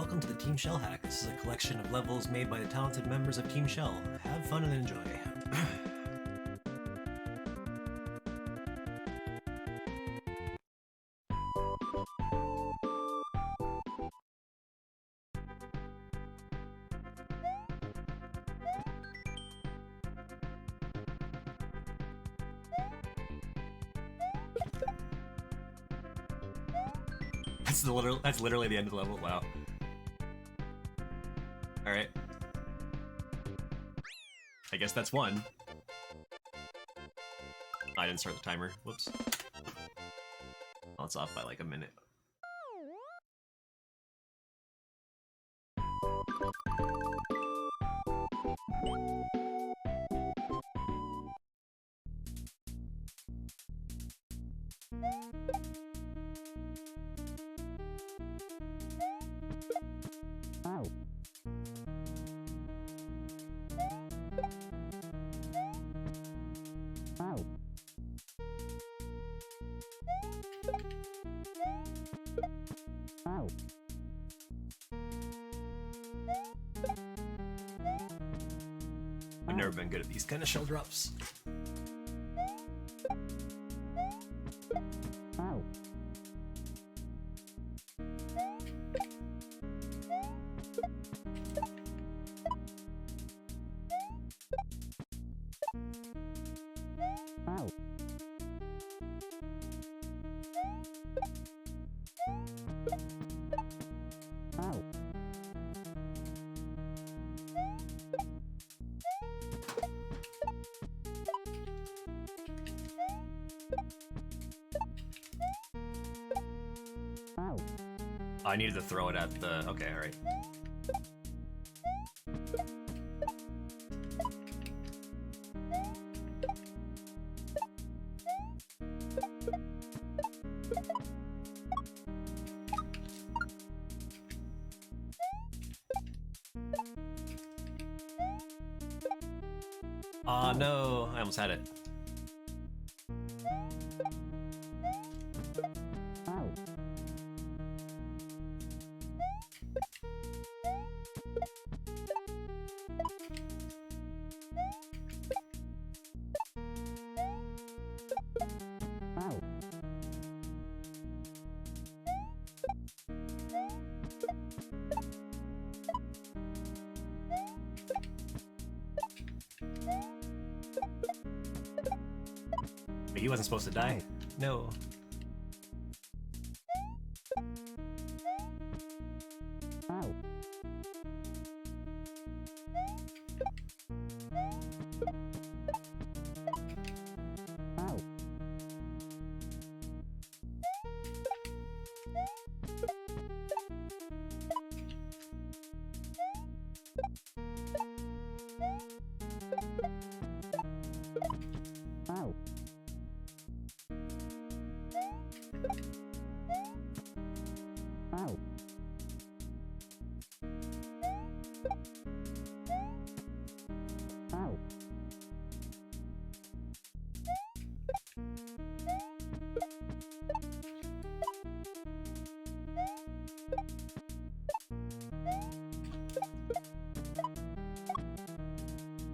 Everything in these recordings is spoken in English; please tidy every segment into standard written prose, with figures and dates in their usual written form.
welcome to the Team Shell hack. This is a collection of levels made by the talented members of Team Shell. Have fun and enjoy. That's literally the end of the level. Wow. Alright. I guess that's one. I didn't start the timer. Whoops. Well, it's off by like a minute. I've never been good at these kind of shell drops. I needed to throw it at the... Okay, alright. Aw, no! I almost had it. He wasn't supposed to die. No.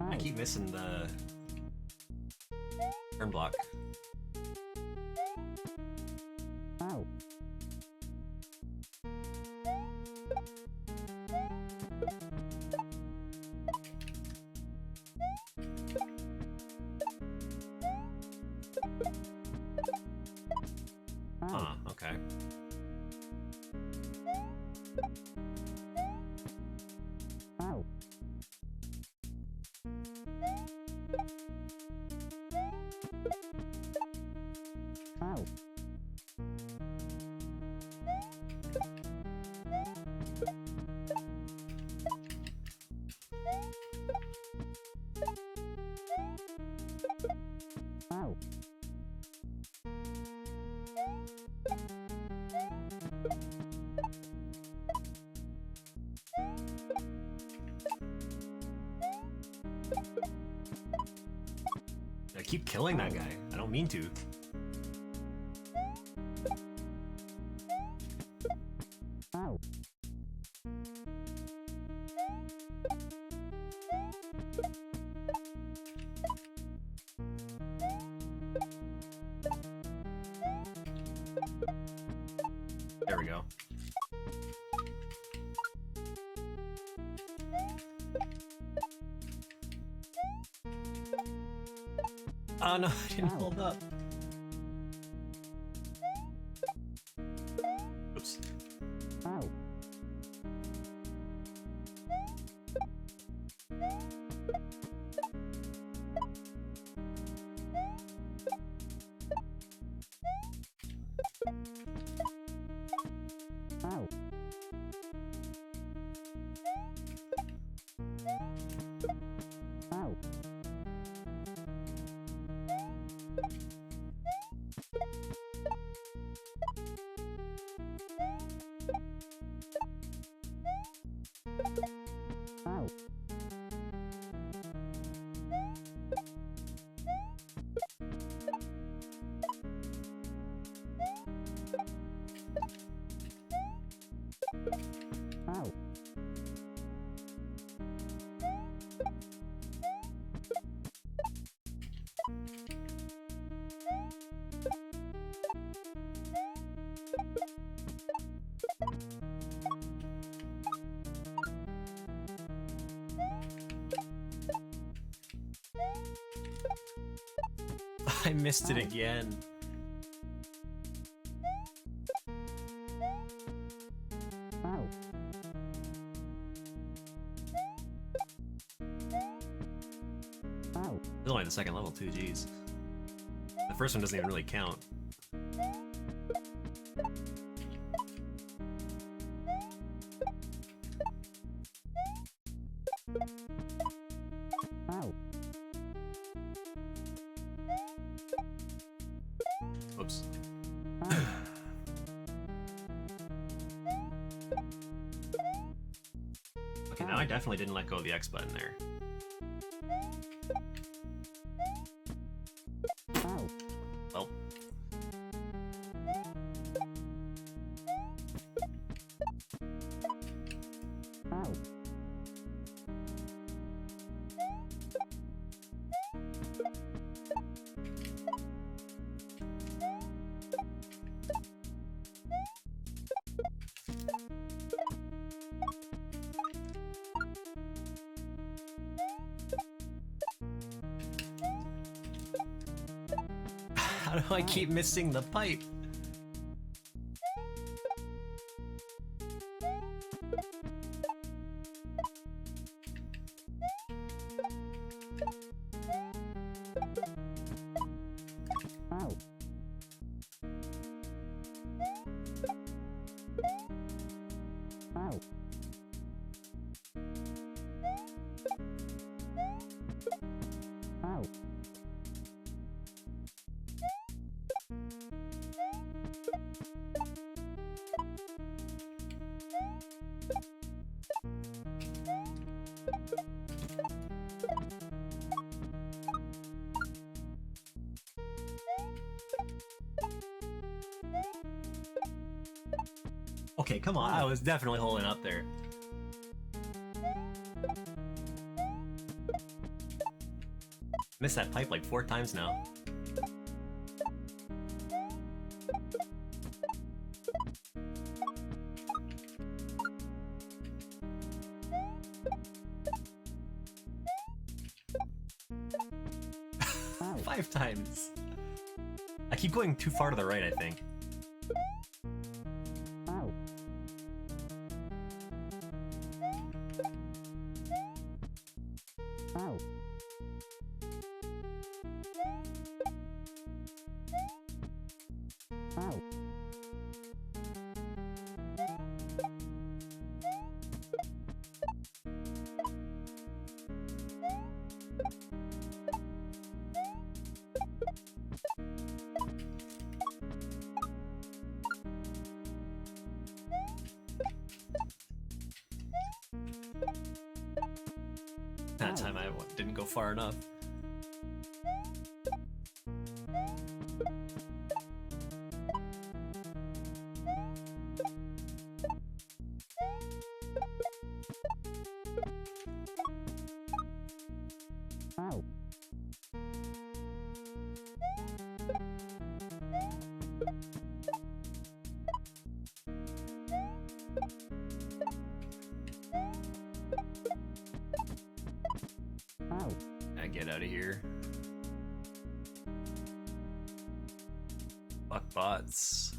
I keep missing the turn block. Huh, okay. I keep killing that guy. I don't mean to. There we go. Oh no, I didn't hold up. Oops. I missed it again. It's only the second level too, jeez. The first one doesn't even really count. Oops. Okay, now I definitely didn't let go of the X button there. Well. How do I keep missing the pipe? Okay, come on, I was definitely holding up there. Missed that pipe like 4 times now. Oh. 5 times. I keep going too far to the right, I think. That time I didn't go far enough. out of here. Fuck bots.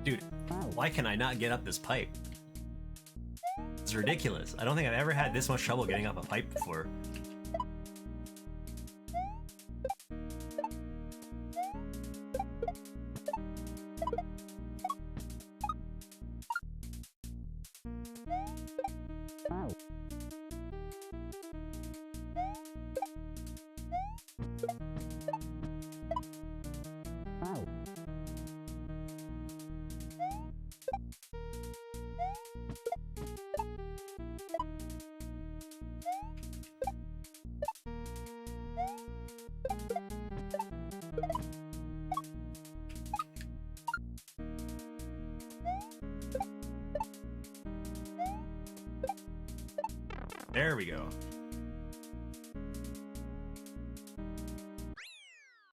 Dude, why can I not get up this pipe? It's ridiculous. I don't think I've ever had this much trouble getting up a pipe before. There we go.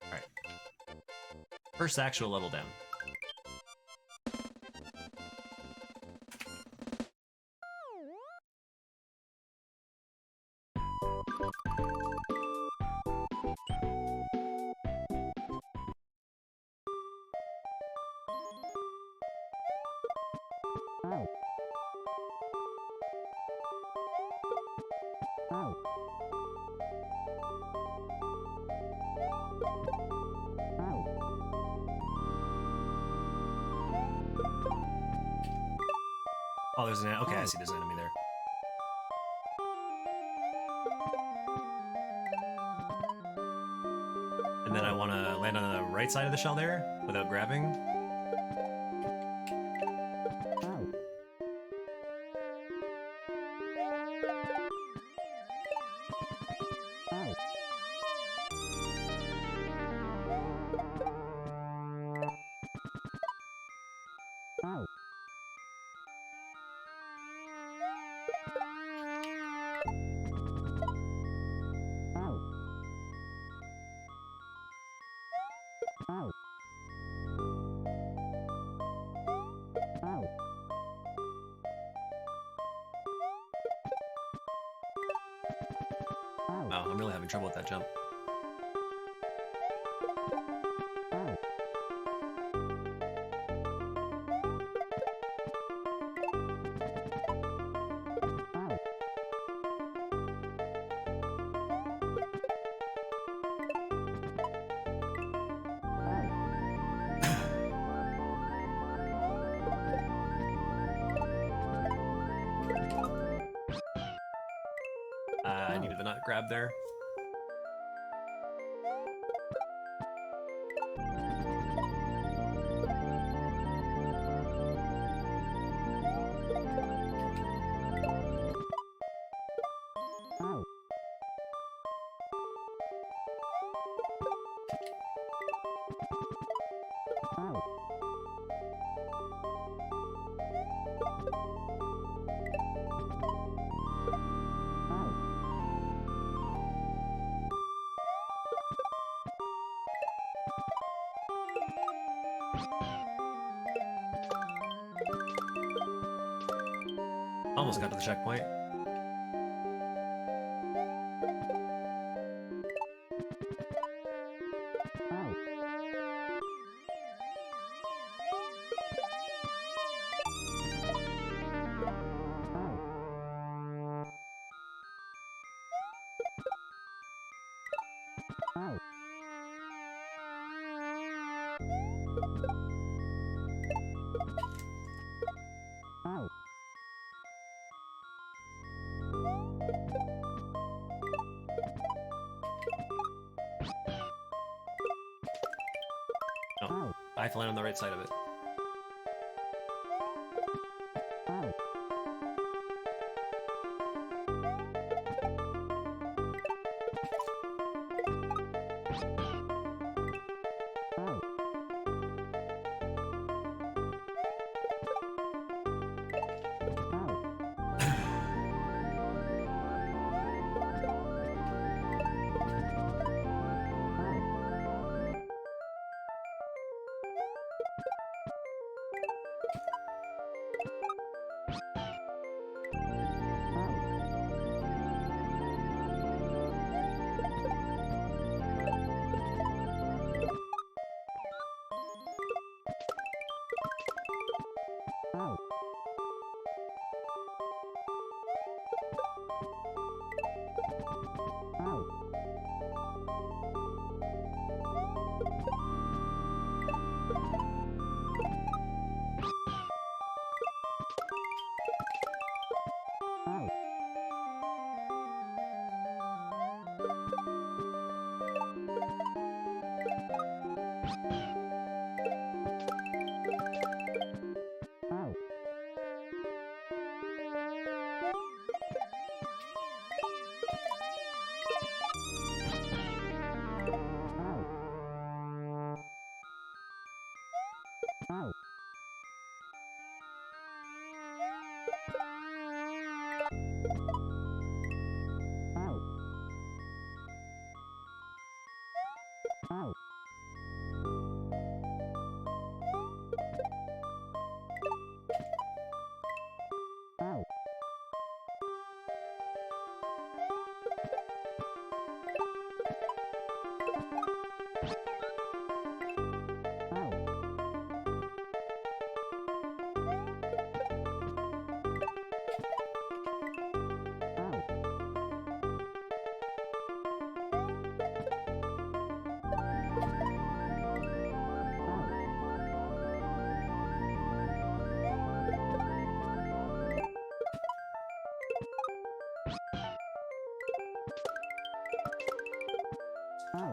Alright. First actual level down. Oh, there's an... Okay, I see there's an enemy there. And then I want to land on the right side of the shell there without grabbing. Wow, I'm really having trouble with that jump. I needed the nut grab there. Almost got to the checkpoint. No, I have to land on the right side of it.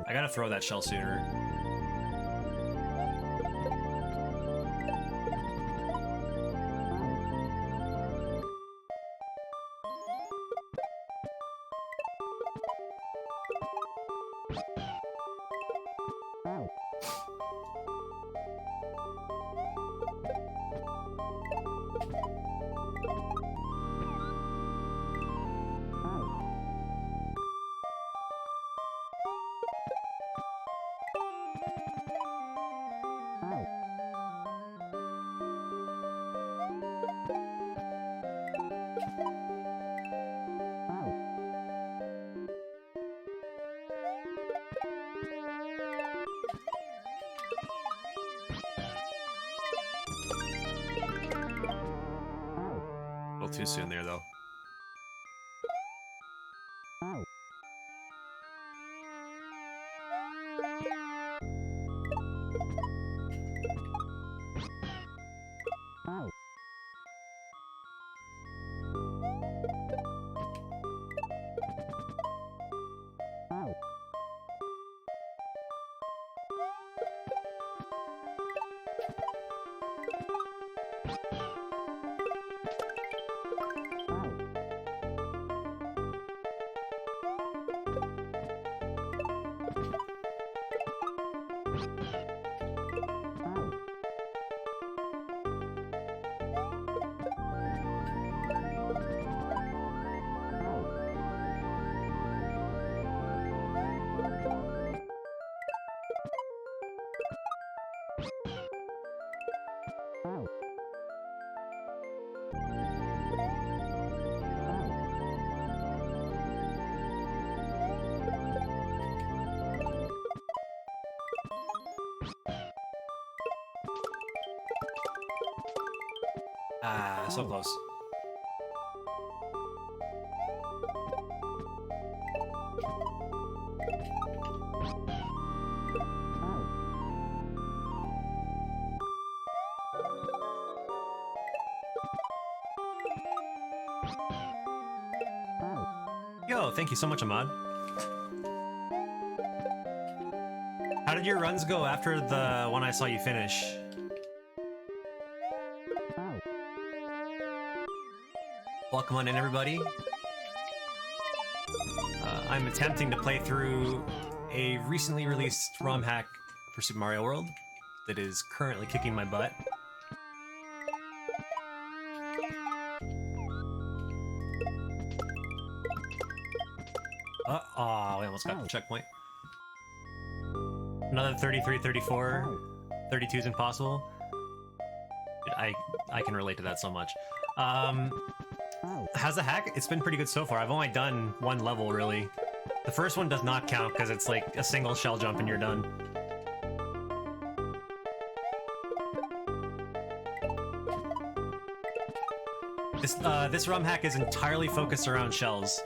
I gotta throw that shell sooner. A little too soon there, though. Ah, so close. go. Thank you so much, Ahmad. How did your runs go after the one I saw you finish? Welcome on in, everybody. I'm attempting to play through a recently released ROM hack for Super Mario World that is currently kicking my butt. Oh, we almost got the checkpoint. Another 33, 34, 32 is impossible. I can relate to that so much. How's the hack? It's been pretty good so far. I've only done one level, really. The first one does not count because it's like a single shell jump and you're done. This ROM hack is entirely focused around shells.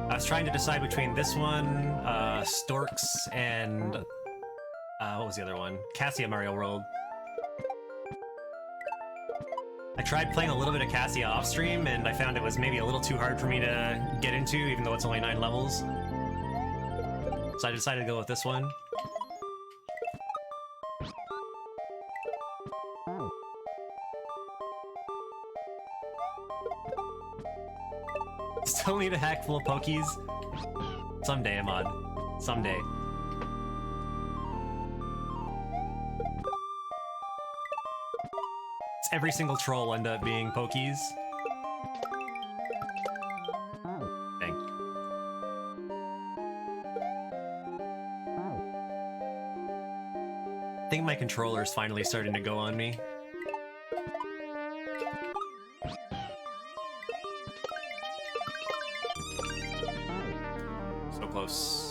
I was trying to decide between this one, Storks, and what was the other one? Cassia Mario World. I tried playing a little bit of Cassia off stream, and I found it was maybe a little too hard for me to get into, even though it's only 9 levels. So I decided to go with this one. Still need a hack full of Pokies? Someday, Ahmad. Someday. Every single troll will end up being Pokies. Dang. I think my controller's finally starting to go on me. So close.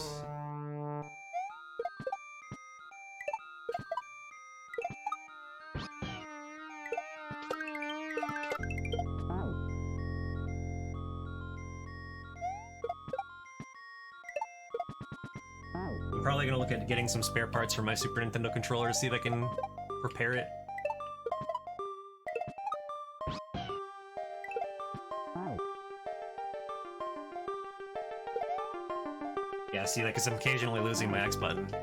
I'm probably gonna look at getting some spare parts for my Super Nintendo controller to see if I can repair it. Yeah, see, like, 'cause I'm occasionally losing my X button.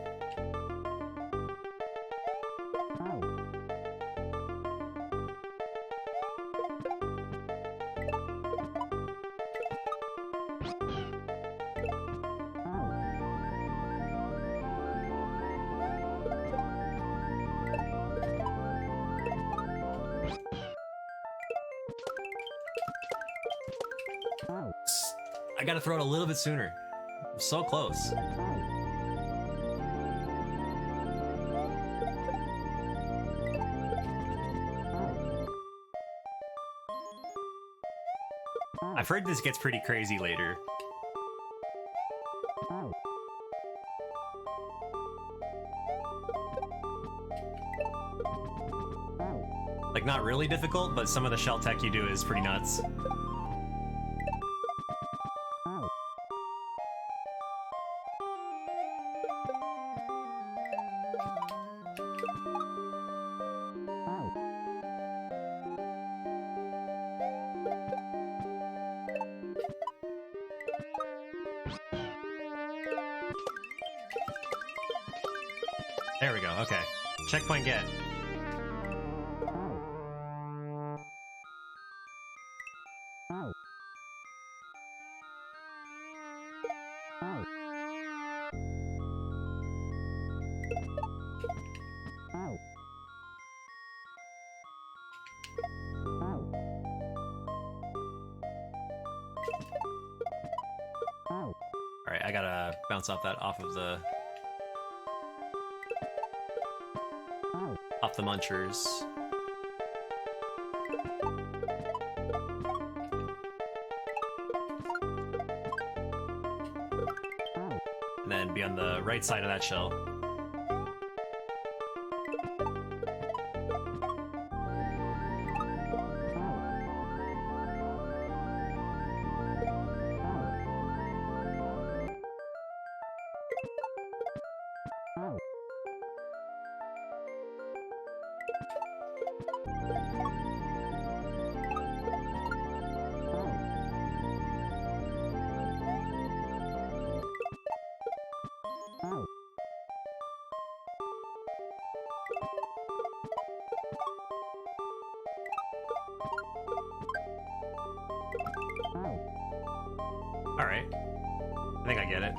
I gotta throw it a little bit sooner. I'm so close. I've heard this gets pretty crazy later. Like, not really difficult, but some of the shell tech you do is pretty nuts. There we go, okay. Checkpoint get. Alright, I gotta bounce off the munchers. And then be on the right side of that shell. Alright. I think I get it.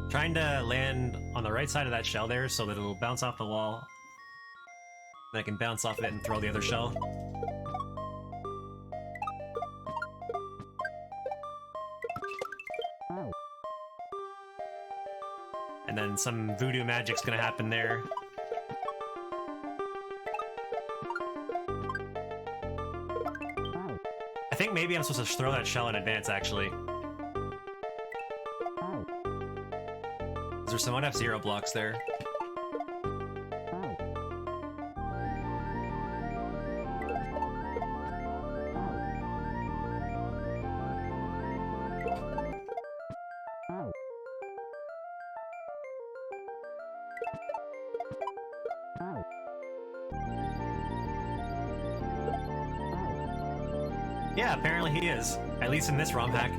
Trying to land on the right side of that shell there so that it'll bounce off the wall. Then I can bounce off it and throw the other shell. And then some voodoo magic's gonna happen there. I think maybe I'm supposed to throw that shell in advance, actually. There's some F-Zero blocks there. Yeah, apparently he is. At least in this ROM hack.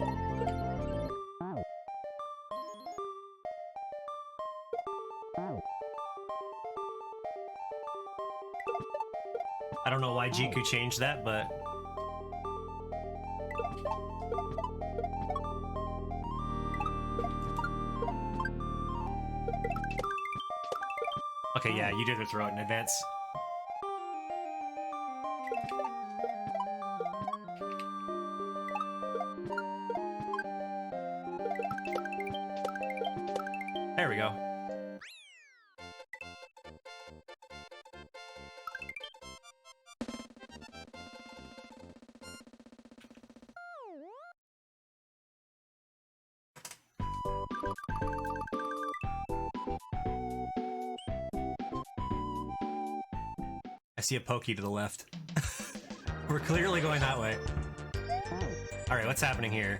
I don't know why Jiku changed that, but... Okay, yeah, you did throw it in advance. There we go. I see a pokey to the left. We're clearly going that way. Alright, what's happening here?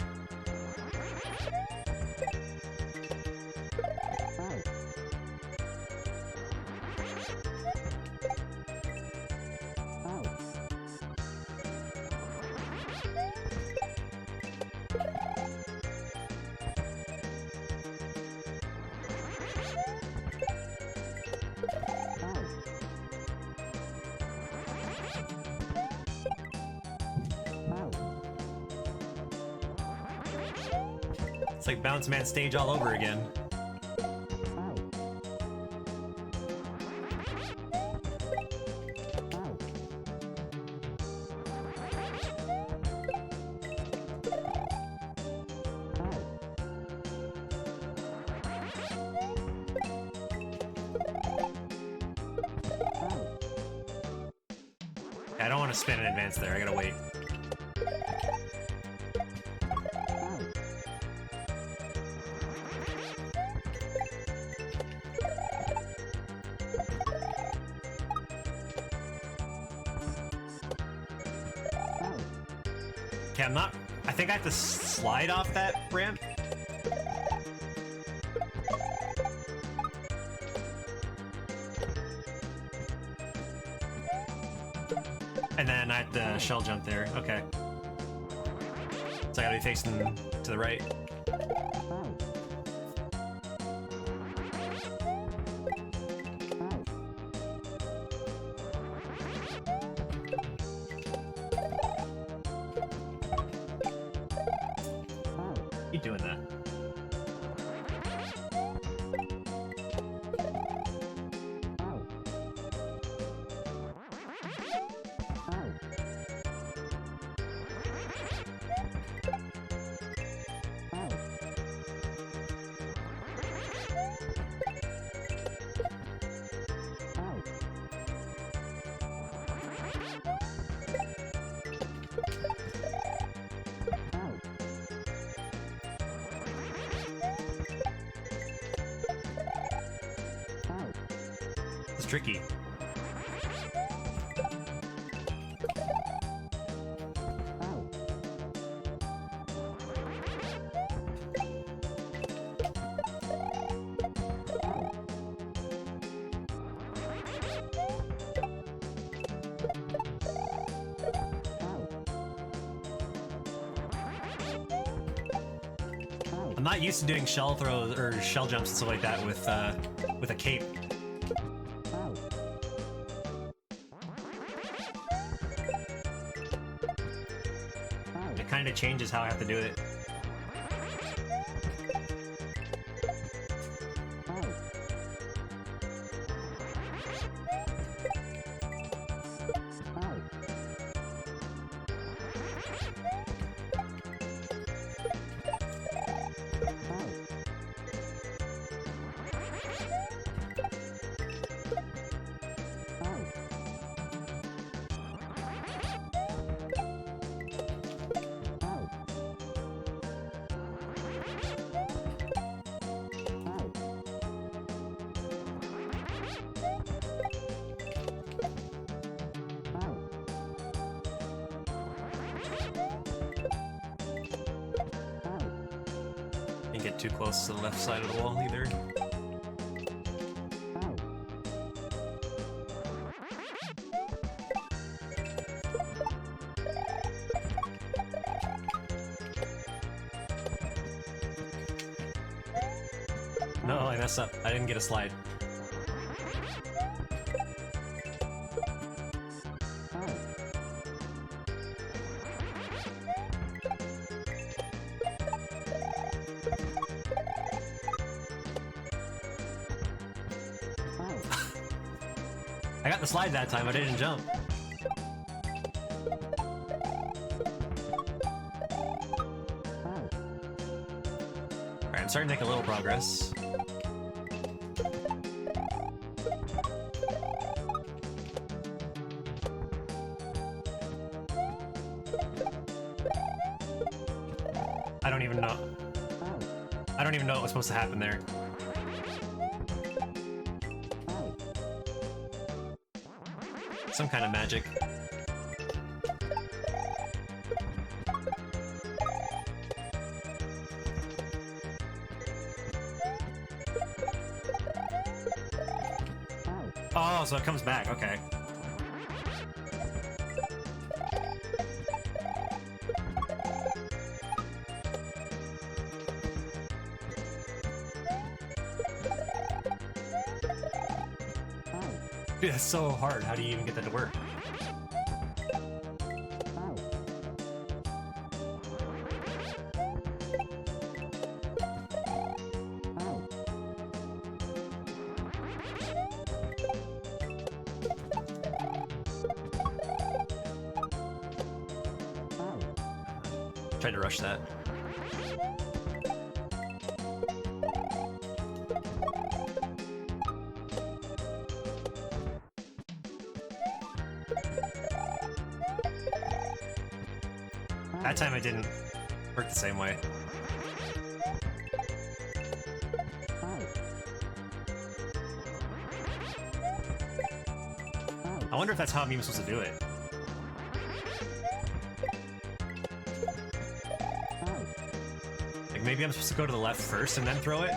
It's like Bounce Man stage all over again. I don't want to spin in advance there, I gotta wait. Okay, I'm not... I think I have to slide off that ramp. And then I have to shell jump there. Okay. So I gotta be facing to the right. Keep doing that. It's tricky. not used to doing shell throws or shell jumps and stuff like that with a cape. It kind of changes how I have to do it. Can't get too close to the left side of the wall either. No, I messed up. I didn't get a slide. I got the slide that time, I didn't jump. Alright, I'm starting to make a little progress. I don't even know. I don't even know what was supposed to happen there. Some kind of magic. Oh, so it comes back, okay. Dude, that's so hard. How do you even get that to work? Tried to rush that. That time it didn't work the same way. I wonder if that's how I'm even supposed to do it. Like maybe I'm supposed to go to the left first and then throw it?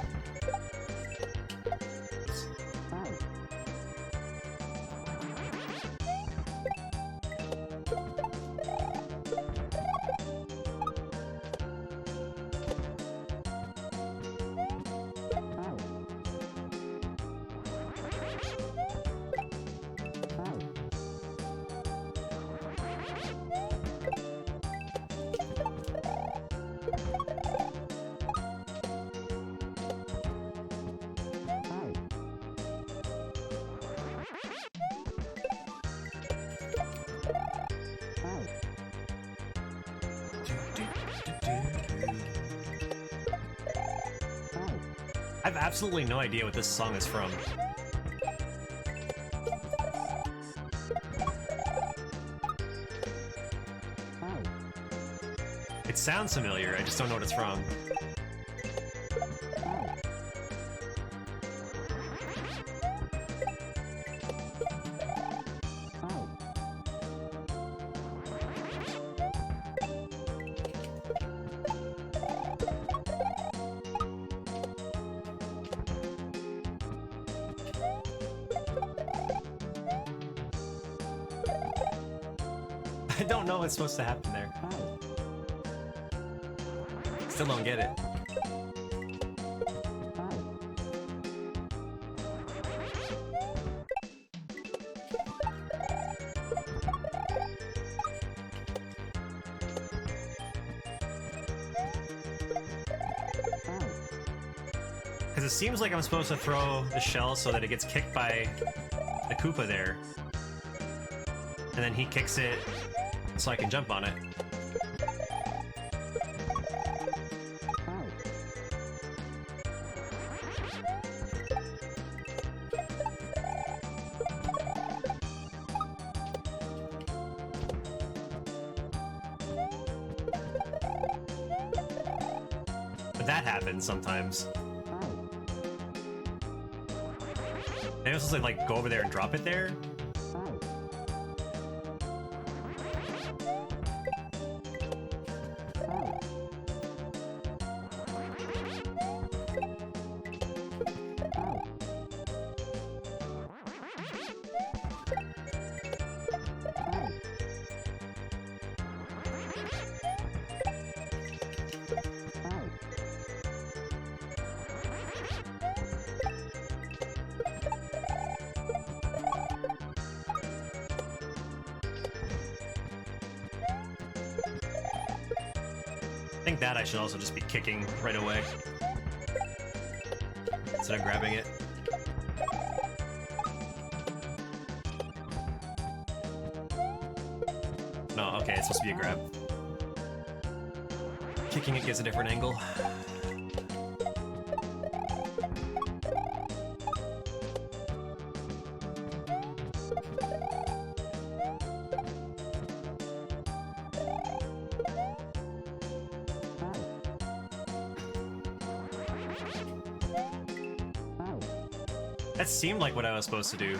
I have absolutely no idea what this song is from. It sounds familiar, I just don't know what it's from. I don't know what's supposed to happen there. Still don't get it. because it seems like I'm supposed to throw the shell so that it gets kicked by the Koopa there. And then he kicks it so I can jump on it. But that happens sometimes. Maybe I'm supposed to like go over there and drop it there? I think that I should also just be kicking right away instead of grabbing it. No, okay, it's supposed to be a grab. Kicking it gives a different angle. That seemed like what I was supposed to do.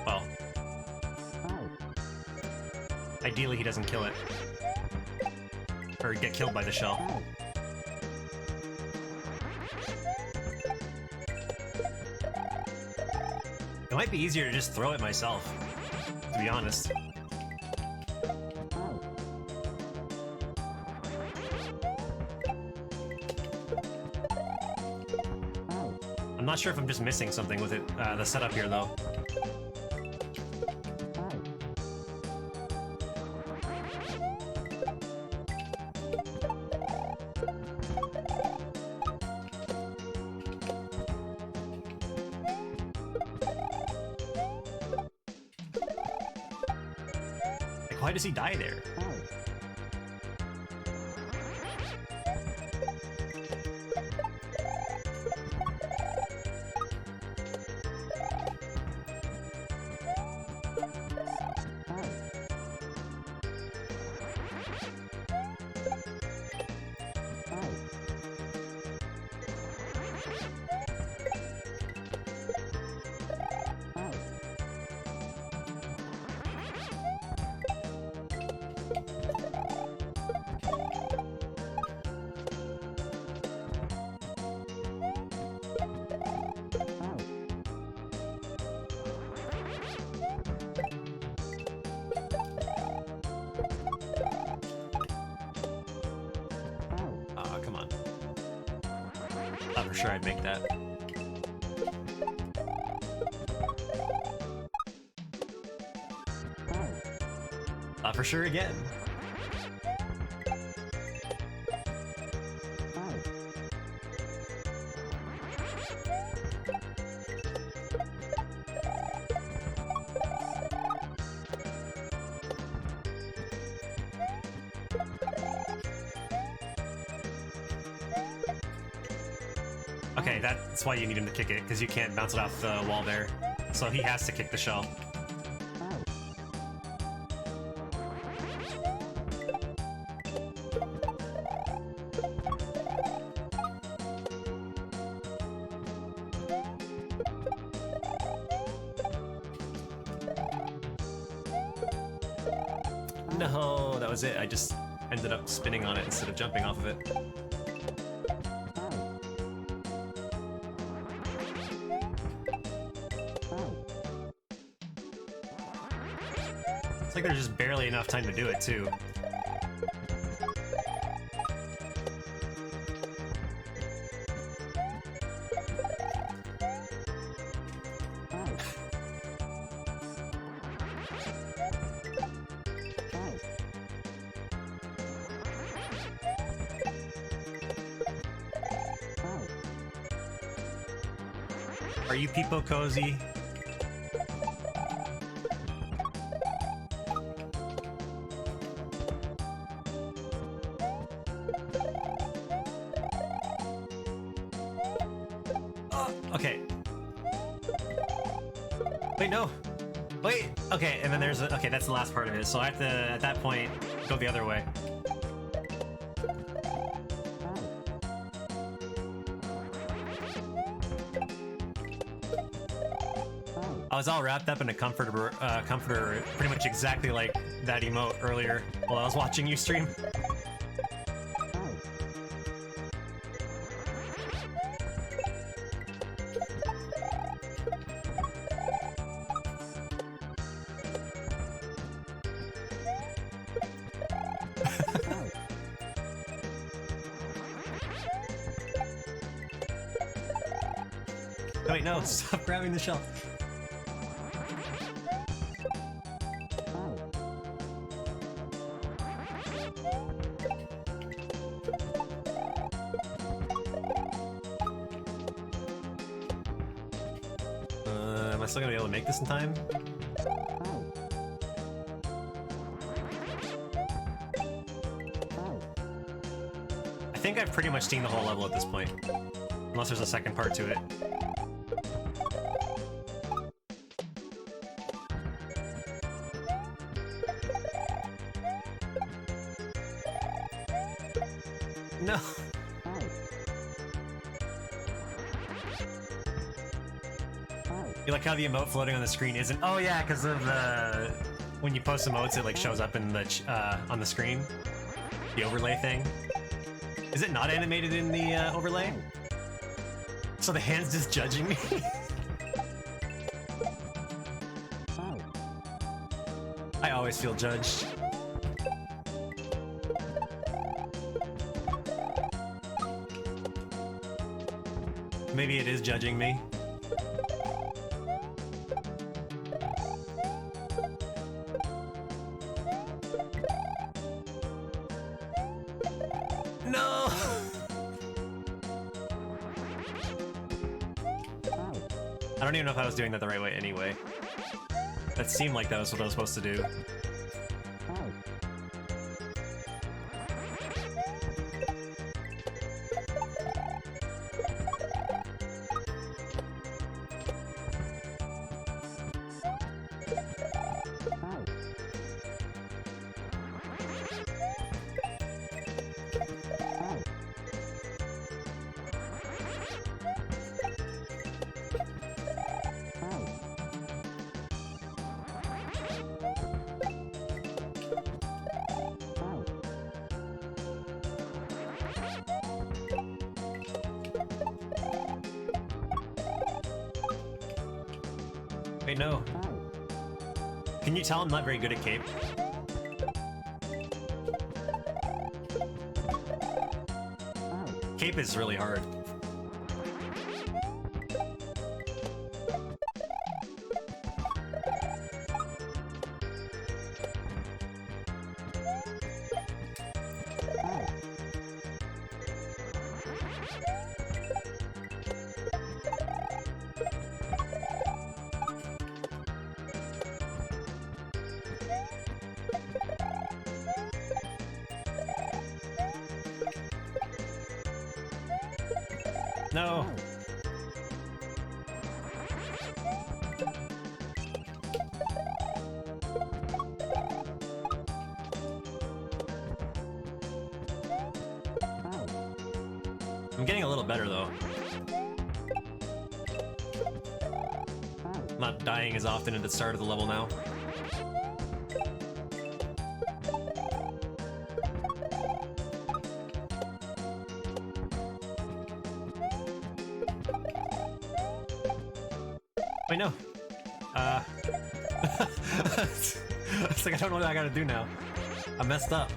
Well. Ideally he doesn't kill it. Or get killed by the shell. It might be easier to just throw it myself, to be honest. I'm not sure if I'm just missing something with it, the setup here, though. Why does he die there? Come on. Thought for sure I'd make that. Thought for sure again. Okay, that's why you need him to kick it, because you can't bounce it off the wall there. So he has to kick the shell. No, that was it. I just ended up spinning on it instead of jumping off of it. It's like there's just barely enough time to do it, too. Are you people cozy? Okay. Wait, no. Wait. Okay, and then there's a, okay, that's the last part of it. So I have to, at that point, go the other way. I was all wrapped up in a comforter pretty much exactly like that emote earlier while I was watching you stream. Wait, no, stop grabbing the shell. Am I still gonna be able to make this in time? I think I've pretty much seen the whole level at this point. Unless there's a second part to it. No. You like how the emote floating on the screen isn't? Oh yeah, because of the when you post emotes, it like shows up in the on the screen, the overlay thing. Is it not animated in the overlay? So the hand's just judging me. I always feel judged. Maybe it is judging me. No! I don't even know if I was doing that the right way anyway. That seemed like that was what I was supposed to do. Wait, no. Can you tell I'm not very good at cape? Cape is really hard. No. I'm getting a little better though. I'm not dying as often at the start of the level now. Wait, no. It's like I don't know what I gotta do now. I messed up.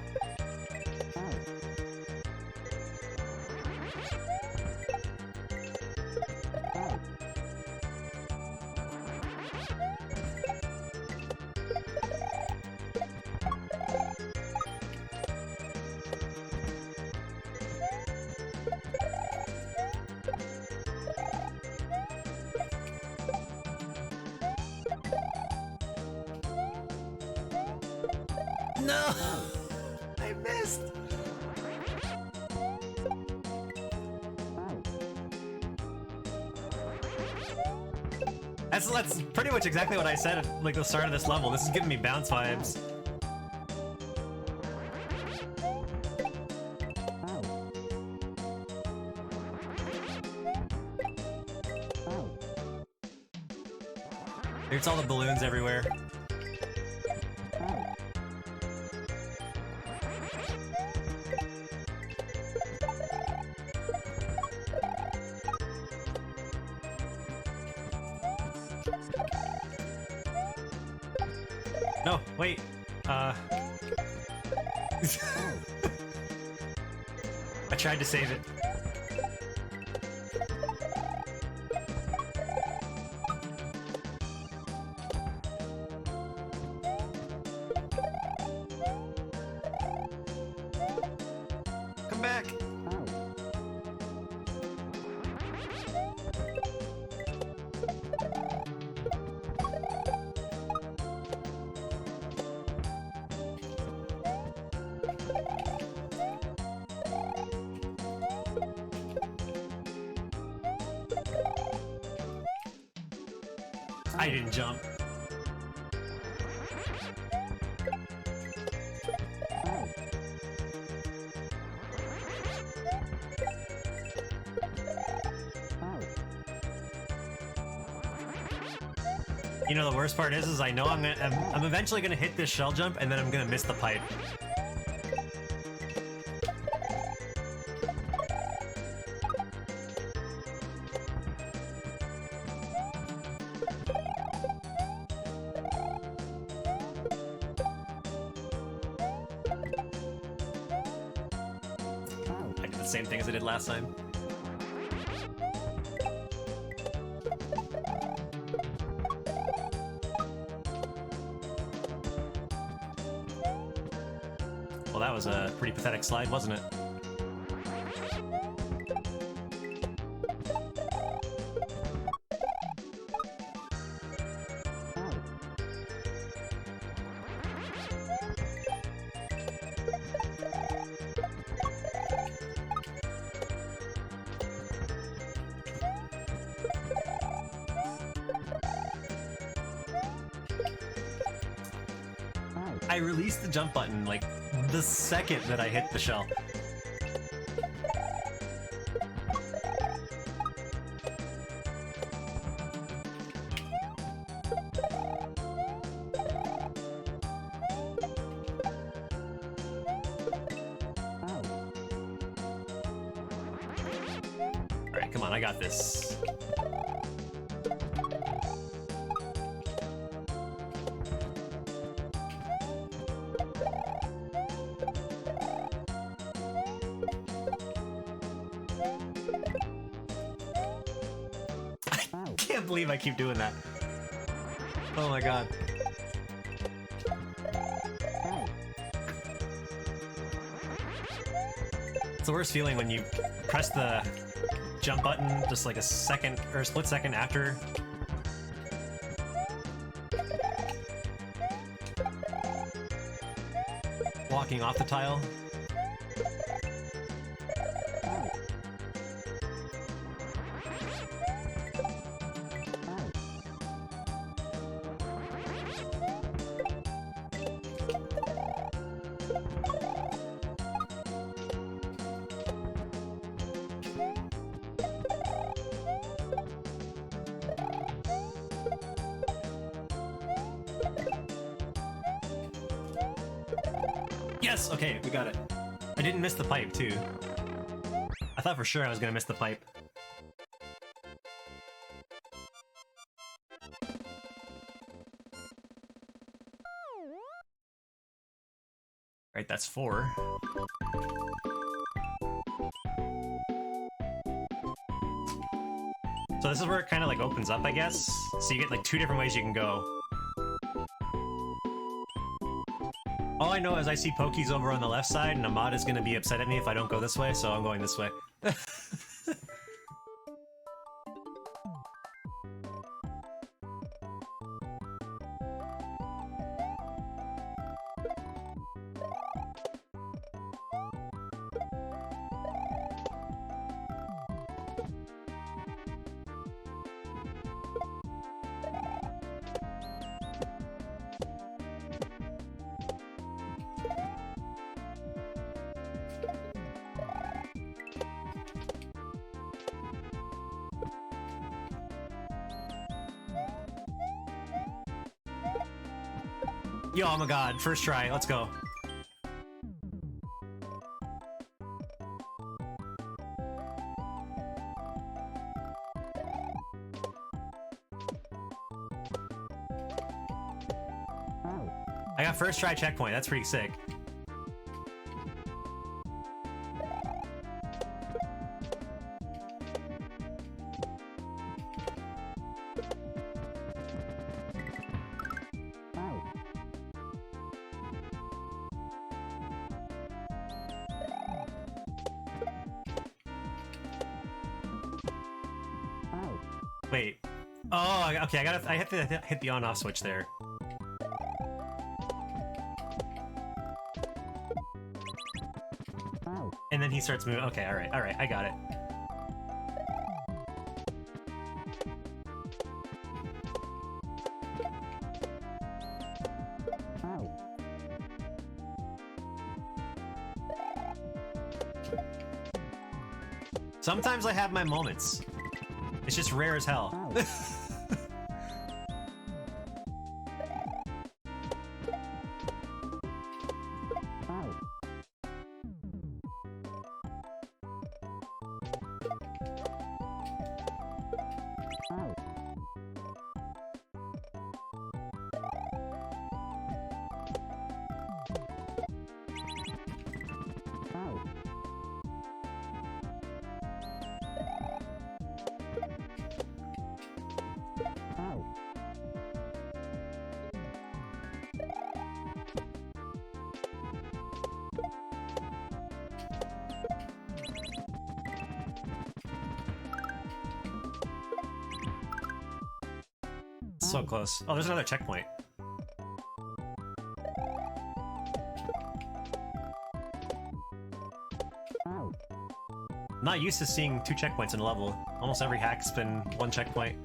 No! I missed! That's pretty much exactly what I said at like the start of this level. This is giving me bounce vibes. There's all the balloons everywhere. No, wait. I tried to save it. Come back. I didn't jump. You know, the worst part is I know I'm eventually gonna hit this shell jump and then I'm gonna miss the pipe. I did the same thing as I did last time. Well, that was a pretty pathetic slide, wasn't it? I released the jump button like the second that I hit the shell. Alright, come on, I got this. I can't believe I keep doing that. Oh my god. It's the worst feeling when you press the jump button just like a second or a split second after. Walking off the tile. Yes! Okay, we got it. I didn't miss the pipe, too. I thought for sure I was gonna miss the pipe. Right, that's 4. So this is where it kind of like opens up, I guess. So you get like 2 different ways you can go. All I know is I see Pokies over on the left side, and Ahmad is gonna be upset at me if I don't go this way, so I'm going this way. Yo, oh my god, first try, let's go. I got first try checkpoint, that's pretty sick. Wait. Oh, okay, I have to hit the on-off switch there. And then he starts moving. Okay, alright, I got it. Sometimes I have my moments. It's just rare as hell. So close. Oh, there's another checkpoint. I'm not used to seeing 2 checkpoints in a level. Almost every hack's been 1 checkpoint.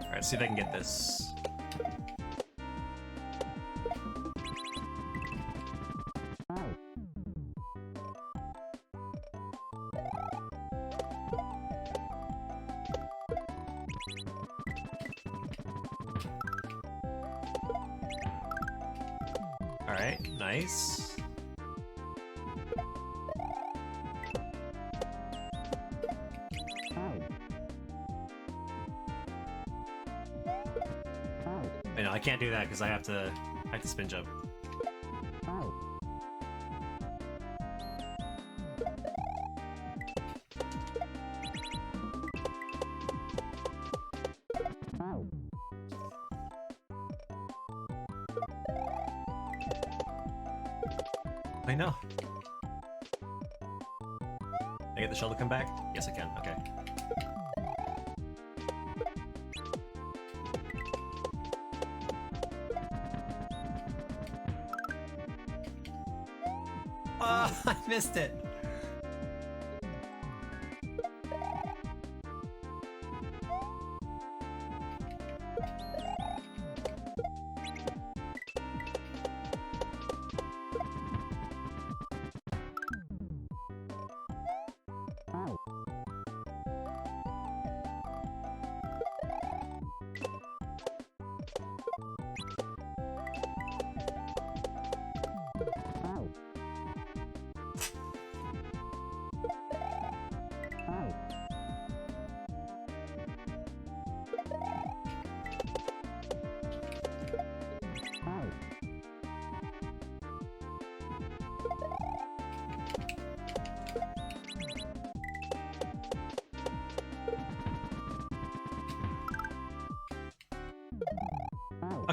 Alright, see if I can get this. Alright, nice. Wait, no, I can't do that because I have to spin jump. I know. Can I get the shell to come back? Yes, I can. Okay. Oh, I missed it.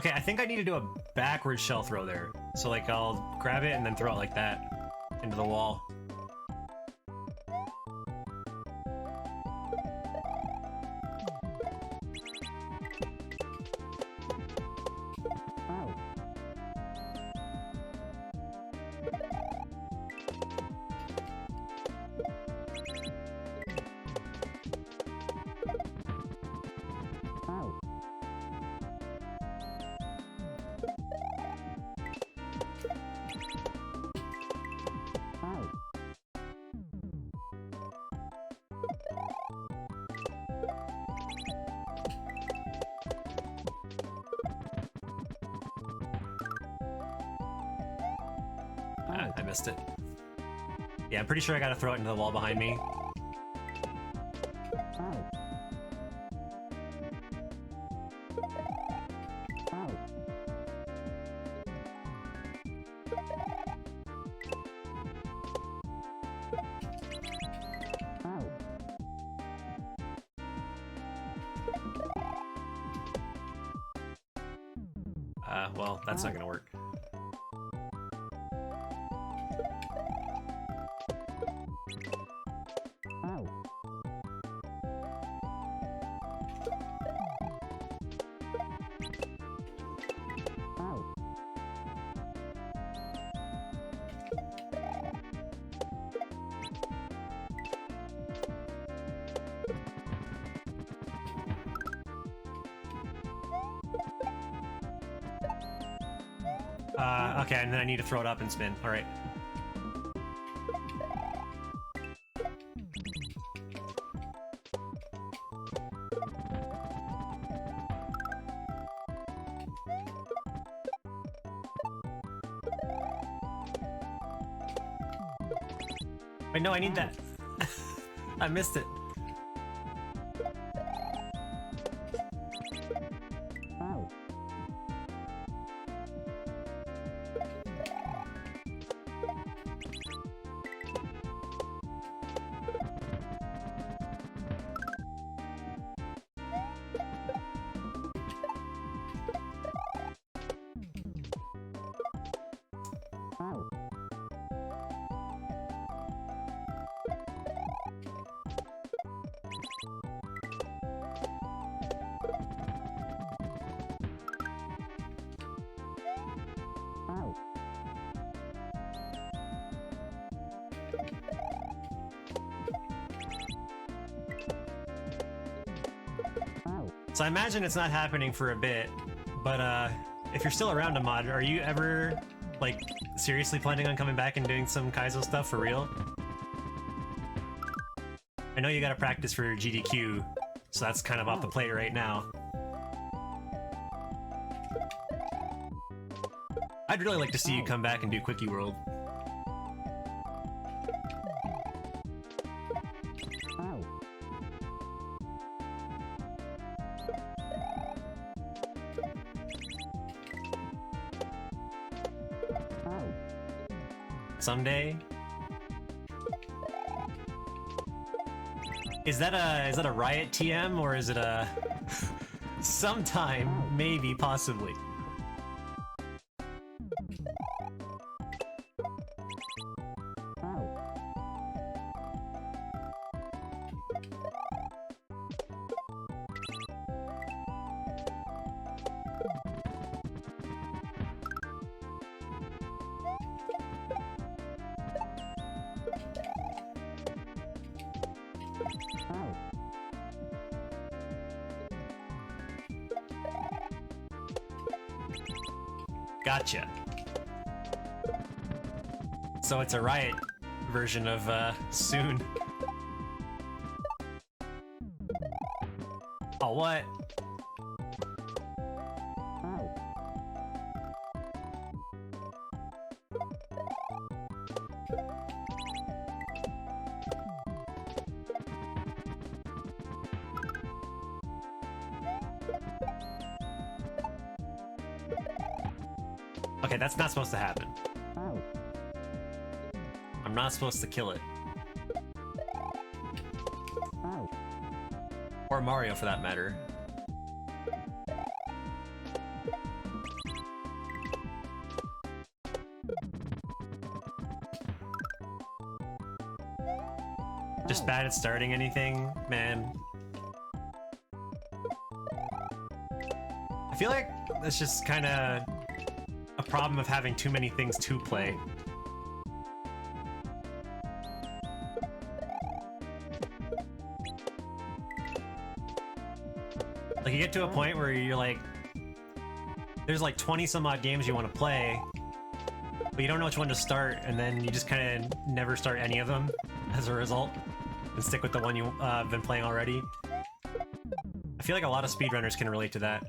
Okay, I think I need to do a backward shell throw there. So like I'll grab it and then throw it like that into the wall. I missed it. Yeah, I'm pretty sure I gotta throw it into the wall behind me. Well, that's not gonna work. Okay, and then I need to throw it up and spin. All right. Wait, no, I need that. I missed it. So I imagine it's not happening for a bit, but if you're still around, Ahmad, are you ever, like, seriously planning on coming back and doing some Kaizo stuff for real? I know you gotta practice for GDQ, so that's kind of off the plate right now. I'd really like to see you come back and do Quickie World. Someday? Is that a Riot TM, or is it a sometime, maybe, possibly? Gotcha. So it's a Riot version of soon. Oh, what? Okay, that's not supposed to happen. I'm not supposed to kill it. Or Mario, for that matter. Just bad at starting anything, man. I feel like that's just kind of a problem of having too many things to play. Like, you get to a point where you're like, there's like 20 some odd games you want to play, but you don't know which one to start, and then you just kind of never start any of them as a result, and stick with the one you've been playing already. I feel like a lot of speedrunners can relate to that.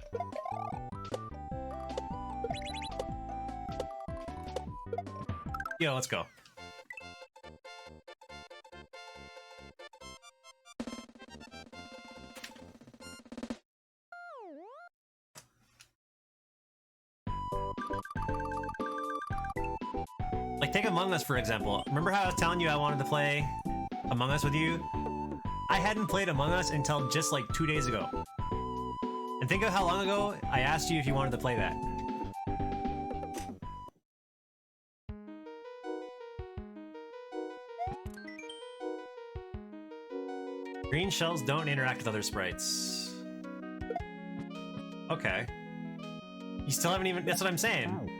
Yo, let's go. Like, take Among Us, for example. Remember how I was telling you I wanted to play Among Us with you? I hadn't played Among Us until just like 2 days ago. And think of how long ago I asked you if you wanted to play that. Green shells don't interact with other sprites. Okay. You still haven't even... That's what I'm saying.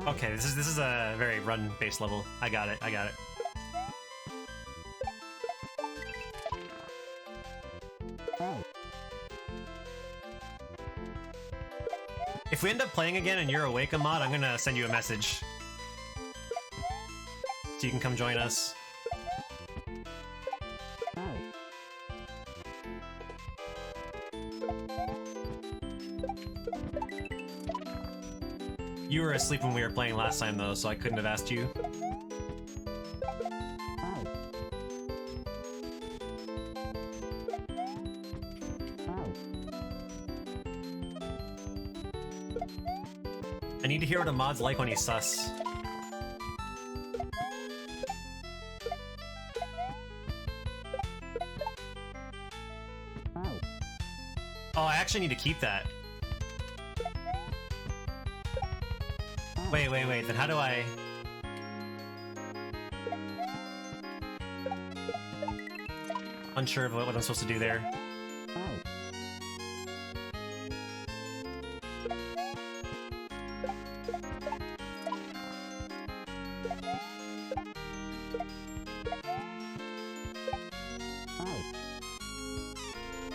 Okay, this is a very run-based level. I got it. If we end up playing again and you're awake, Ahmad, I'm gonna send you a message. So you can come join us. You were asleep when we were playing last time, though, so I couldn't have asked you. I need to hear what Ahmad's like when he's sus. Oh, I actually need to keep that. Wait, then how do I... Unsure of what I'm supposed to do there.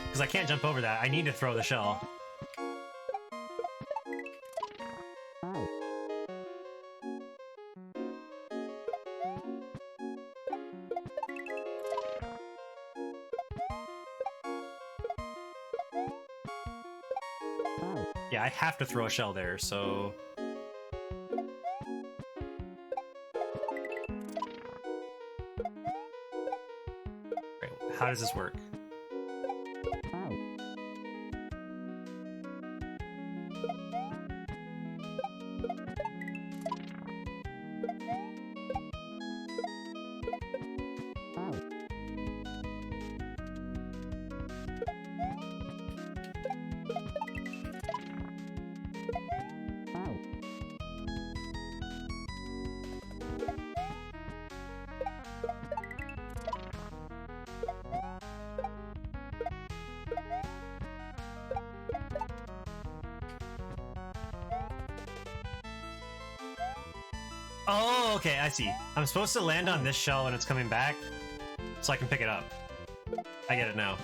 Because I can't jump over that. I need to throw the shell. Yeah, I have to throw a shell there, so... Wait, how does this work? Oh, okay, I see. I'm supposed to land on this shell when it's coming back, so I can pick it up. I get it now.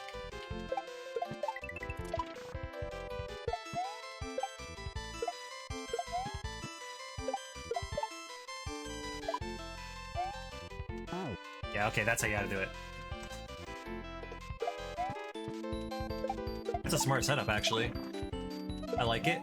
Yeah, okay, that's how you gotta do it. That's a smart setup, actually. I like it.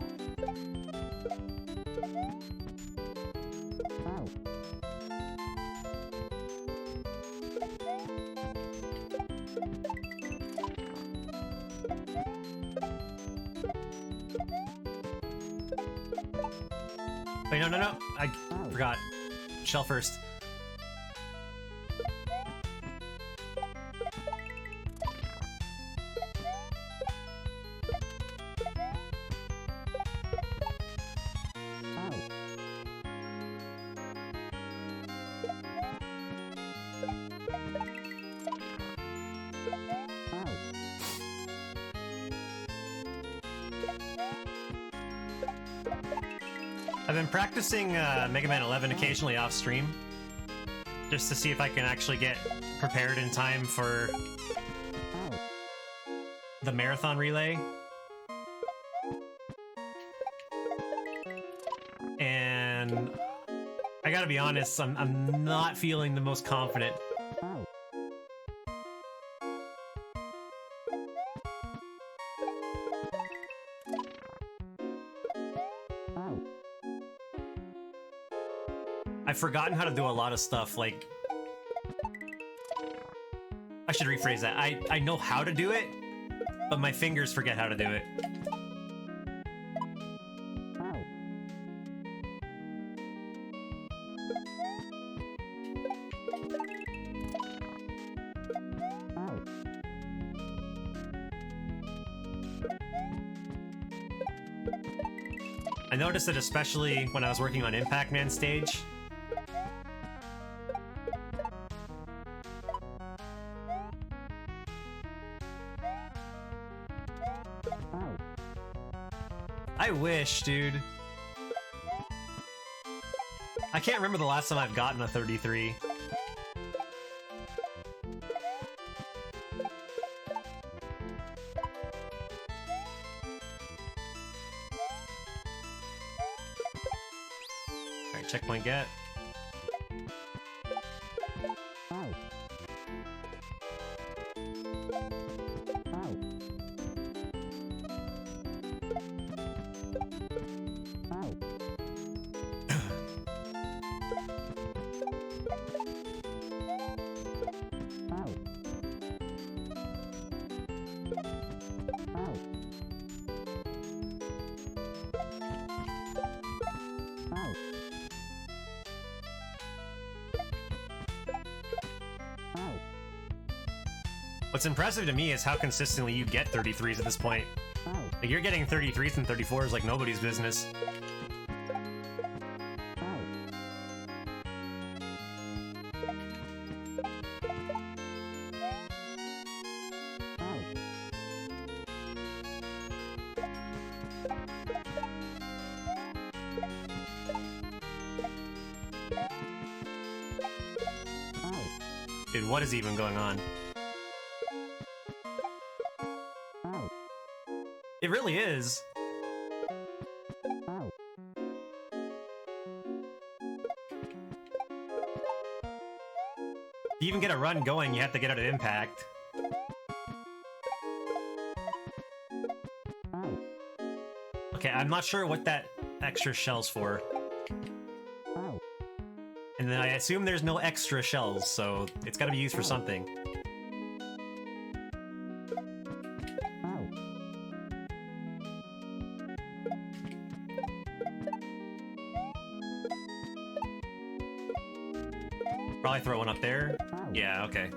Wait, no, no, no. I forgot. Shell first. I've been practicing Mega Man 11 occasionally off stream, just to see if I can actually get prepared in time for the marathon relay. And I gotta be honest, I'm not feeling the most confident. I've forgotten how to do a lot of stuff, like... I should rephrase that. I know how to do it, but my fingers forget how to do it. I noticed it especially when I was working on Impact Man stage. I wish, dude. I can't remember the last time I've gotten a 33. Alright, checkpoint get. What's impressive to me is how consistently you get 33s at this point. Like, you're getting 33s and 34s like nobody's business. Dude, what is even going on? It really is. To even get a run going, you have to get out of impact. Okay, I'm not sure what that extra shell's for. And then I assume there's no extra shells, so it's gotta be used for something. Probably throw one up there. Yeah, okay.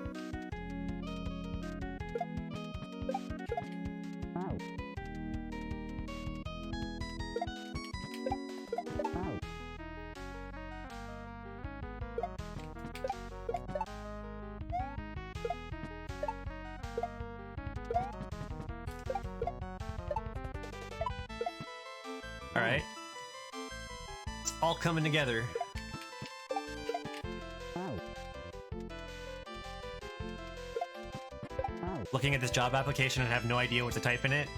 All right. It's all coming together. Looking at this job application and have no idea what to type in it.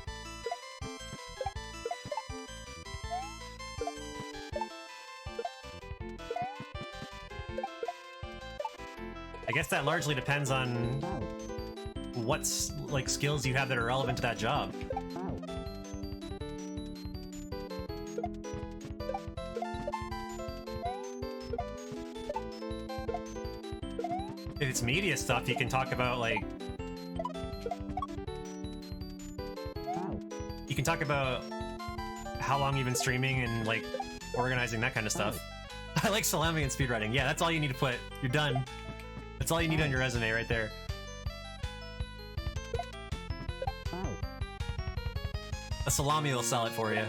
I guess that largely depends on what's like skills you have that are relevant to that job. If it's media stuff, you can talk about like you can talk about how long you've been streaming and like organizing that kind of stuff. I like salami and speedrunning. Yeah, that's all you need to put. You're done. That's all you need on your resume right there. A salami will sell it for you.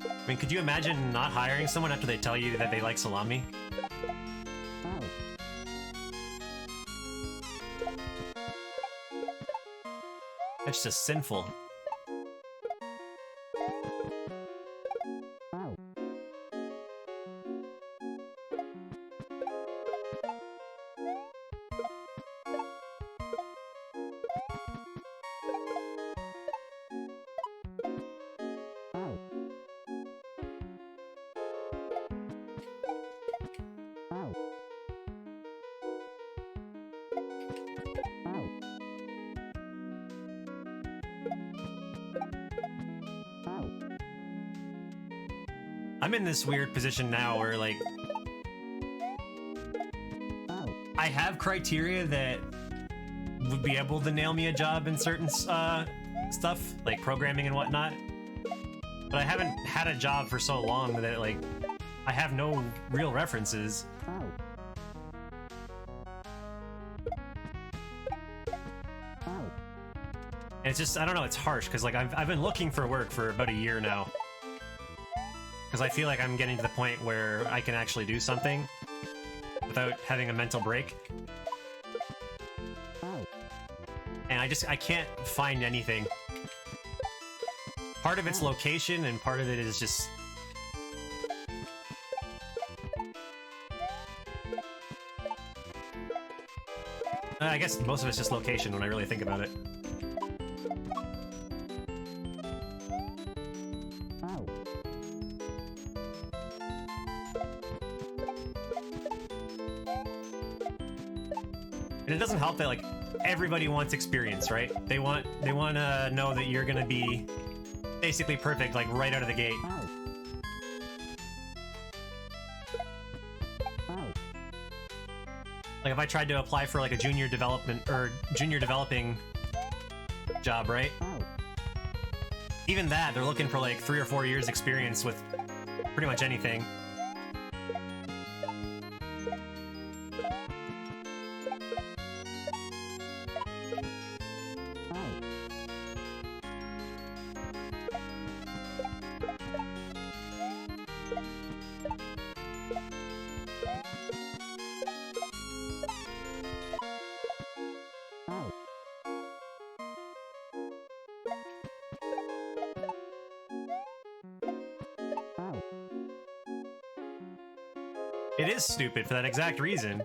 I mean, could you imagine not hiring someone after they tell you that they like salami? That's just sinful. I'm in this weird position now where, like, I have criteria that would be able to nail me a job in certain stuff, like programming and whatnot, but I haven't had a job for so long that, like, I have no real references. And it's just, I don't know, it's harsh, because, like, I've been looking for work for about a year now. Because I feel like I'm getting to the point where I can actually do something without having a mental break. And I can't find anything. Part of it's location, and part of it is just... I guess most of it's just location when I really think about it. And it doesn't help that, like, everybody wants experience, right? They want to know that you're gonna be basically perfect, like, right out of the gate. Like, if I tried to apply for, like, a junior development or junior developing job, right? Even that, they're looking for, like, 3 or 4 years experience with pretty much anything. It is stupid for that exact reason.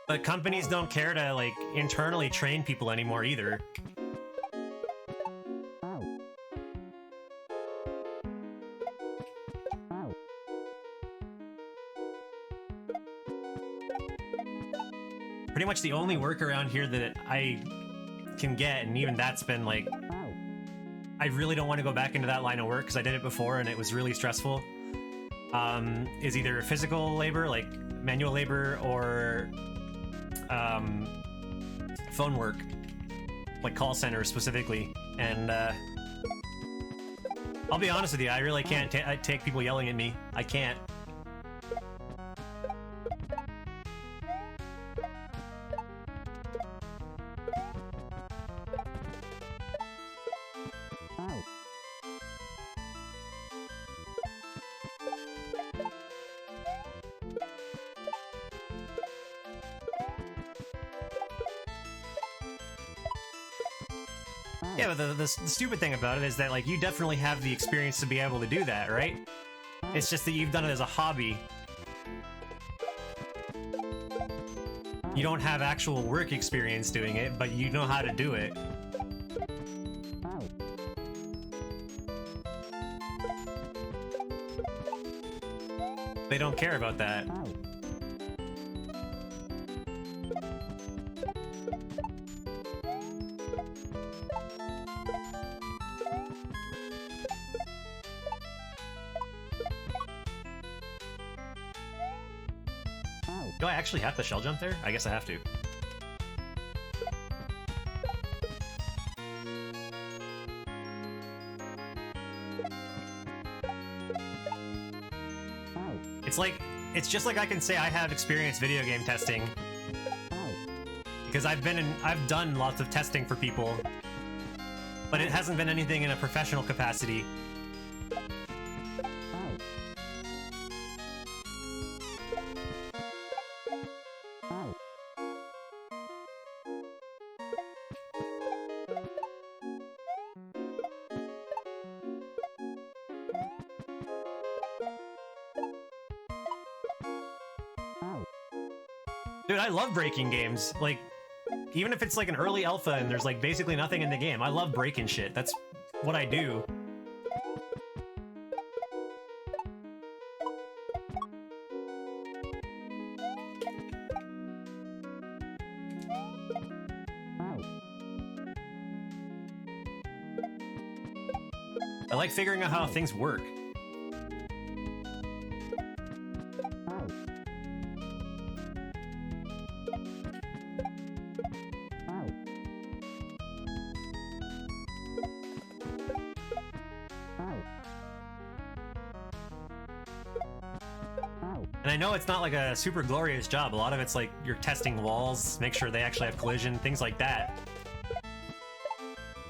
But companies don't care to, like, internally train people anymore either. Pretty much the only work around here that I can get, and even that's been, like... I really don't want to go back into that line of work because I did it before and it was really stressful. Is either physical labor, like manual labor, or phone work, like call center specifically. And I'll be honest with you, I really can't take people yelling at me. I can't. Yeah, but the stupid thing about it is that, like, you definitely have the experience to be able to do that, right? It's just that you've done it as a hobby. You don't have actual work experience doing it, but you know how to do it. They don't care about that. Do I actually have to shell jump there? I guess I have to. It's just like I can say I have experience video game testing. Because I've done lots of testing for people. But it hasn't been anything in a professional capacity. Dude, I love breaking games. Like, even if it's like an early alpha and there's like basically nothing in the game, I love breaking shit. That's what I do. I like figuring out how things work. And I know it's not like a super glorious job. A lot of it's like you're testing walls, make sure they actually have collision, things like that.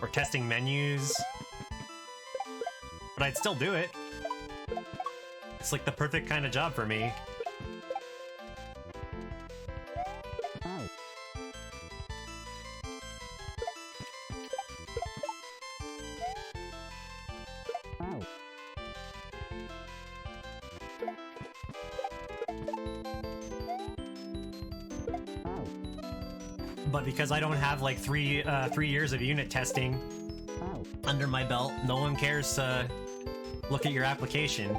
Or testing menus. But I'd still do it. It's like the perfect kind of job for me. But because I don't have like three years of unit testing under my belt, no one cares to look at your application.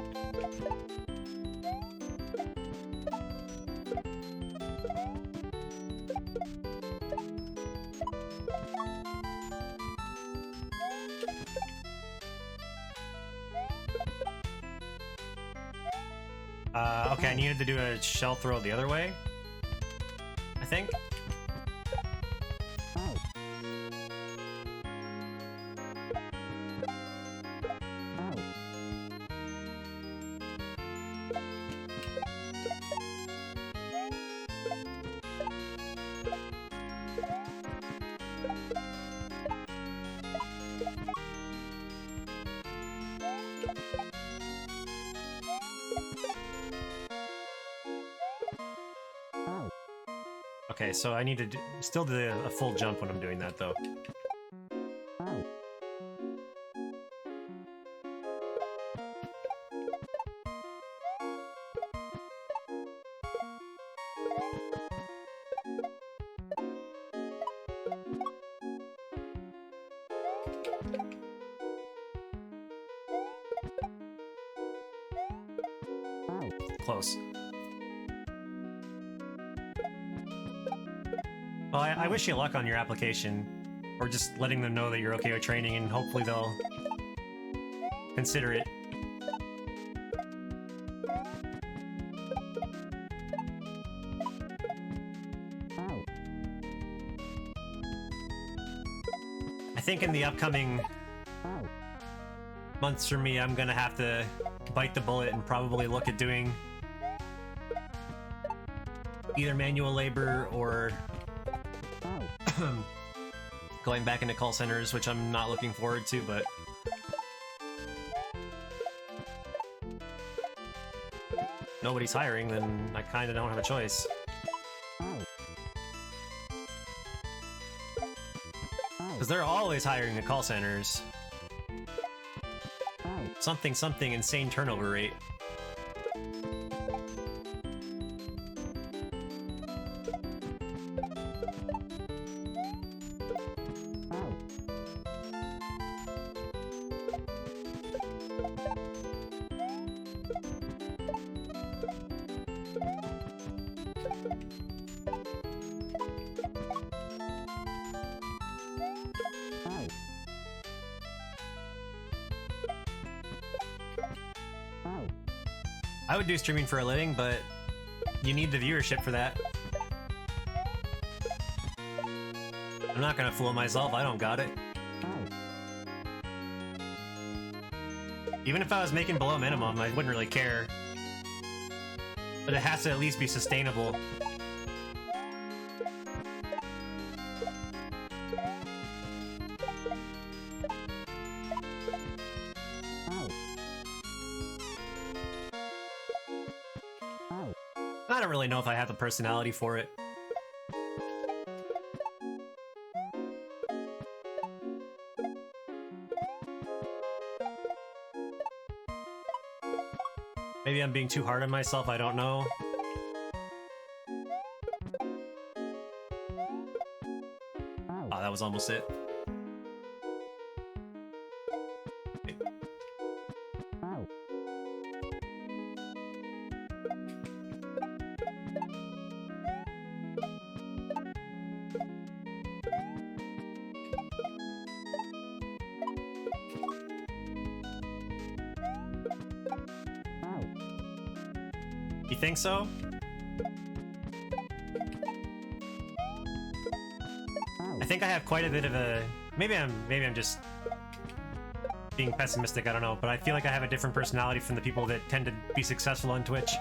Okay, I needed to do a shell throw the other way, I think. Okay, so I need to still do a full jump when I'm doing that, though. Close. Well, I wish you luck on your application, or just letting them know that you're okay with training, and hopefully they'll consider it. I think in the upcoming months for me, I'm gonna have to bite the bullet and probably look at doing either manual labor or going back into call centers, which I'm not looking forward to, but nobody's hiring, then I kind of don't have a choice. Because they're always hiring at call centers. Something insane turnover rate. I would do streaming for a living, but You need the viewership for that. I'm not gonna fool myself, I don't got it. Even if I was making below minimum, I wouldn't really care. But it has to at least be sustainable. I don't really know if I have the personality for it. Maybe I'm being too hard on myself, I don't know. Oh, that was almost it. You think so? I think I have quite a bit of a... Maybe I'm just being pessimistic, I don't know, but I feel like I have a different personality from the people that tend to be successful on Twitch.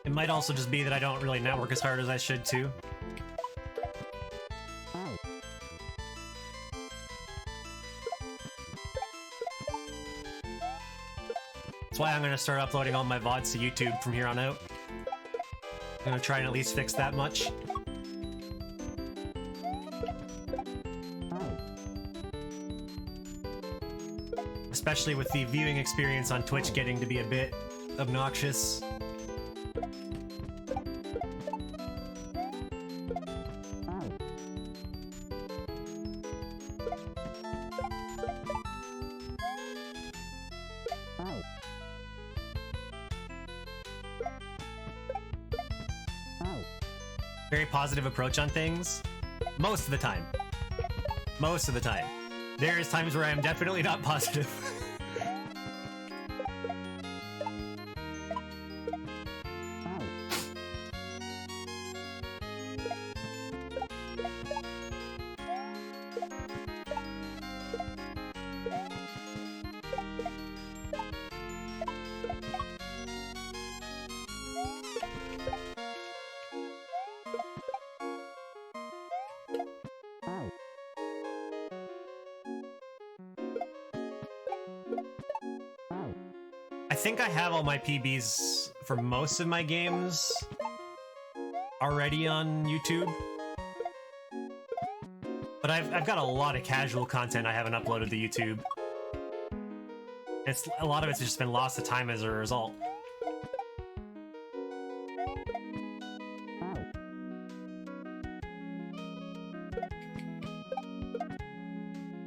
It might also just be that I don't really network as hard as I should too. That's why I'm gonna start uploading all my VODs to YouTube from here on out. I'm gonna try and at least fix that much. Especially with the viewing experience on Twitch getting to be a bit obnoxious. Very positive approach on things. Most of the time. Most of the time. There is times where I am definitely not positive. I think I have all my PBs for most of my games already on YouTube. But I've got a lot of casual content I haven't uploaded to YouTube. A lot of it's just been lost to time as a result.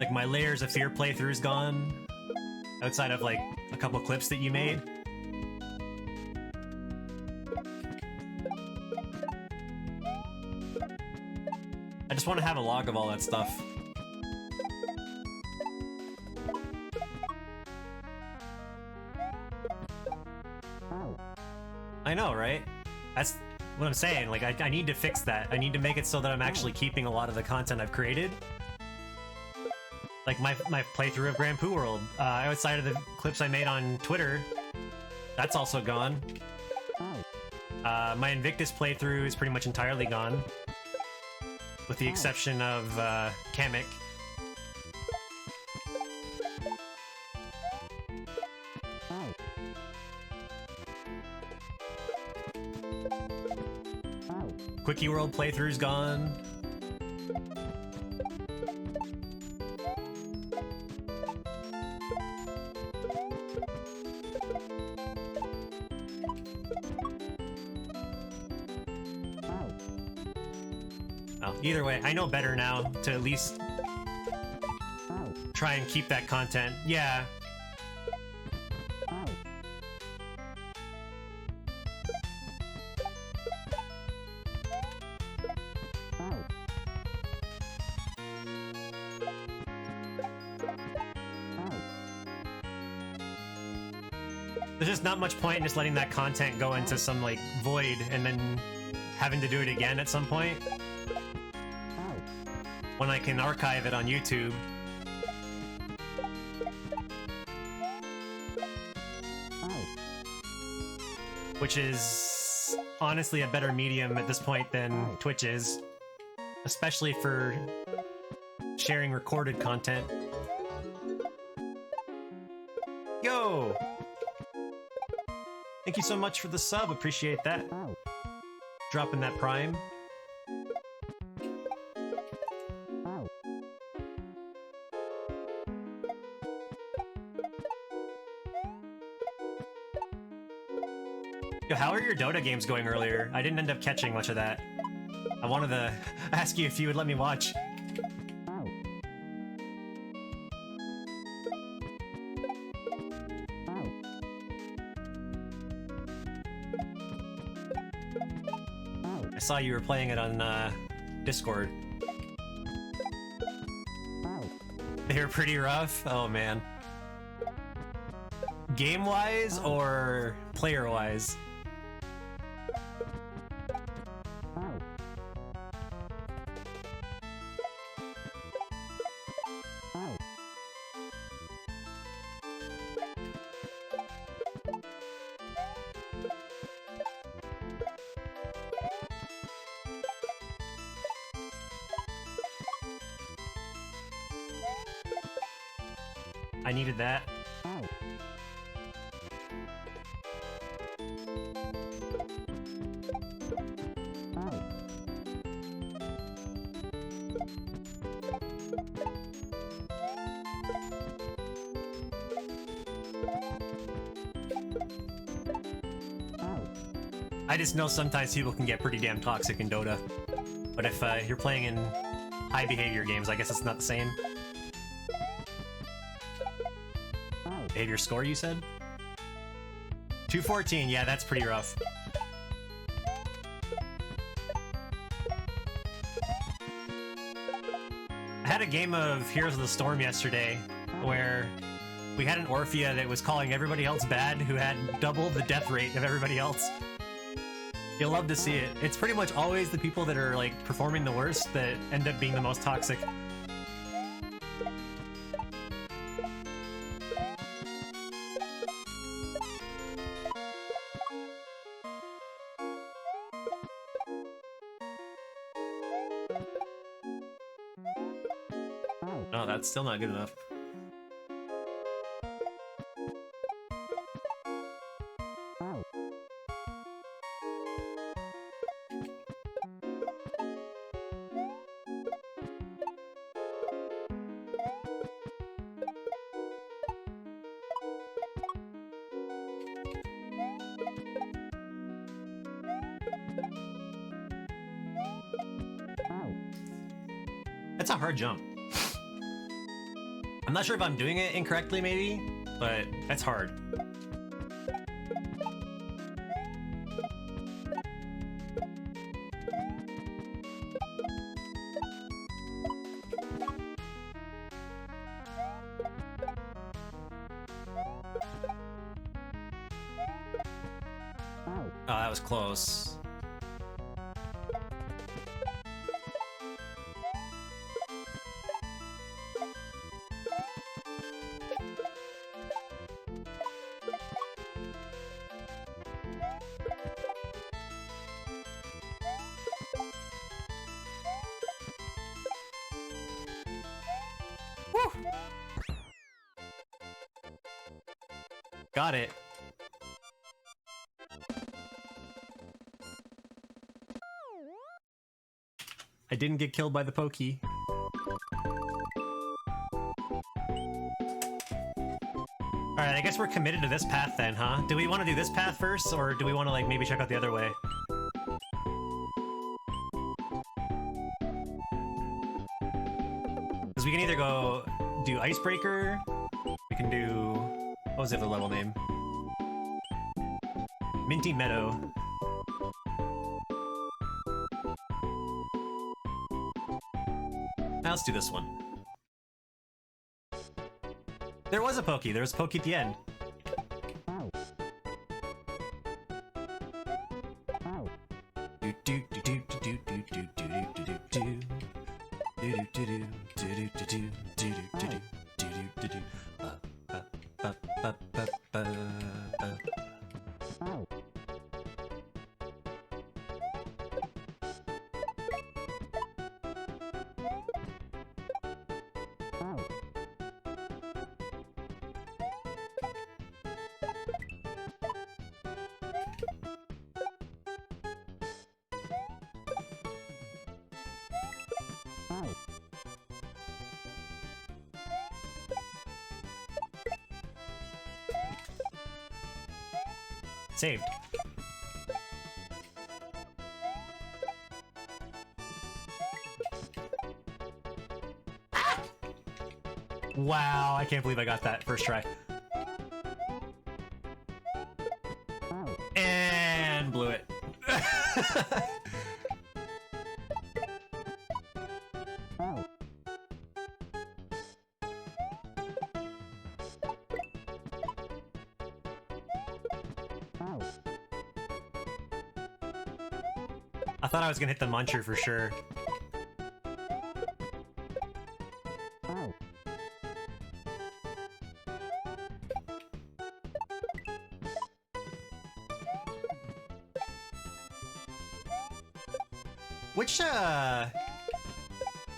Like my Layers of Fear playthrough's gone. Outside of like a couple clips that you made. I just want to have a log of all that stuff. I know, right? That's what I'm saying. Like, I need to fix that. I need to make it so that I'm actually keeping a lot of the content I've created. Like my playthrough of Grand Poo World, outside of the clips I made on Twitter, that's also gone. My Invictus playthrough is pretty much entirely gone, with the exception of Kamek. Quickie World playthrough's gone. Either way, I know better now to at least try and keep that content. Yeah. There's just not much point in just letting that content go into some, like, void and then having to do it again at some point. When I can archive it on YouTube. Which is honestly a better medium at this point than Twitch is. Especially for sharing recorded content. Yo! Thank you so much for the sub, appreciate that. Dropping that prime. Yo, how are your Dota games going earlier? I didn't end up catching much of that. I wanted to ask you if you would let me watch. I saw you were playing it on Discord. They were pretty rough? Oh man. Game-wise or player-wise? I needed that. I just know sometimes people can get pretty damn toxic in Dota. But if you're playing in high behavior games, I guess it's not the same. Behavior score, you said? 214, yeah, that's pretty rough. I had a game of Heroes of the Storm yesterday where we had an Orphea that was calling everybody else bad who had double the death rate of everybody else. You'll love to see it. It's pretty much always the people that are like performing the worst that end up being the most toxic. Oh, that's still not good enough. That's a hard jump. I'm not sure if I'm doing it incorrectly, maybe, but that's hard. Oh, that was close. Got it. I didn't get killed by the pokey. Alright, I guess we're committed to this path then, huh? Do we want to do this path first, or do we want to, like, maybe check out the other way? Because we can either go do Icebreaker, we can do... what was the other level name? Minty Meadow. Now let's do this one. There was a pokey. There was a pokey at the end. Saved. Wow, I can't believe I got that first try. And blew it. I thought I was gonna hit the muncher for sure.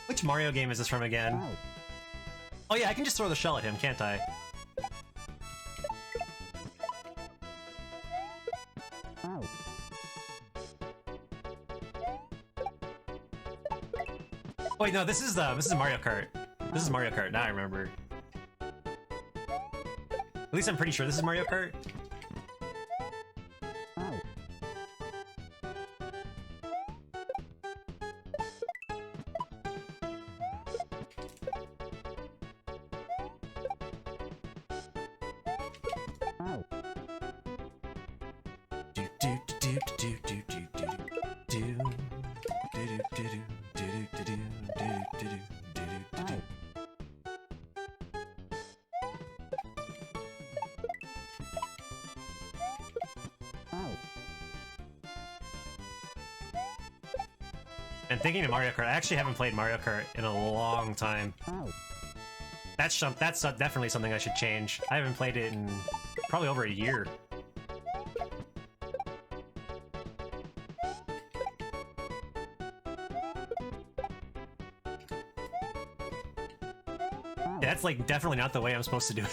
Which Mario game is this from again? Oh yeah, I can just throw the shell at him, can't I? Wait, no, this is Mario Kart. This is Mario Kart, now I remember. At least I'm pretty sure this is Mario Kart. And thinking of Mario Kart, I actually haven't played Mario Kart in a long time. That's definitely something I should change. I haven't played it in probably over a year. Yeah, that's like definitely not the way I'm supposed to do it.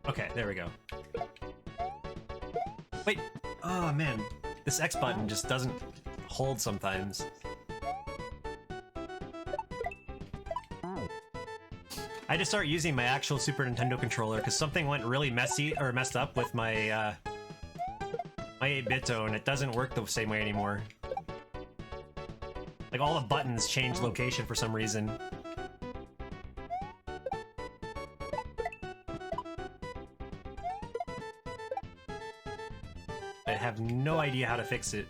Okay, there we go. Wait! Oh man, this X button just doesn't hold sometimes. I had to start using my actual Super Nintendo controller because something went really messed up with my my 8-bito, and it doesn't work the same way anymore. Like all the buttons changed location for some reason. I have no idea how to fix it.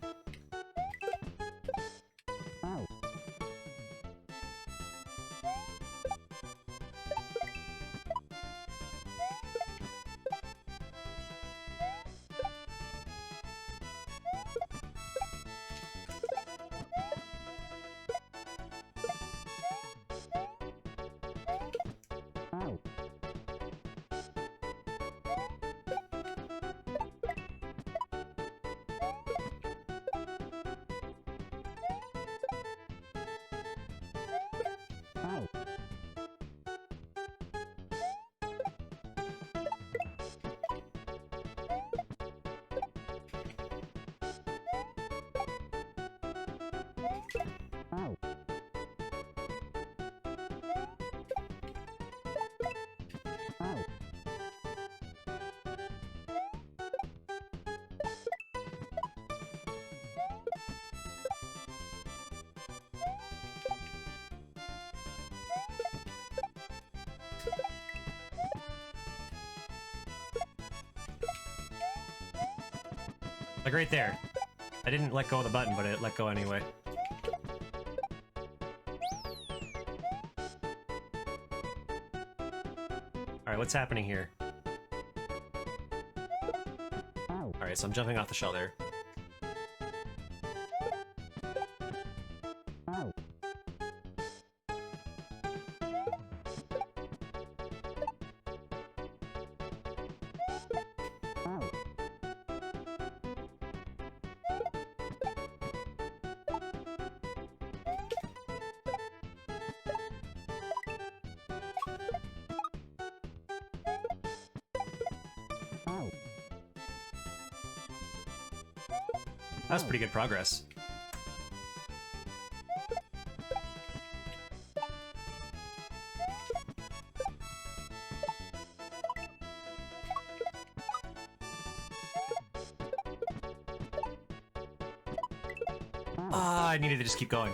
Like right there. I didn't let go of the button, but it let go anyway. Alright, what's happening here? Alright, so I'm jumping off the shell there. That's pretty good progress. Ah, I needed to just keep going.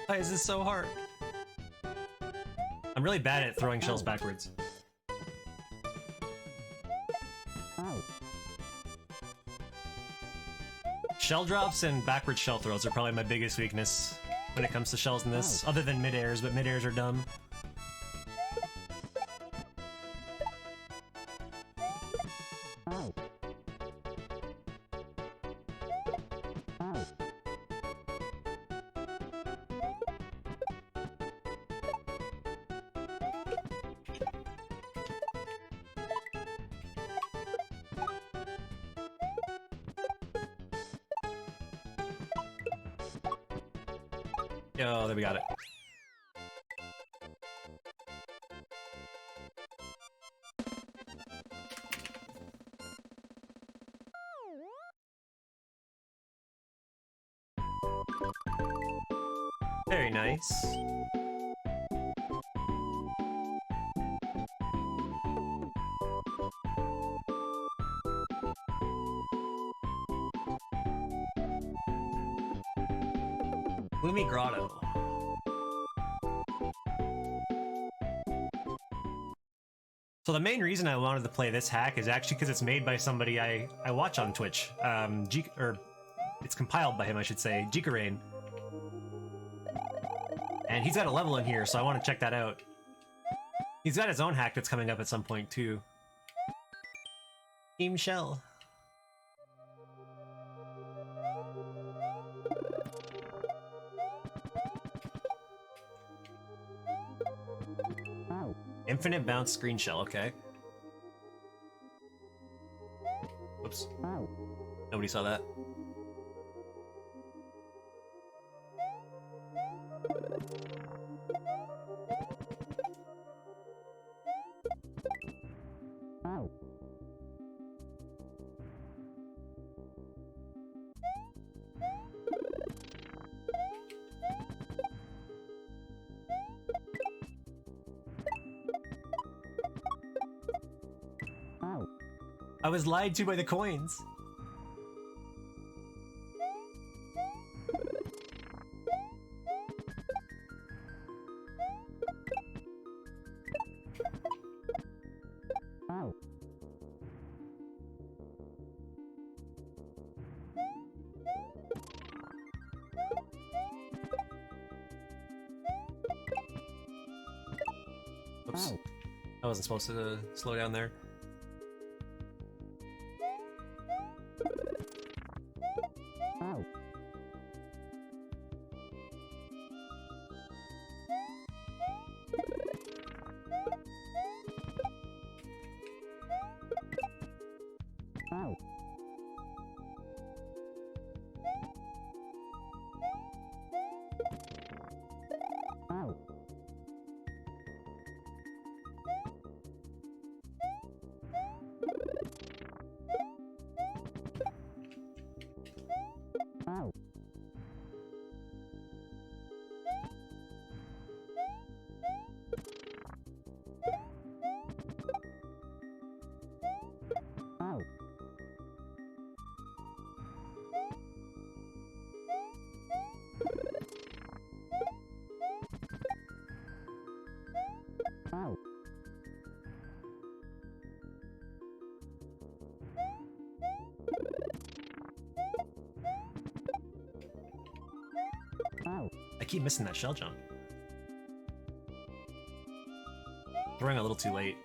Why is this so hard? I'm really bad at throwing shells backwards. Shell drops and backward shell throws are probably my biggest weakness when it comes to shells in this, other than mid-airs, but mid-airs are dumb. Oh, there we got it. Very nice. Gloomy Grotto. So the main reason I wanted to play this hack is actually because it's made by somebody I watch on Twitch. It's compiled by him, I should say, Jikarain. And he's got a level in here, so I want to check that out. He's got his own hack that's coming up at some point, too. Team Shell. Infinite bounce screen shell, okay. Whoops. Nobody saw that. I was lied to by the coins. Oops. I wasn't supposed to slow down there. I keep missing that shell jump. Throwing a little too late.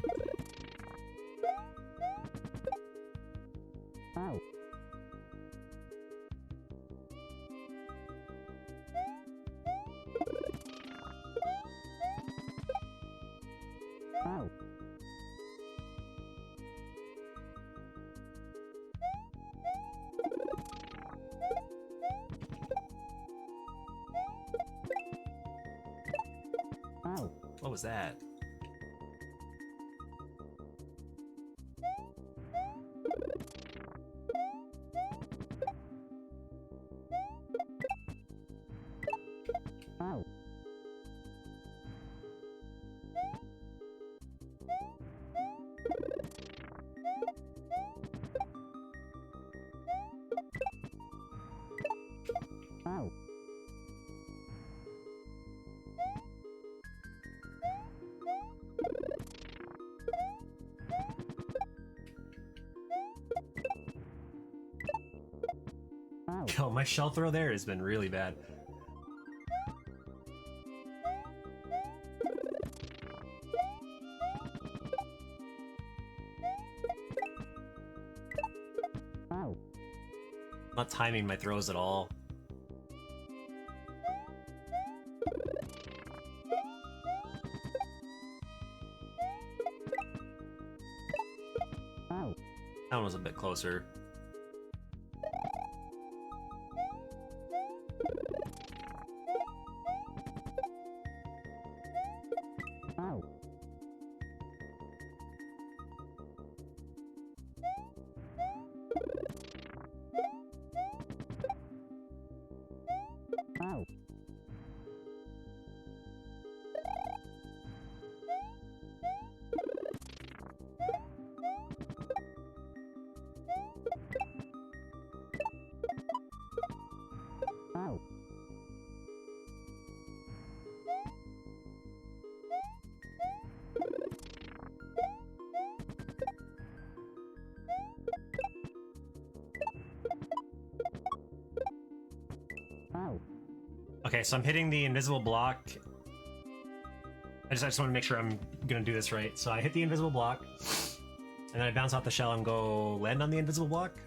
What was that? Yo, my shell throw there has been really bad. Not timing my throws at all. That one was a bit closer. Okay, so I'm hitting the invisible block. I just want to make sure I'm gonna do this right. So I hit the invisible block, and then I bounce off the shell and go land on the invisible block.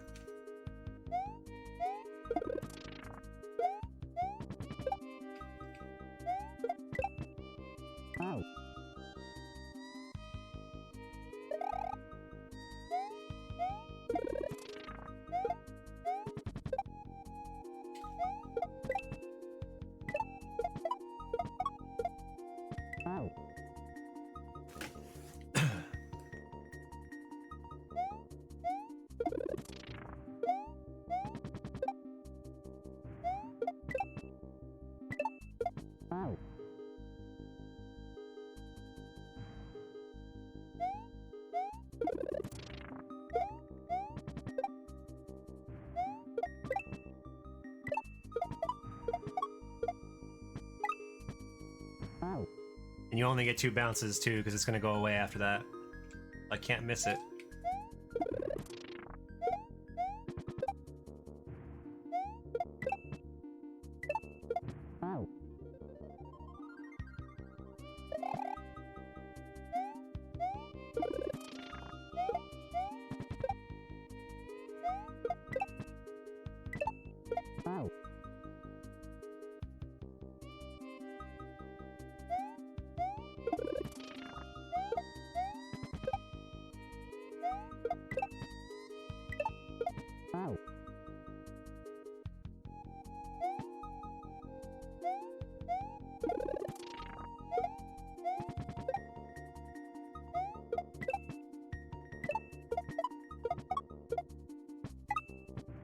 And you only get 2 bounces too, because it's going to go away after that. I can't miss it.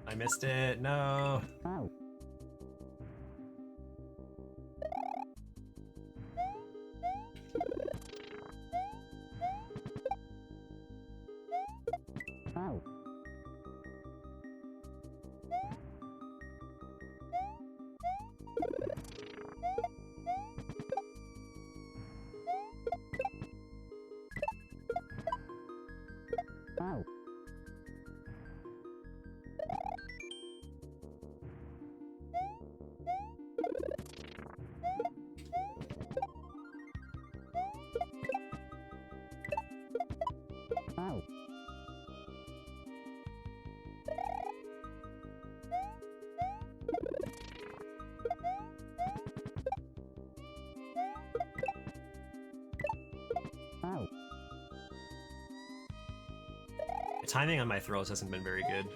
I missed it. No. timing on my throws hasn't been very good.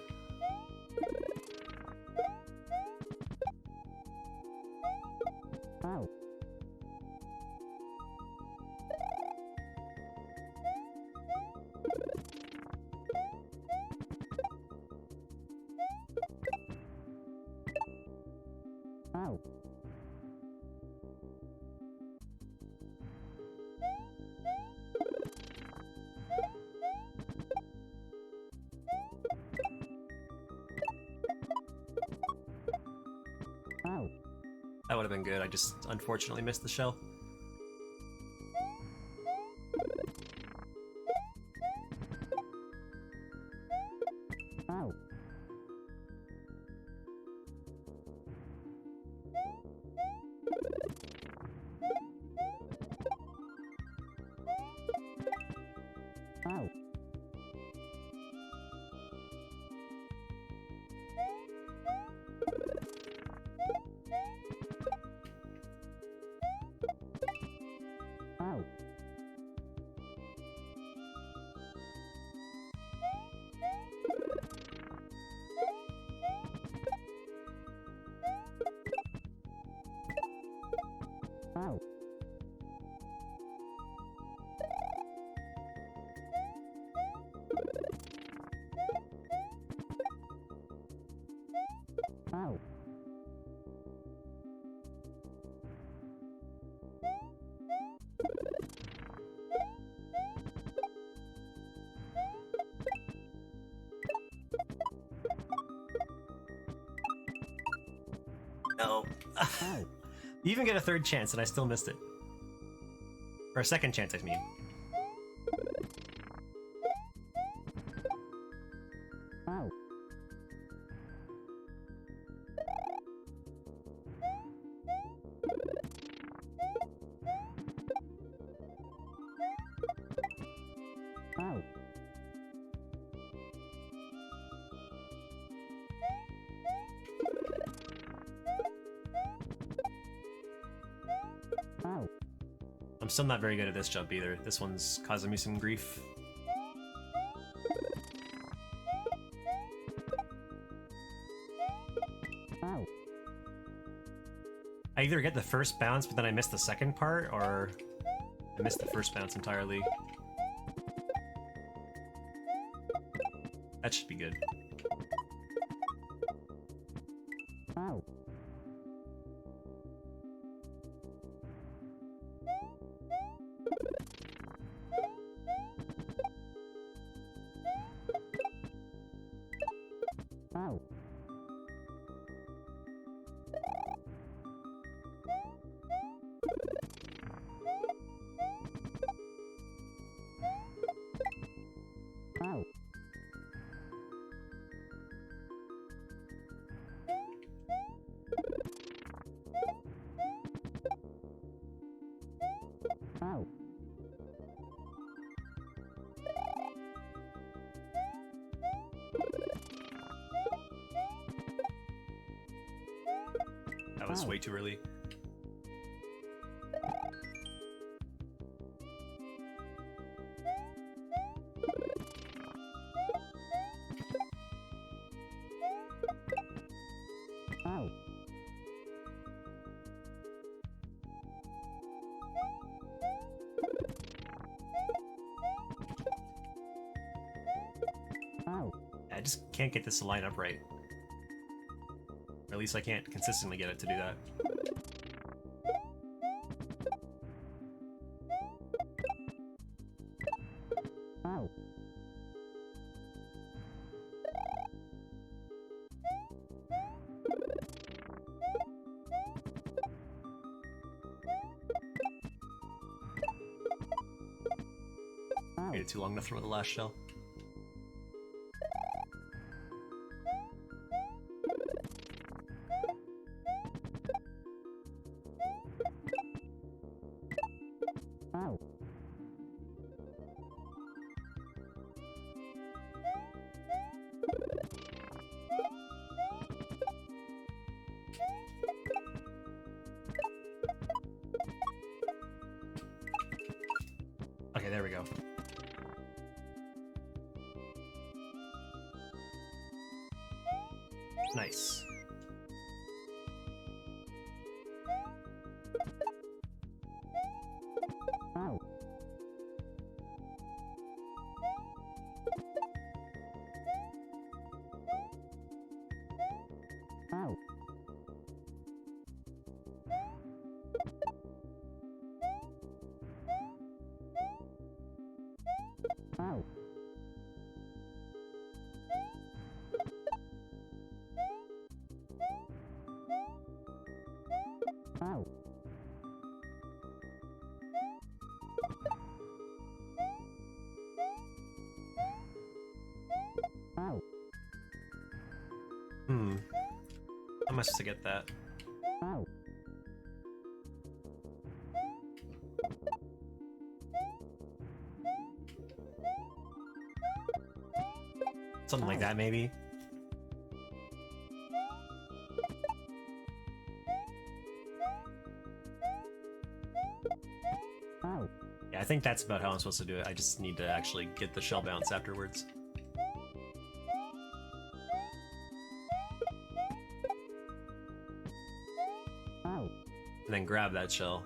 That would have been good. I just unfortunately missed the shell. No. You even get a third chance and I still missed it. Or a second chance, I mean. I'm still not very good at this jump either. This one's causing me some grief. I either get the first bounce, but then I miss the second part, or I miss the first bounce entirely. That should be good. That was way too early. I just can't get this to line up right. Or at least I can't consistently get it to do that. Waited too long to throw the last shell. Okay, there we go. Nice. How am I supposed to get that? Something like that, maybe? Yeah, I think that's about how I'm supposed to do it. I just need to actually get the shell bounce afterwards. And then grab that shell.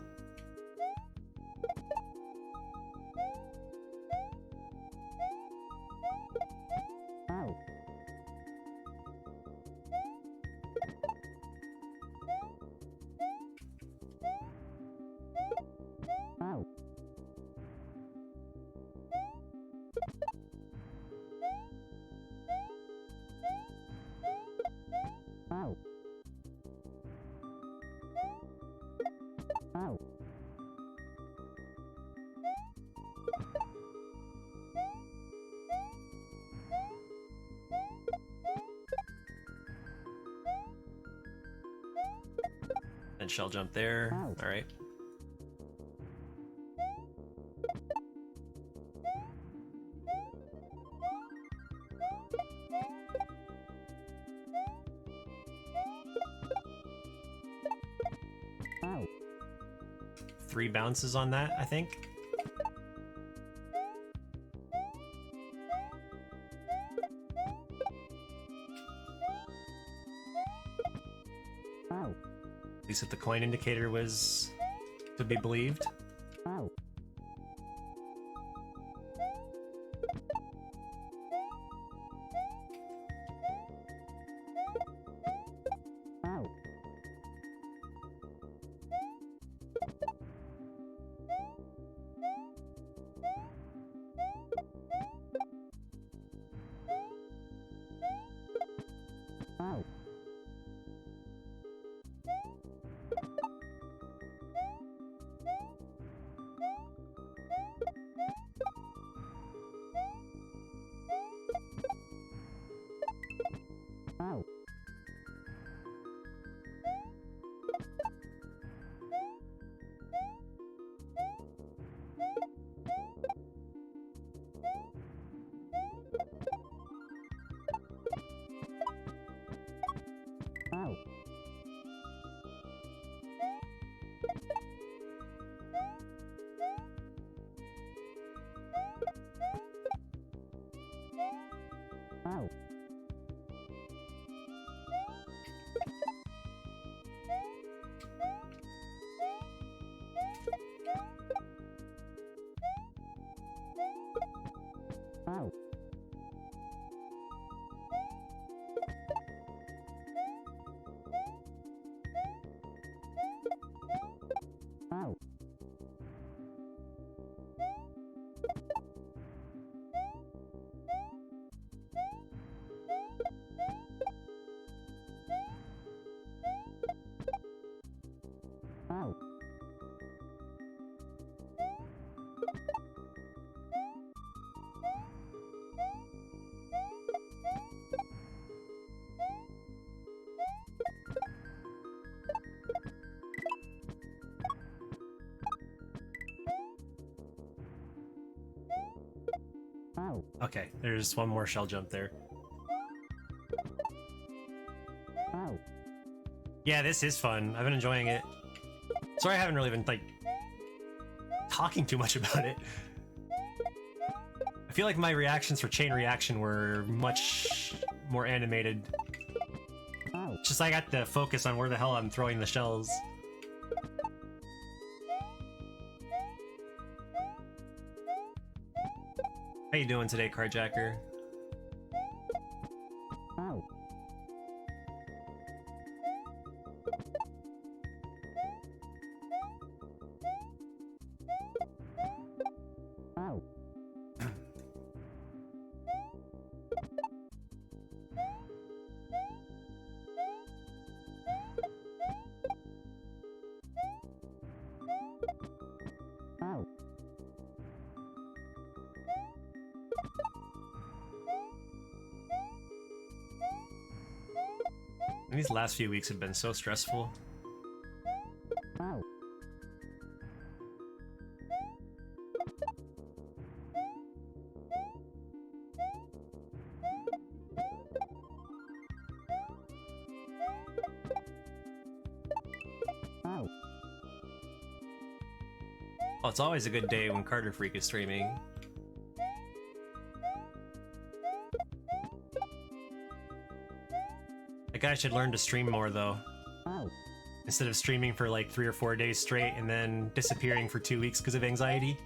And shell jump there. All right. Three bounces on that, I think. At least if the coin indicator was to be believed. Okay, there's one more shell jump there. Yeah, this is fun. I've been enjoying it. Sorry I haven't really been, like, talking too much about it. I feel like my reactions for Chain Reaction were much more animated just I got to focus on where the hell I'm throwing the shells. How you doing today, Carjacker? These last few weeks have been so stressful. Well, it's always a good day when Carter Freak is streaming. That guy should learn to stream more, though. Instead of streaming for like 3 or 4 days straight and then disappearing for 2 weeks because of anxiety.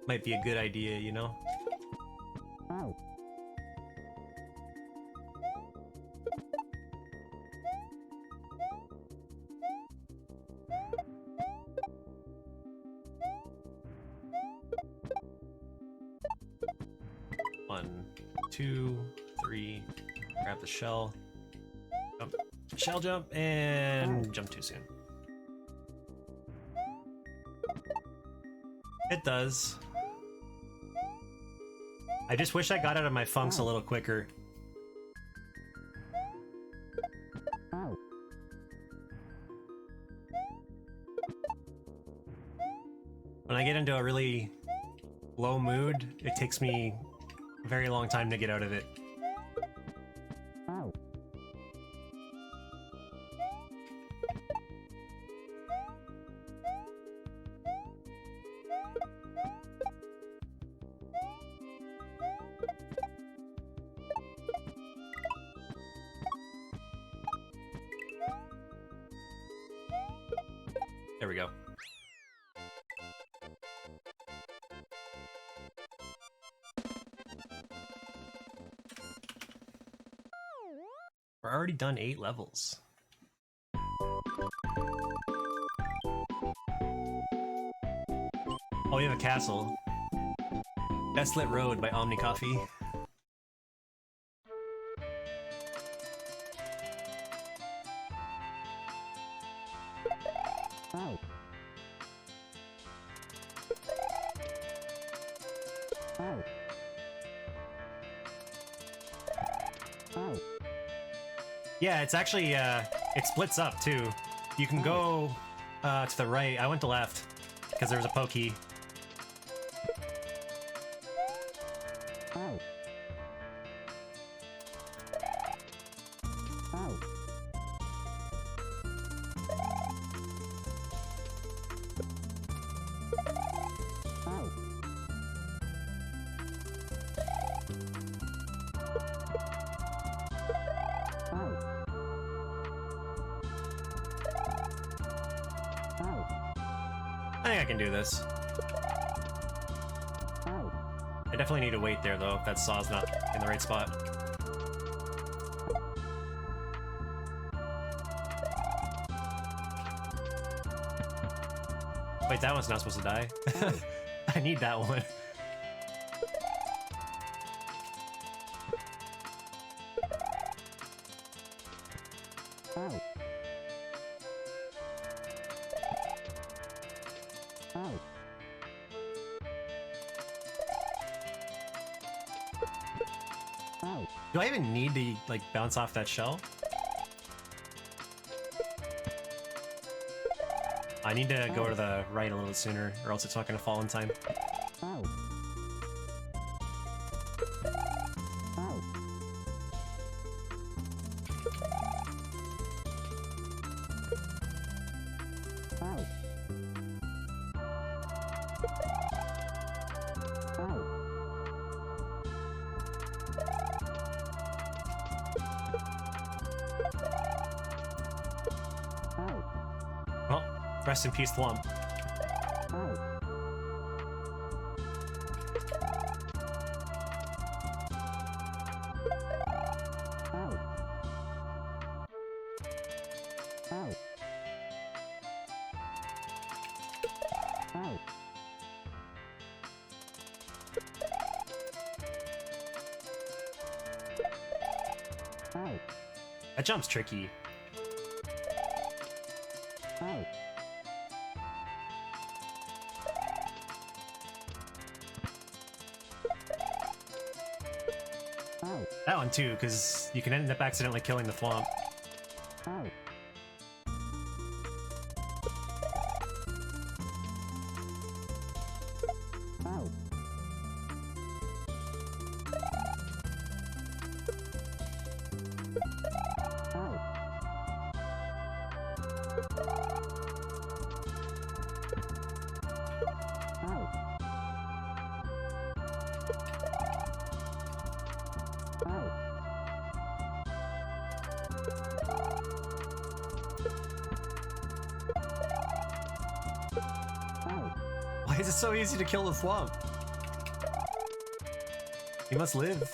Might be a good idea, you know? Grab the shell. Jump. Shell jump and jump too soon. It does. I just wish I got out of my funks a little quicker. When I get into a really low mood, it takes me a very long time to get out of it. There we go. We're already done 8 levels. Oh, we have a castle. Desolate Road by Omni Coffee. Yeah, it's actually, it splits up, too. You can go to the right. I went to left, because there was a pokey. I think I can do this. I definitely need to wait there, though, if that saw's not in the right spot. Wait, that one's not supposed to die. I need that one. Do I even need to, like, bounce off that shell? I need to go to the right a little bit sooner, or else it's not going to fall in time. Rest in peace, Thwomp. That jump's tricky. That one too, because you can end up accidentally killing the Thwomp. Why is it so easy to kill the Thwomp? He must live.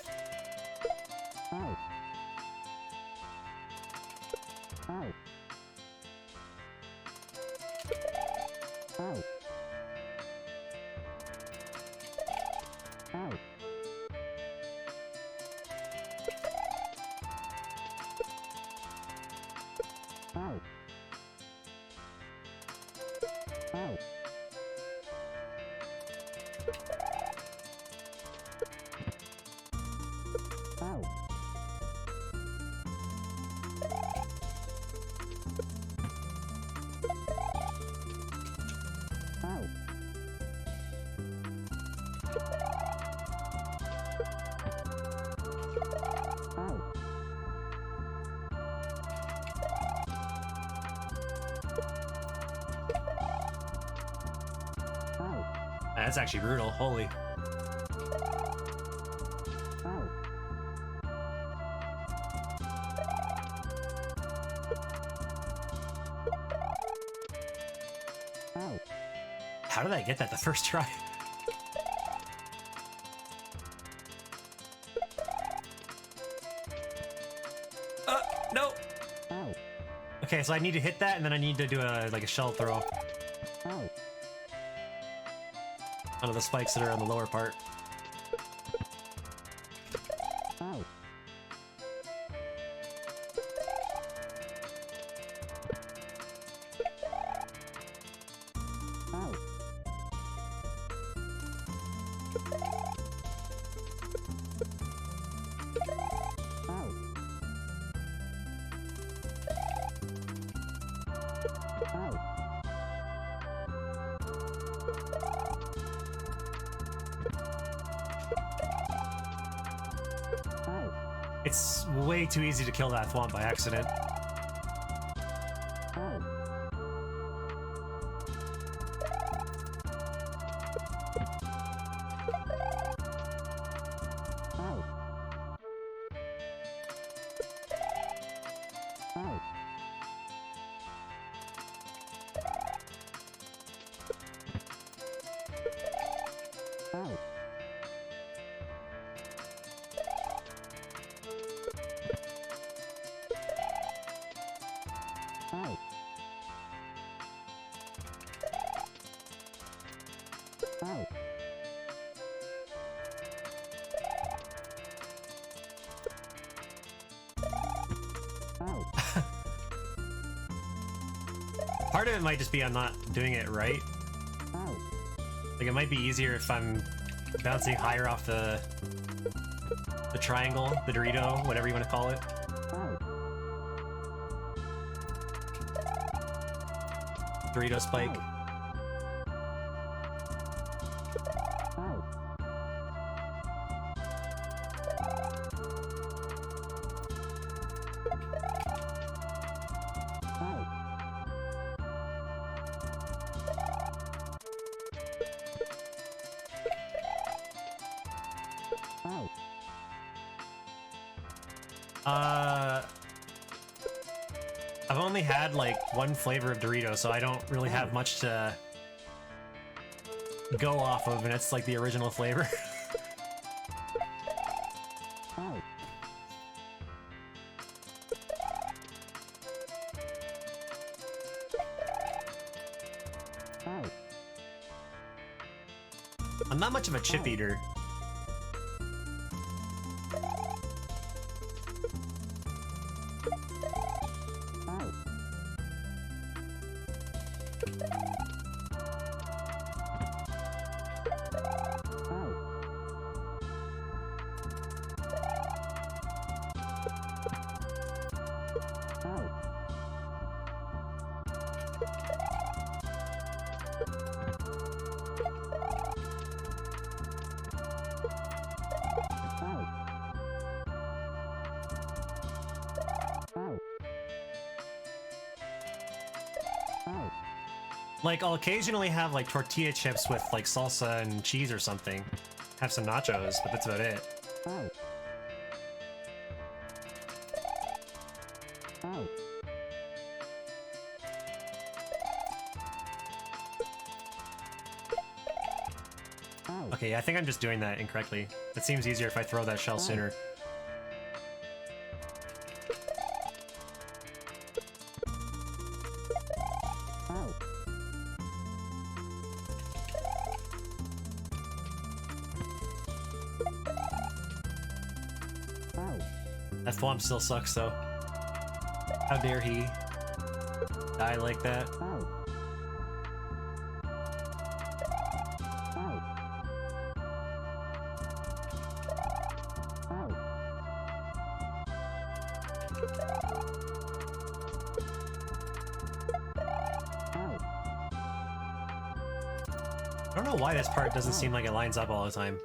That's actually brutal, holy. How did I get that the first try? No! Okay, so I need to hit that and then I need to do a shell throw. One of the spikes that are on the lower part. It's way too easy to kill that Thwomp by accident. Part of it might just be I'm not doing it right. Like, it might be easier if I'm bouncing higher off the triangle, the Dorito, whatever you want to call it. Dorito spike. I've only had like one flavor of Dorito, so I don't really have much to go off of, and it's like the original flavor. I'm not much of a chip eater. Like, I'll occasionally have, like, tortilla chips with, like, salsa and cheese or something. Have some nachos, but that's about it. Okay, I think I'm just doing that incorrectly. It seems easier if I throw that shell sooner. That thwomp still sucks, though. How dare he die like that? I don't know why this part doesn't seem like it lines up all the time.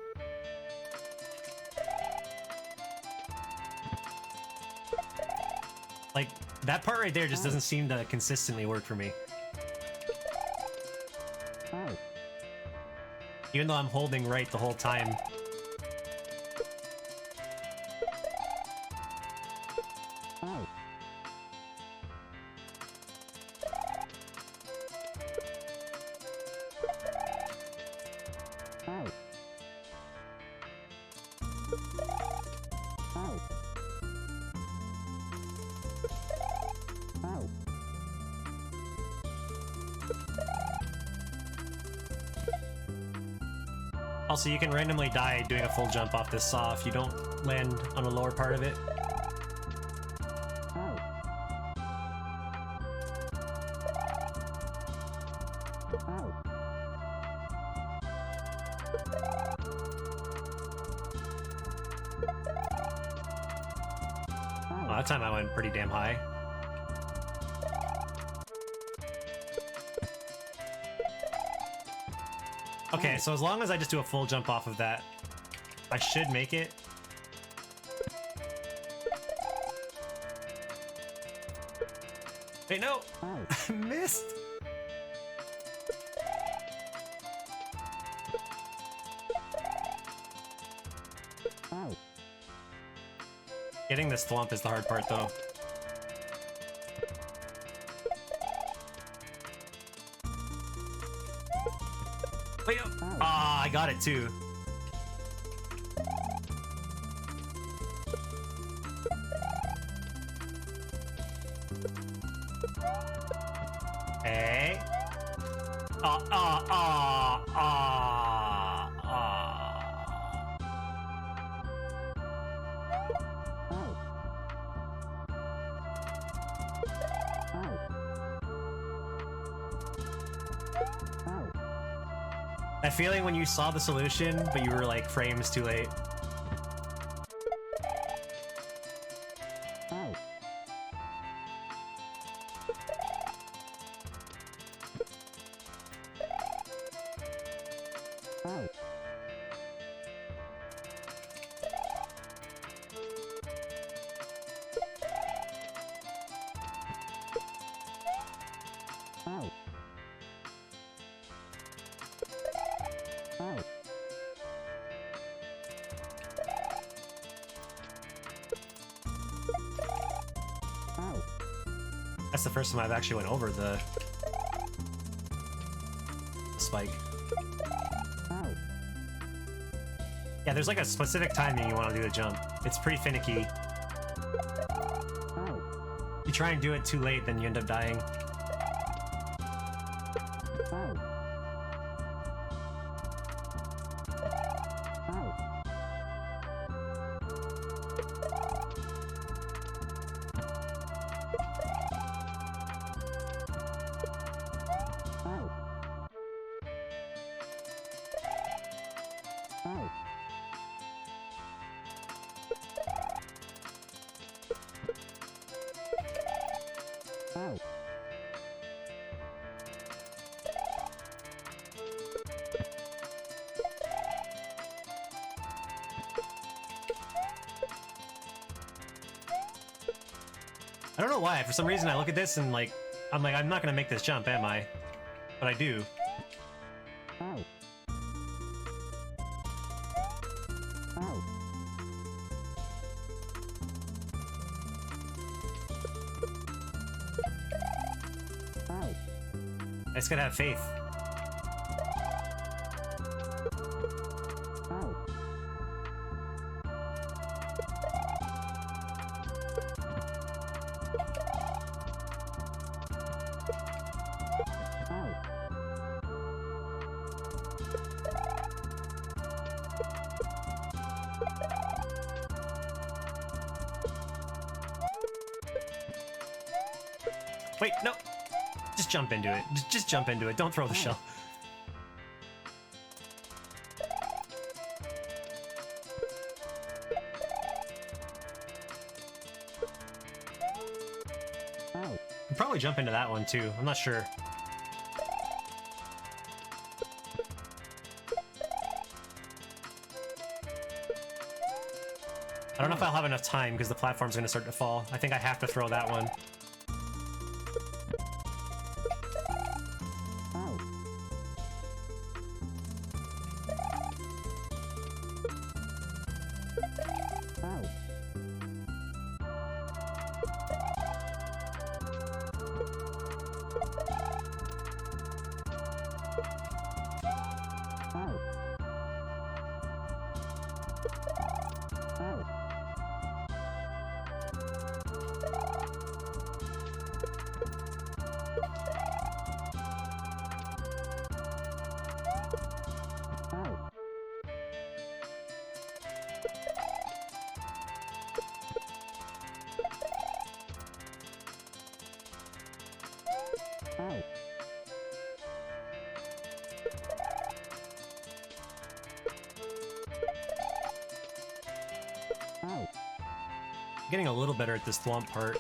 Like, that part right there just doesn't seem to consistently work for me. Even though I'm holding right the whole time. Also, you can randomly die doing a full jump off this saw if you don't land on the lower part of it. Oh, that time I went pretty damn high. Okay, so as long as I just do a full jump off of that, I should make it. Wait, no! I missed! Getting this thwomp is the hard part, though. Wait, ah, I got it too. Hey. That feeling when you saw the solution, but you were like frames too late. the first time I've actually went over the spike. Yeah, there's like a specific timing you want to do the jump. It's pretty finicky. You try and do it too late, then you end up dying. I don't know why. For some reason, I look at this and I'm like, I'm not gonna make this jump, am I? But I do. I just gotta have faith. Wait, no! Just jump into it. Just jump into it. Don't throw the shell. I'd probably jump into that one too. I'm not sure. I don't know if I'll have enough time because the platform's going to start to fall. I think I have to throw that one. Getting a little better at this thwomp part.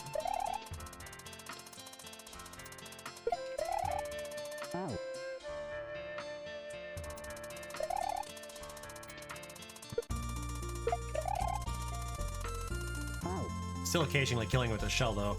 Still occasionally killing with a shell though.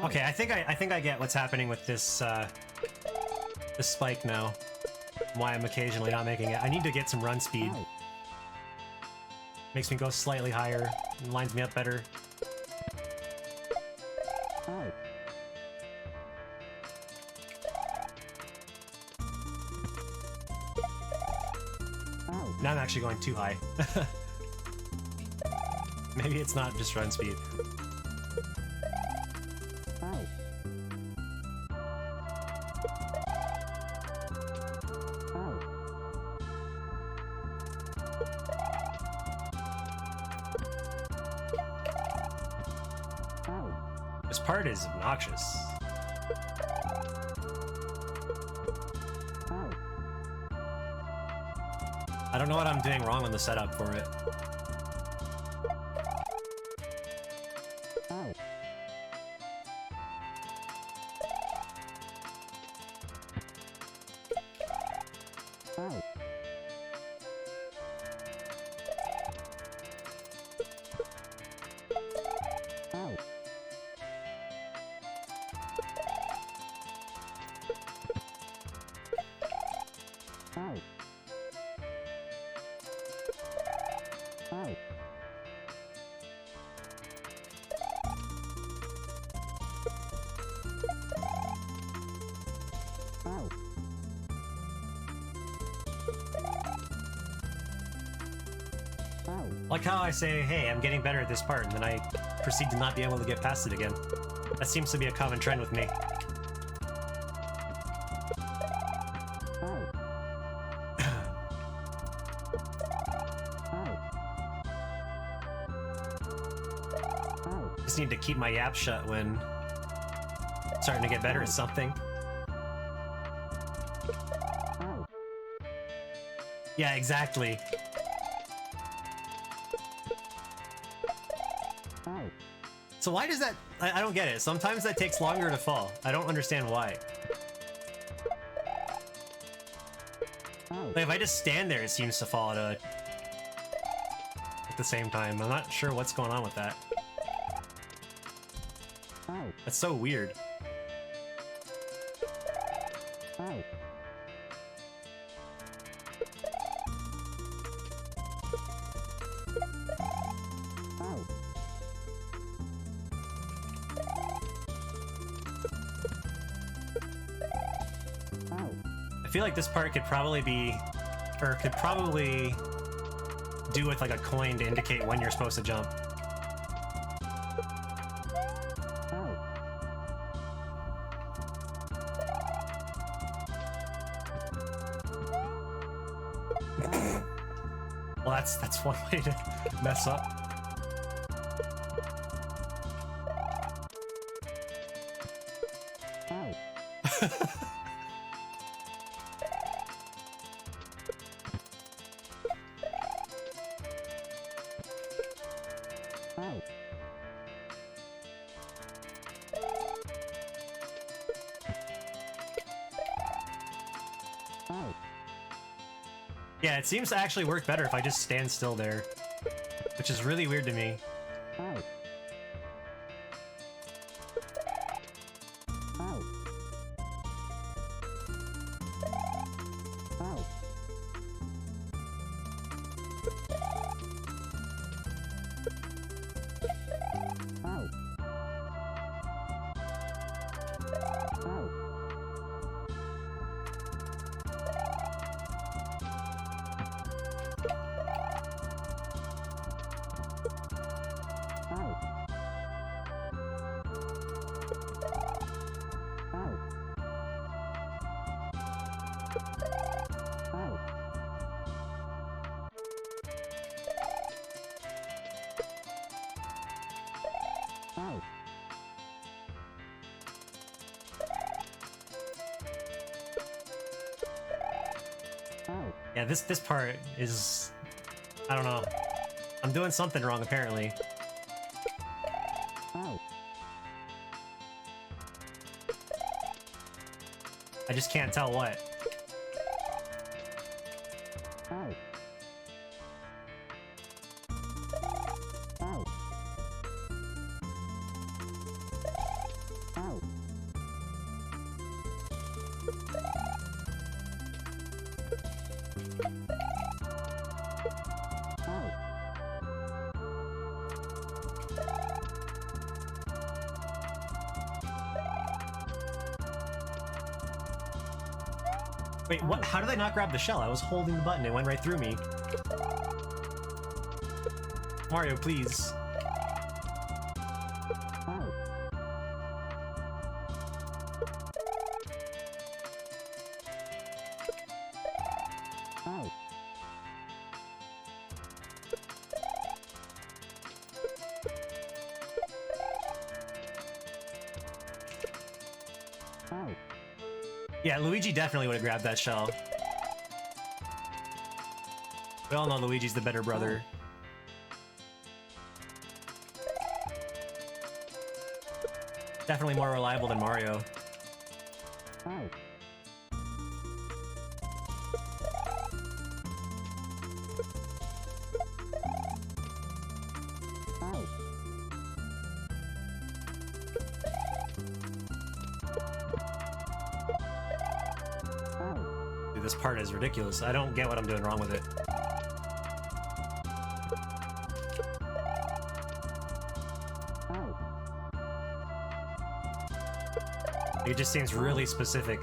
Okay, I think I get what's happening with this this spike now. Why I'm occasionally not making it. I need to get some run speed. Makes me go slightly higher, and lines me up better. Now I'm actually going too high. Maybe it's not just run speed. This part is obnoxious. I don't know what I'm doing wrong on the setup for it. Like how I say, hey, I'm getting better at this part, and then I proceed to not be able to get past it again. That seems to be a common trend with me. Just need to keep my yap shut when starting to get better at something. Yeah, exactly. So why does that... I don't get it. Sometimes that takes longer to fall. I don't understand why. Like, if I just stand there, it seems to fall at the same time. I'm not sure what's going on with that. That's so weird. I feel like this part could probably be, or could probably do with like a coin to indicate when you're supposed to jump. Well, that's one way to mess up. Yeah, it seems to actually work better if I just stand still there, which is really weird to me. Yeah, this part is... I don't know. I'm doing something wrong, apparently. I just can't tell what. Wait, what? How did I not grab the shell? I was holding the button. It went right through me. Mario, please. Yeah, Luigi definitely would have grabbed that shell. We all know Luigi's the better brother. Definitely more reliable than Mario. Dude, this part is ridiculous. I don't get what I'm doing wrong with it. It just seems really specific.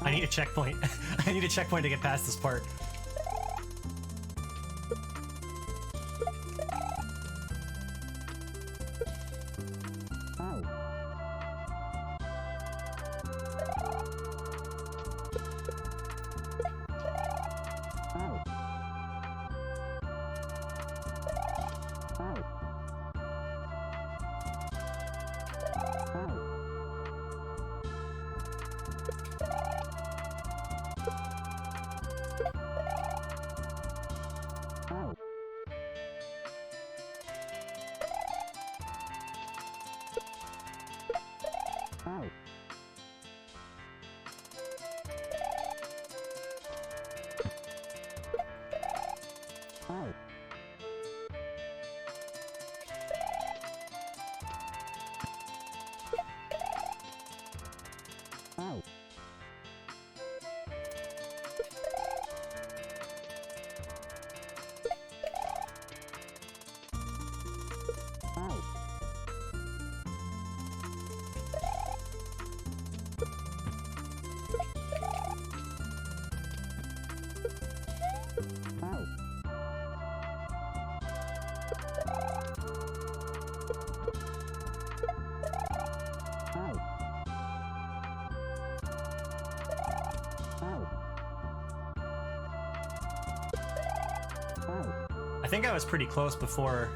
I need a checkpoint. I need a checkpoint to get past this part. I think I was pretty close before.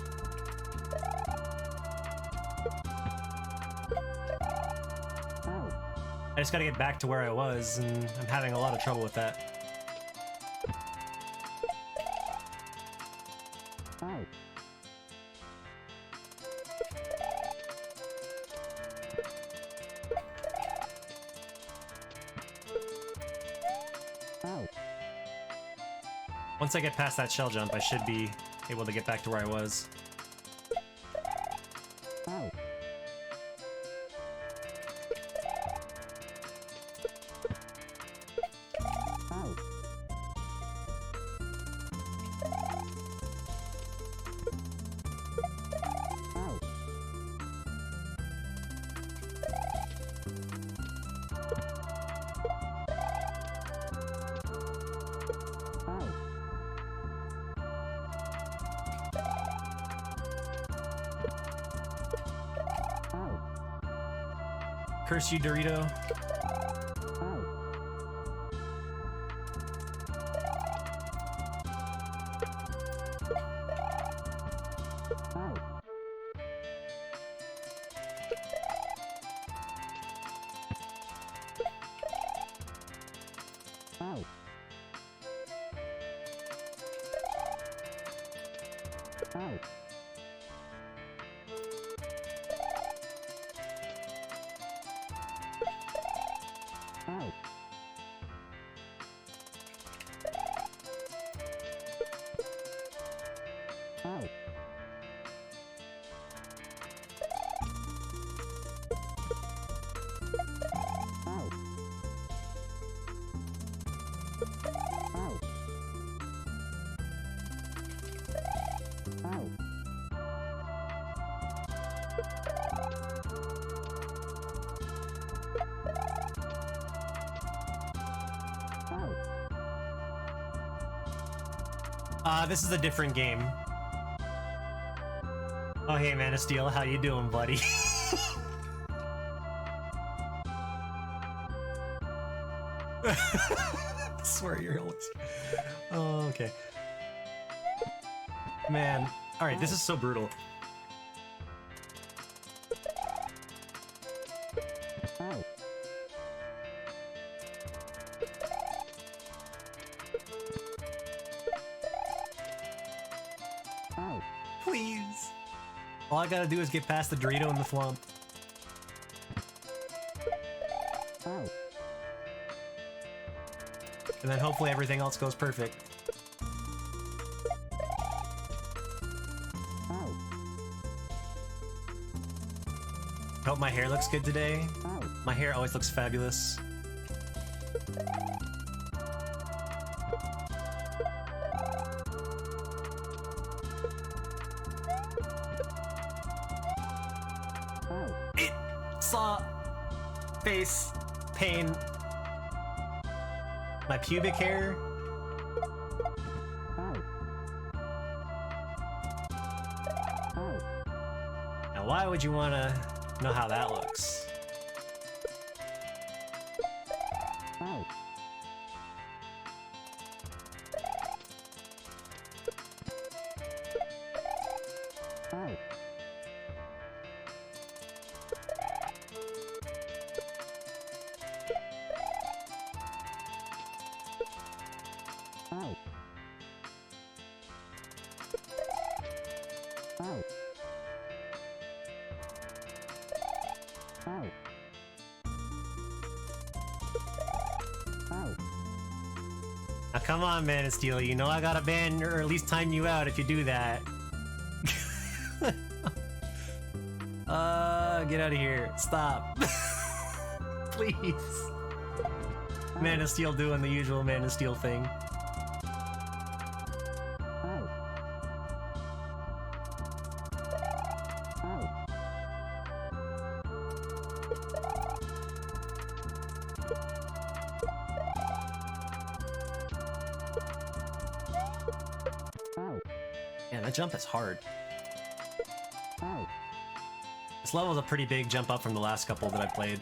I just gotta get back to where I was, and I'm having a lot of trouble with that. Once I get past that shell jump, I should be able to get back to where I was. Curse you, Dorito. This is a different game. Oh, hey, Man of Steel, how you doing, buddy? I swear you're always... Oh, okay. Man. Alright, this is so brutal. Please. All I gotta do is get past the Dorito and the Flump. And then hopefully everything else goes perfect. Hope my hair looks good today. My hair always looks fabulous. It saw face pain. My pubic hair. Now, why would you want to know how that looks? Now come on, Man of Steel, you know I gotta ban or at least time you out if you do that. Get out of here. Stop. Please. Man of Steel doing the usual Man of Steel thing. Man, that jump is hard. This level is a pretty big jump up from the last couple that I played.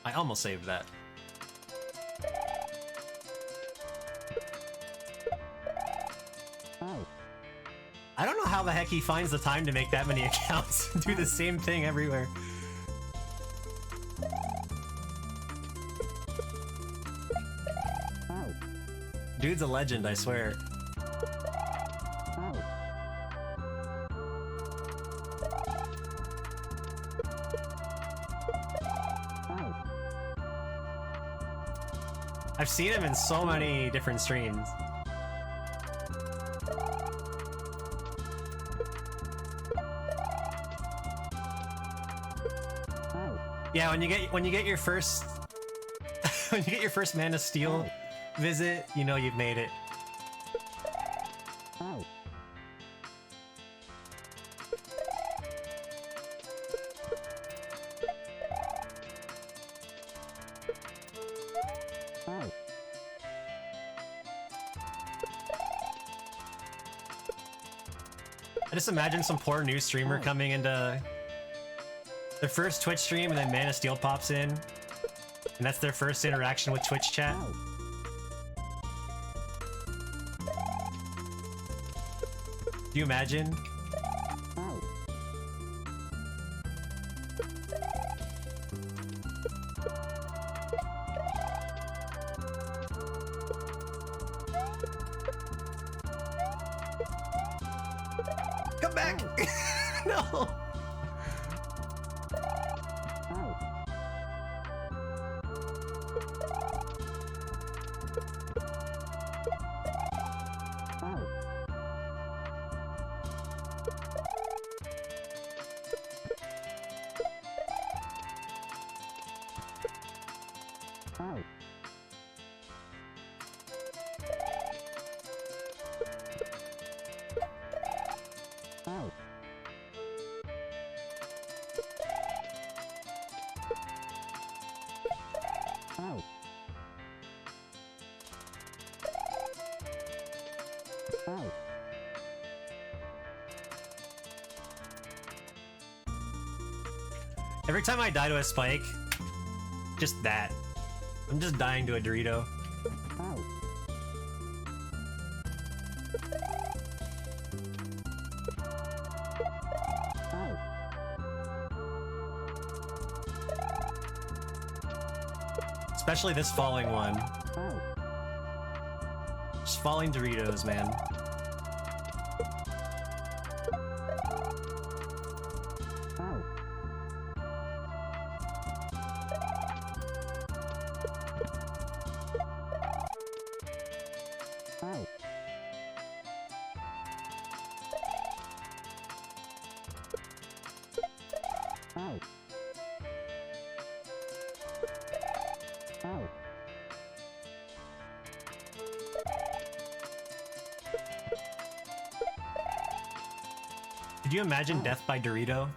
I almost saved that. I don't know how the heck he finds the time to make that many accounts and do the same thing everywhere. Dude's a legend, I swear. I've seen him in so many different streams. Yeah, when you get your first when you get your first Man of Steel visit, you know you've made it. I just imagine some poor new streamer coming into their first Twitch stream and then Man of Steel pops in, and that's their first interaction with Twitch chat. Do you imagine? Come back! No! Every time I die to a spike, just that. I'm just dying to a Dorito. Especially this falling one. Just falling Doritos, man. Could you imagine death by Dorito?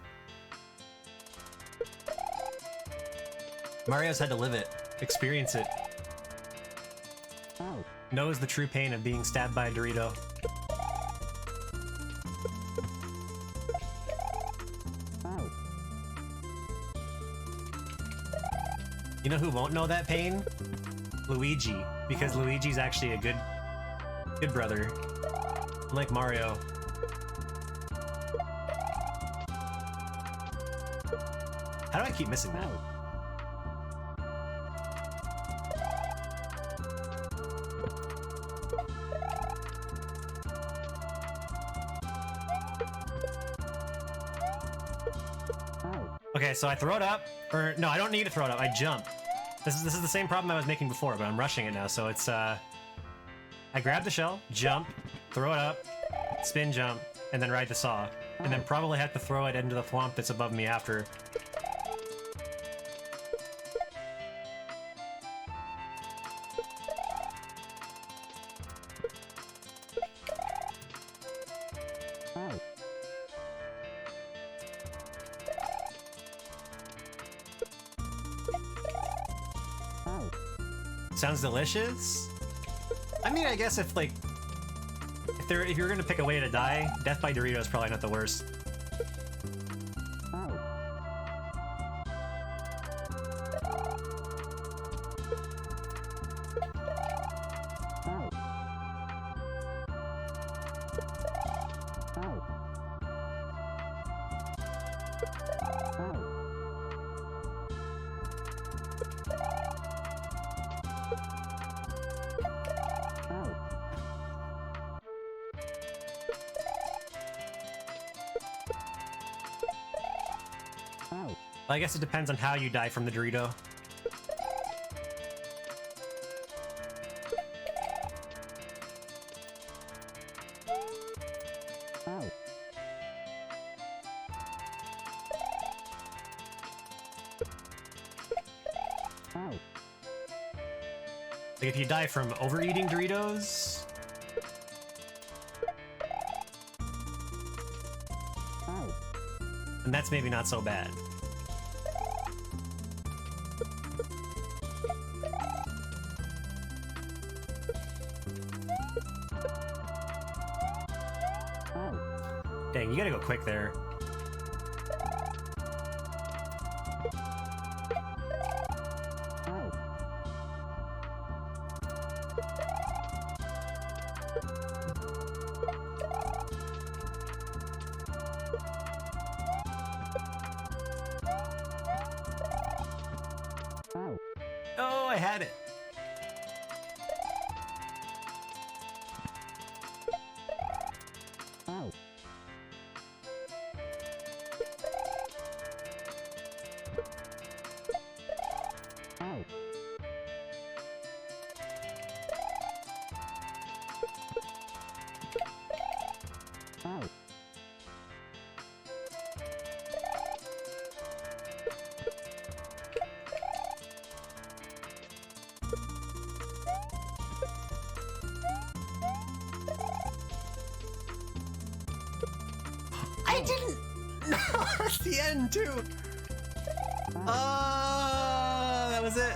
Mario's had to live it, experience it. Knows the true pain of being stabbed by a Dorito. You know who won't know that pain? Luigi, because Luigi's actually a good brother. Unlike Mario. How do I keep missing that? Okay, so I throw it up, or no, I don't need to throw it up. I jump. This is the same problem I was making before, but I'm rushing it now. So it's I grab the shell, jump, throw it up, spin jump, and then ride the saw, and then probably have to throw it into the thwomp that's above me after. Sounds delicious. I mean, I guess if you're gonna pick a way to die, death by Dorito is probably not the worst. I guess it depends on how you die from the Dorito. Like if you die from overeating Doritos... and that's maybe not so bad. Dang, you gotta go quick there. Oh, I had it. the end too. Oh, that was it.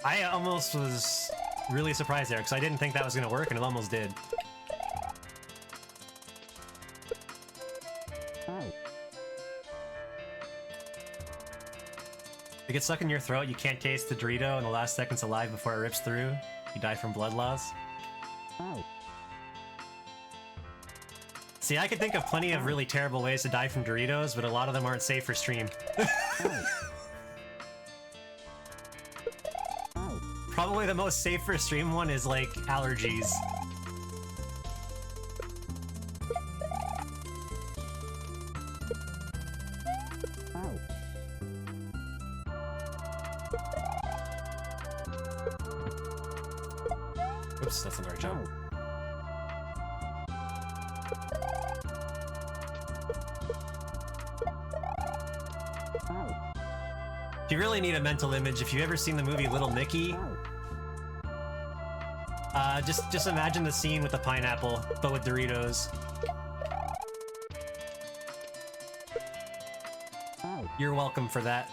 I almost was really surprised there because I didn't think that was going to work, and it almost did. If it gets stuck in your throat, you can't taste the Dorito in the last seconds alive before it rips through. You die from blood loss. See, I could think of plenty of really terrible ways to die from Doritos, but a lot of them aren't safe for stream. Probably the most safe for stream one is like allergies. Oops, that's not the right jump. If you really need a mental image, if you've ever seen the movie Little Nicky, just imagine the scene with the pineapple, but with Doritos. You're welcome for that.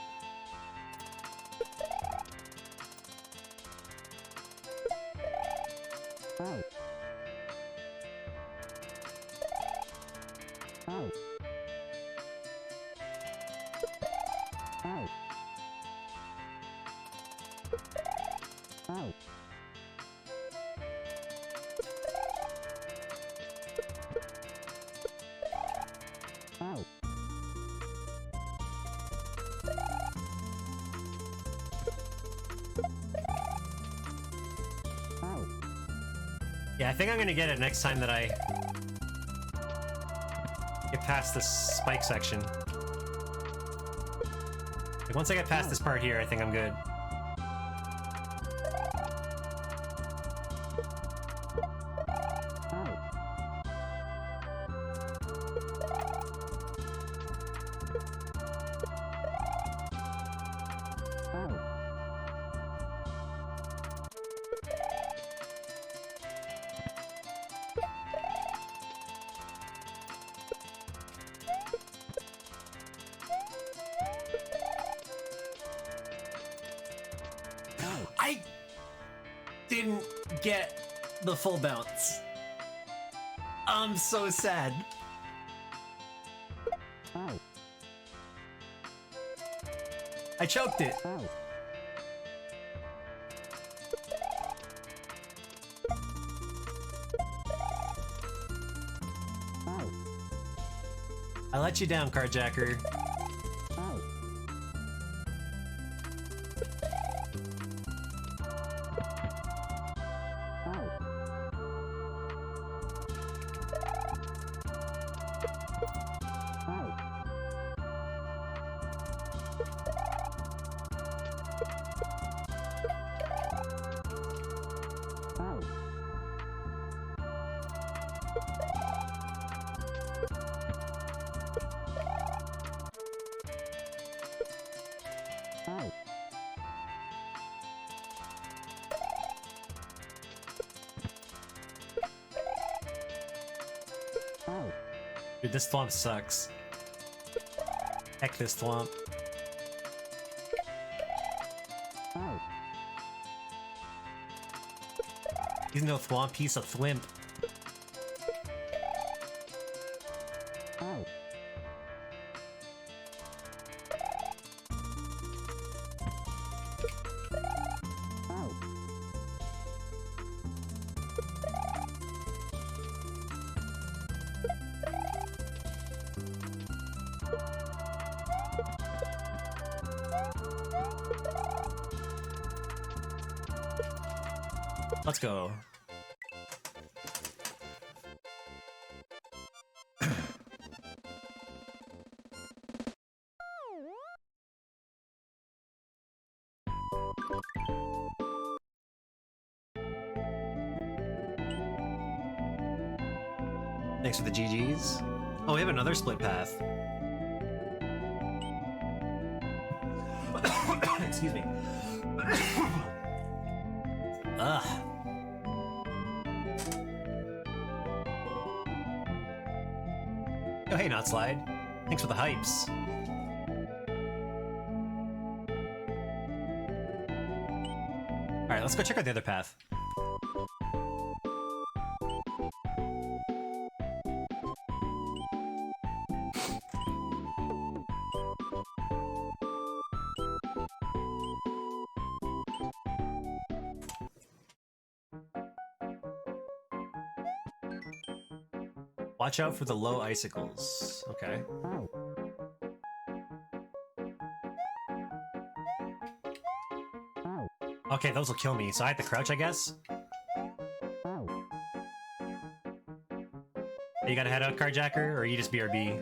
Yeah, I think I'm gonna get it next time that I get past this spike section. Like, once I get past this part here, I think I'm good. I didn't get the full bounce. I'm so sad. I choked it. I let you down, Carjacker. Dude, this thwomp sucks. Heck this thwomp. He's no thwomp, he's a thwimp. Let's go. Thanks for the GGs. Oh, we have another split path. Excuse me. Ugh. Oh, hey, Not Slide. Thanks for the hypes. Alright, let's go check out the other path. Watch out for the low icicles. Okay. Okay, those will kill me, so I have to crouch, I guess? You gotta head out, Carjacker, or you just BRB?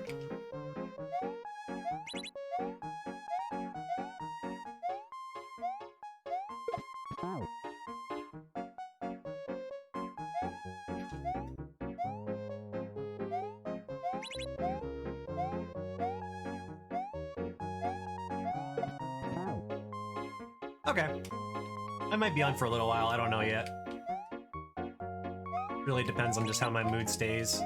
Okay. I might be on for a little while, I don't know yet. Really depends on just how my mood stays.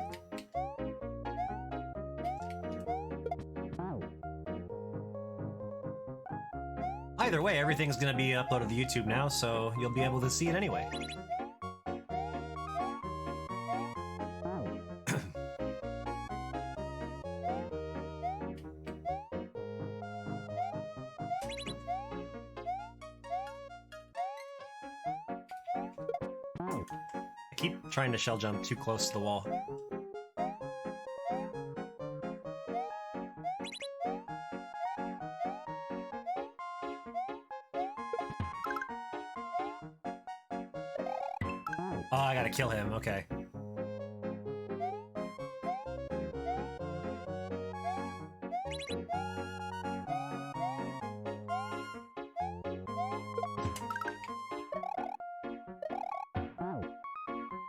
Either way, everything's gonna be uploaded to YouTube now, so you'll be able to see it anyway. I keep trying to shell jump too close to the wall. Oh, I gotta kill him, okay.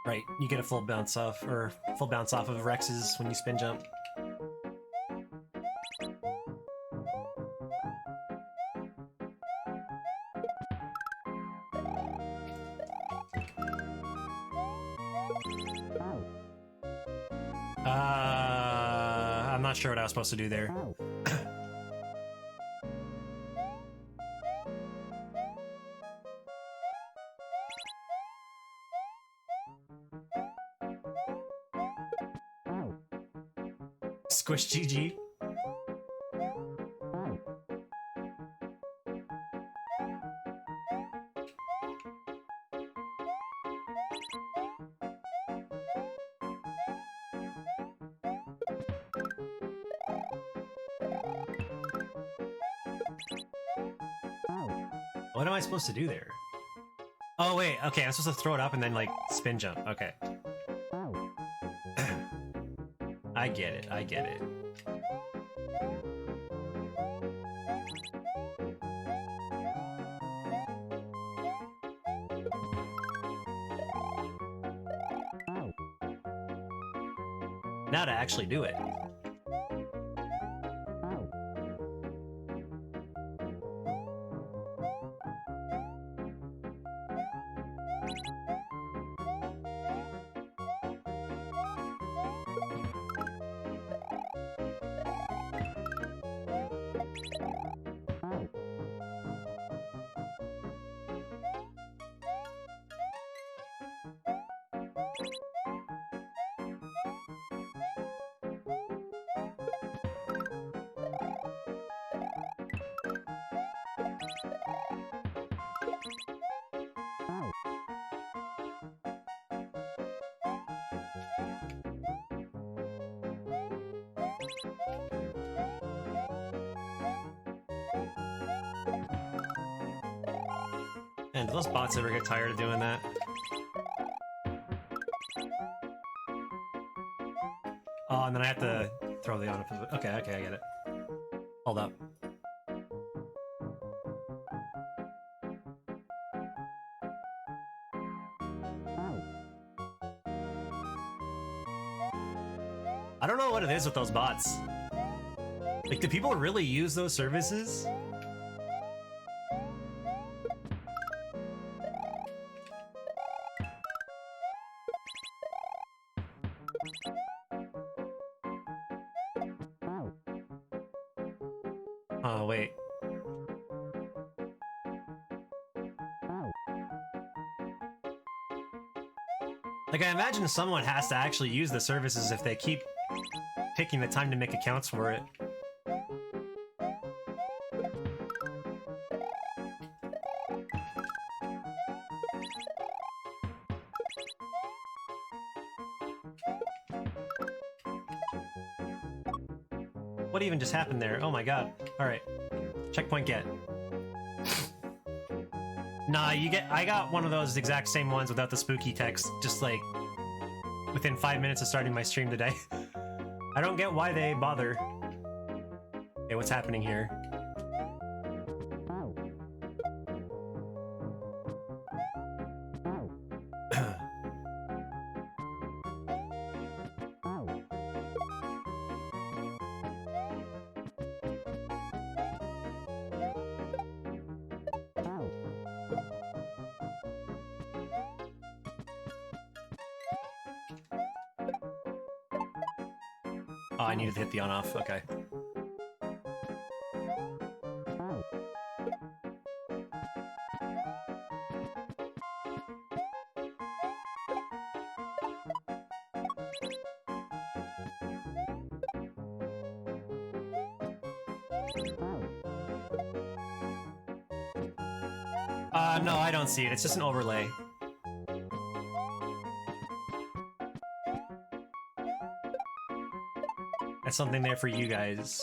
Right, you get a full bounce off, or full bounce off of Rex's when you spin jump. I'm not sure what I was supposed to do there. Squish GG. What am I supposed to do there? Oh wait, okay, I'm supposed to throw it up and then like spin jump. Okay. I get it, I get it. Now to actually do it. And do those bots ever get tired of doing that? Oh, and then I have to throw the on. Okay, okay, I get it. Hold up. I don't know what it is with those bots. Like, do people really use those services? Oh, wait. Like, I imagine someone has to actually use the services if they keep taking the time to make accounts for it. What even just happened there? Oh my god. Alright. Checkpoint get. Nah, I got one of those exact same ones without the spooky text, just like within 5 minutes of starting my stream today. I don't get why they bother. Okay, what's happening here? Oh, I needed to hit the on-off, okay. No, I don't see it. It's just an overlay. That's something there for you guys.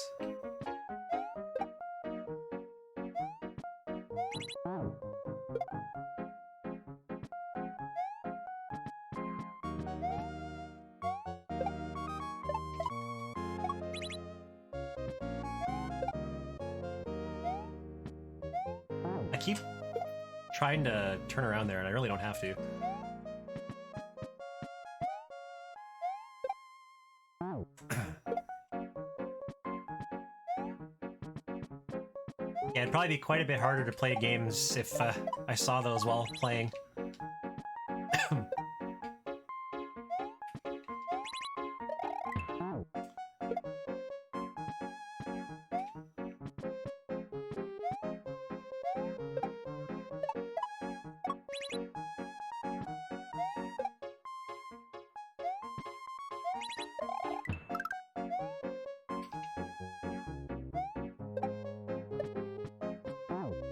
I keep trying to turn around there, and I really don't have to. Yeah, it'd probably be quite a bit harder to play games if I saw those while playing.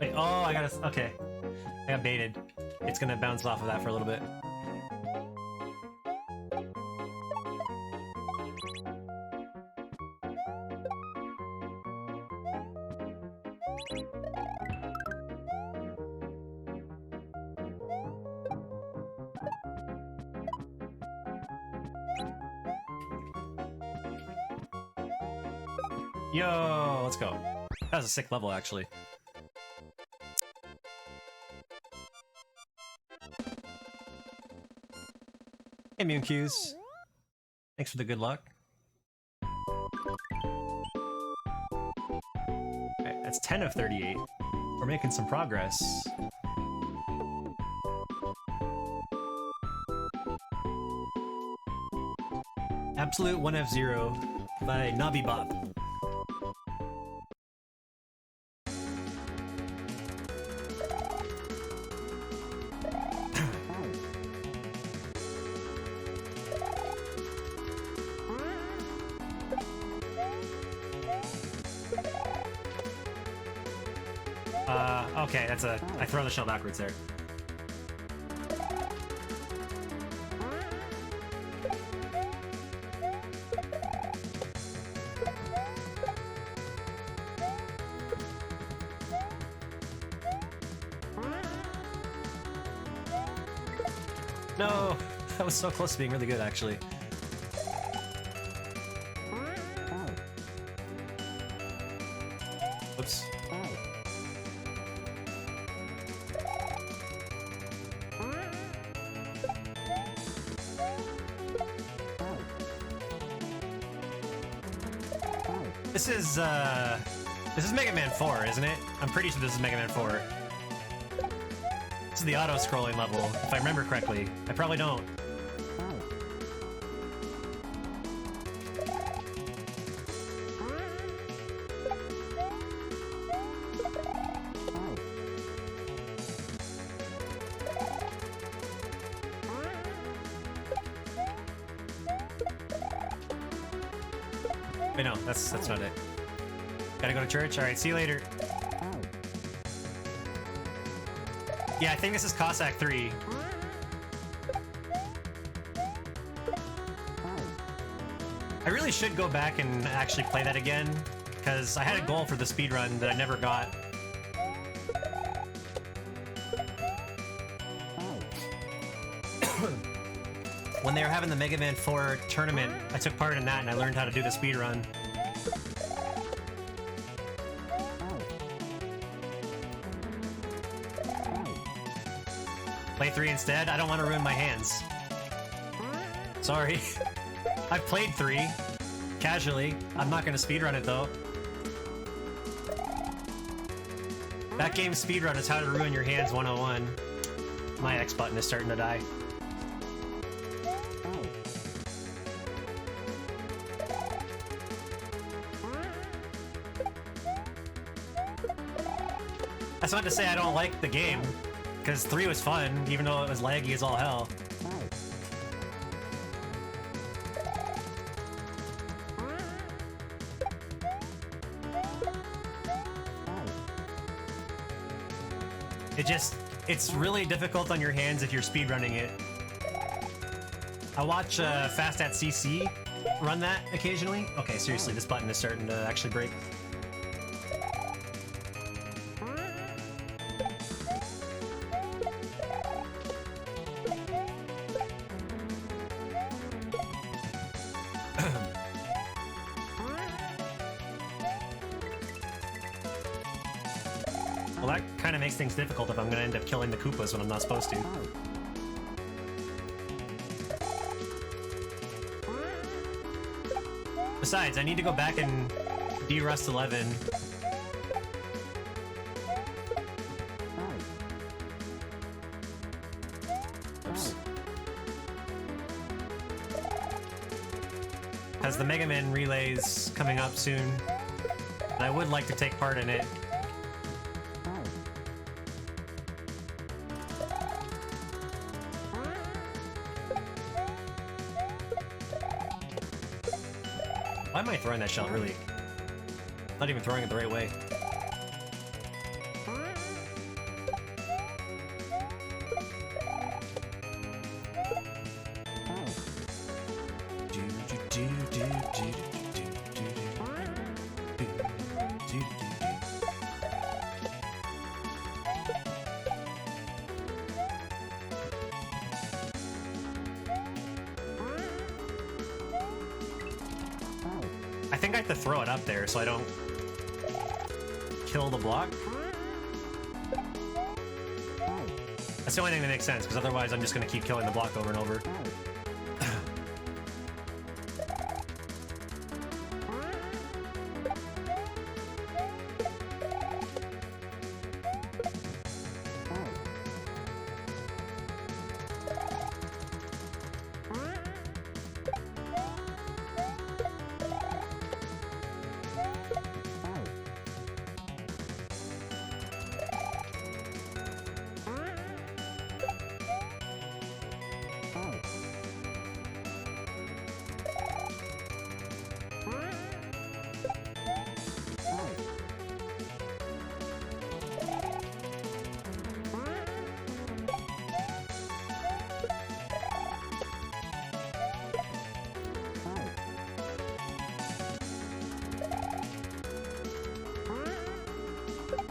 Wait, oh, I gotta... Okay. I got baited. It's gonna bounce off of that for a little bit. Yo, let's go. That was a sick level, actually. Hey, Mune Q's. Thanks for the good luck. Alright, that's 10 of 38. We're making some progress. Absolute 1F0 by Nobby Bob. Okay, that's a... I throw the shell backwards there. No! That was so close to being really good, actually. Oops. This is Mega Man 4, isn't it? I'm pretty sure this is Mega Man 4. This is the auto-scrolling level, if I remember correctly. I probably don't. Wait, no, that's not it. Gotta go to church? Alright, see you later. Yeah, I think this is Cossack 3. I really should go back and actually play that again, because I had a goal for the speedrun that I never got. When they were having the Mega Man 4 tournament, I took part in that and I learned how to do the speedrun. Play 3 instead? I don't want to ruin my hands. Sorry. I've played 3. Casually. I'm not going to speedrun it though. That game's speedrun is how to ruin your hands 101. My X button is starting to die. That's not to say I don't like the game, because 3 was fun, even though it was laggy as all hell. It's really difficult on your hands if you're speedrunning it. I watch Fast at CC run that occasionally. Okay, seriously, this button is starting to actually break. Well, that kind of makes things difficult if I'm going to end up killing the Koopas when I'm not supposed to. Besides, I need to go back and de-rust 11. Oops. Has the Mega Man relays coming up soon, and I would like to take part in it. Why am I throwing that shell, really? Not even throwing it the right way. I think I have to throw it up there so I don't kill the block. That's the only thing that makes sense, because otherwise I'm just going to keep killing the block over and over.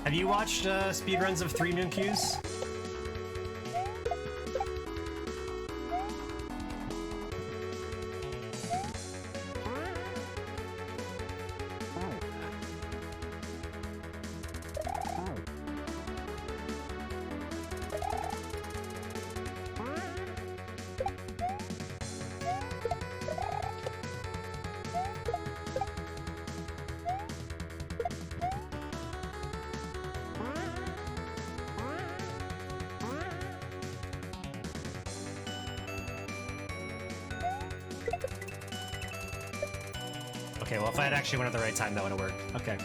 Have you watched speedruns of 3 Noon Qs? Okay, well, if I had actually went at the right time, that would have worked. Okay.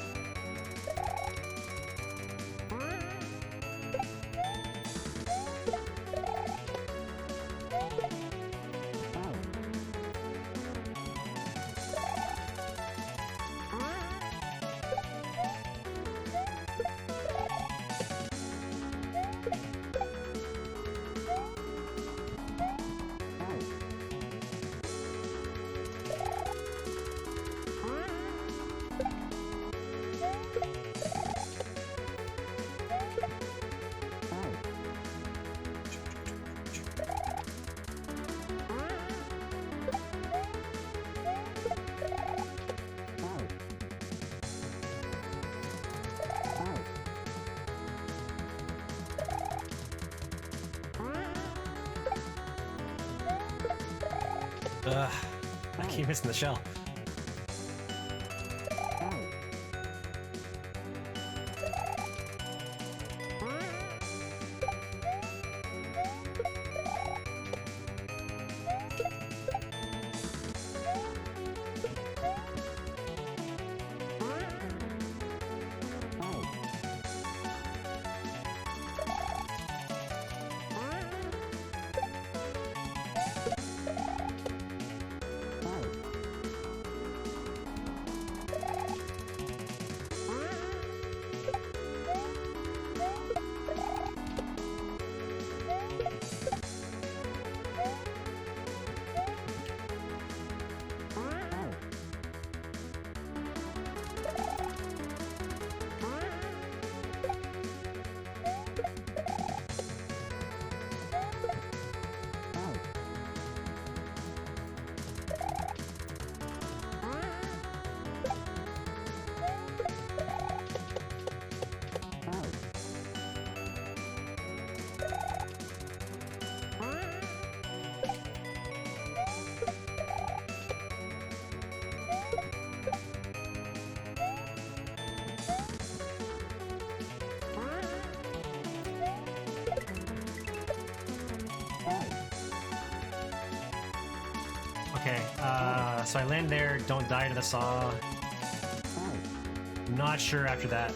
Ugh, I keep missing the shell. Okay, so I land there, don't die to the saw. Not sure after that.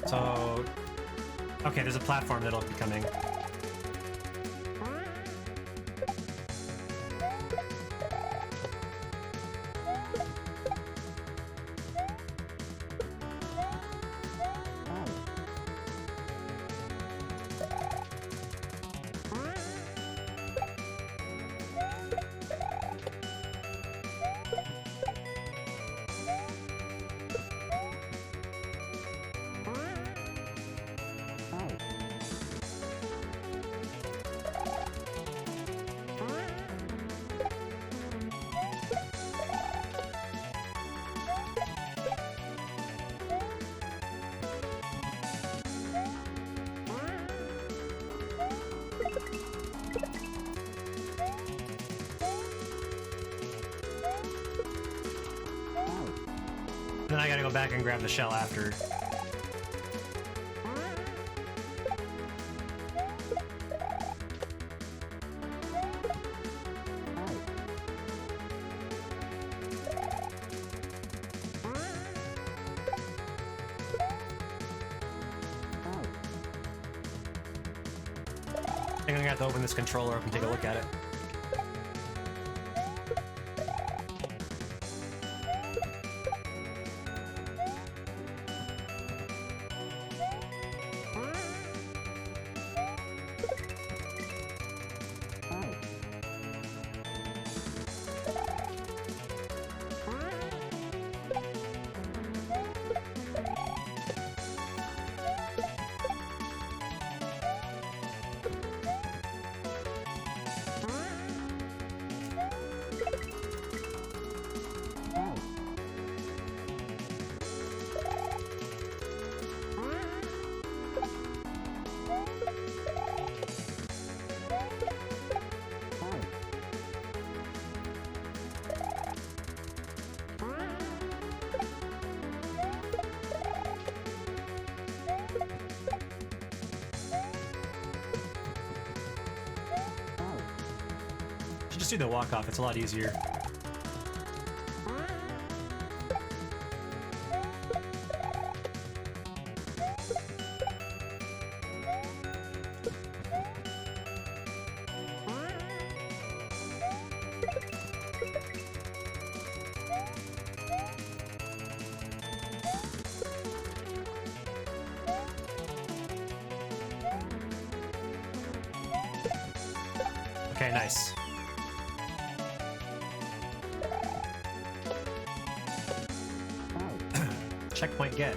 So, okay, there's a platform that'll be coming. Then I gotta go back and grab the shell after. I think I'm gonna have to open this controller up and take a look at it. Just do the walk-off, it's a lot easier. Okay, nice. Checkpoint get.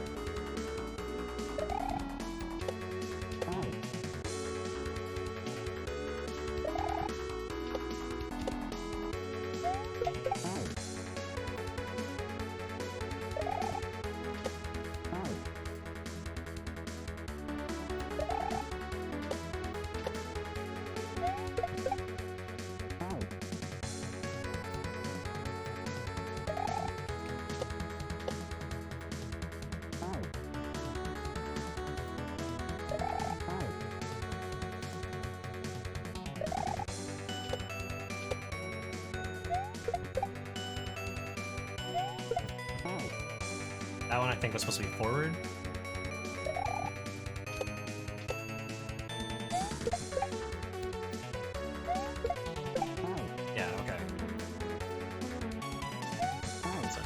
That one I think was supposed to be forward. Yeah, okay. That's it.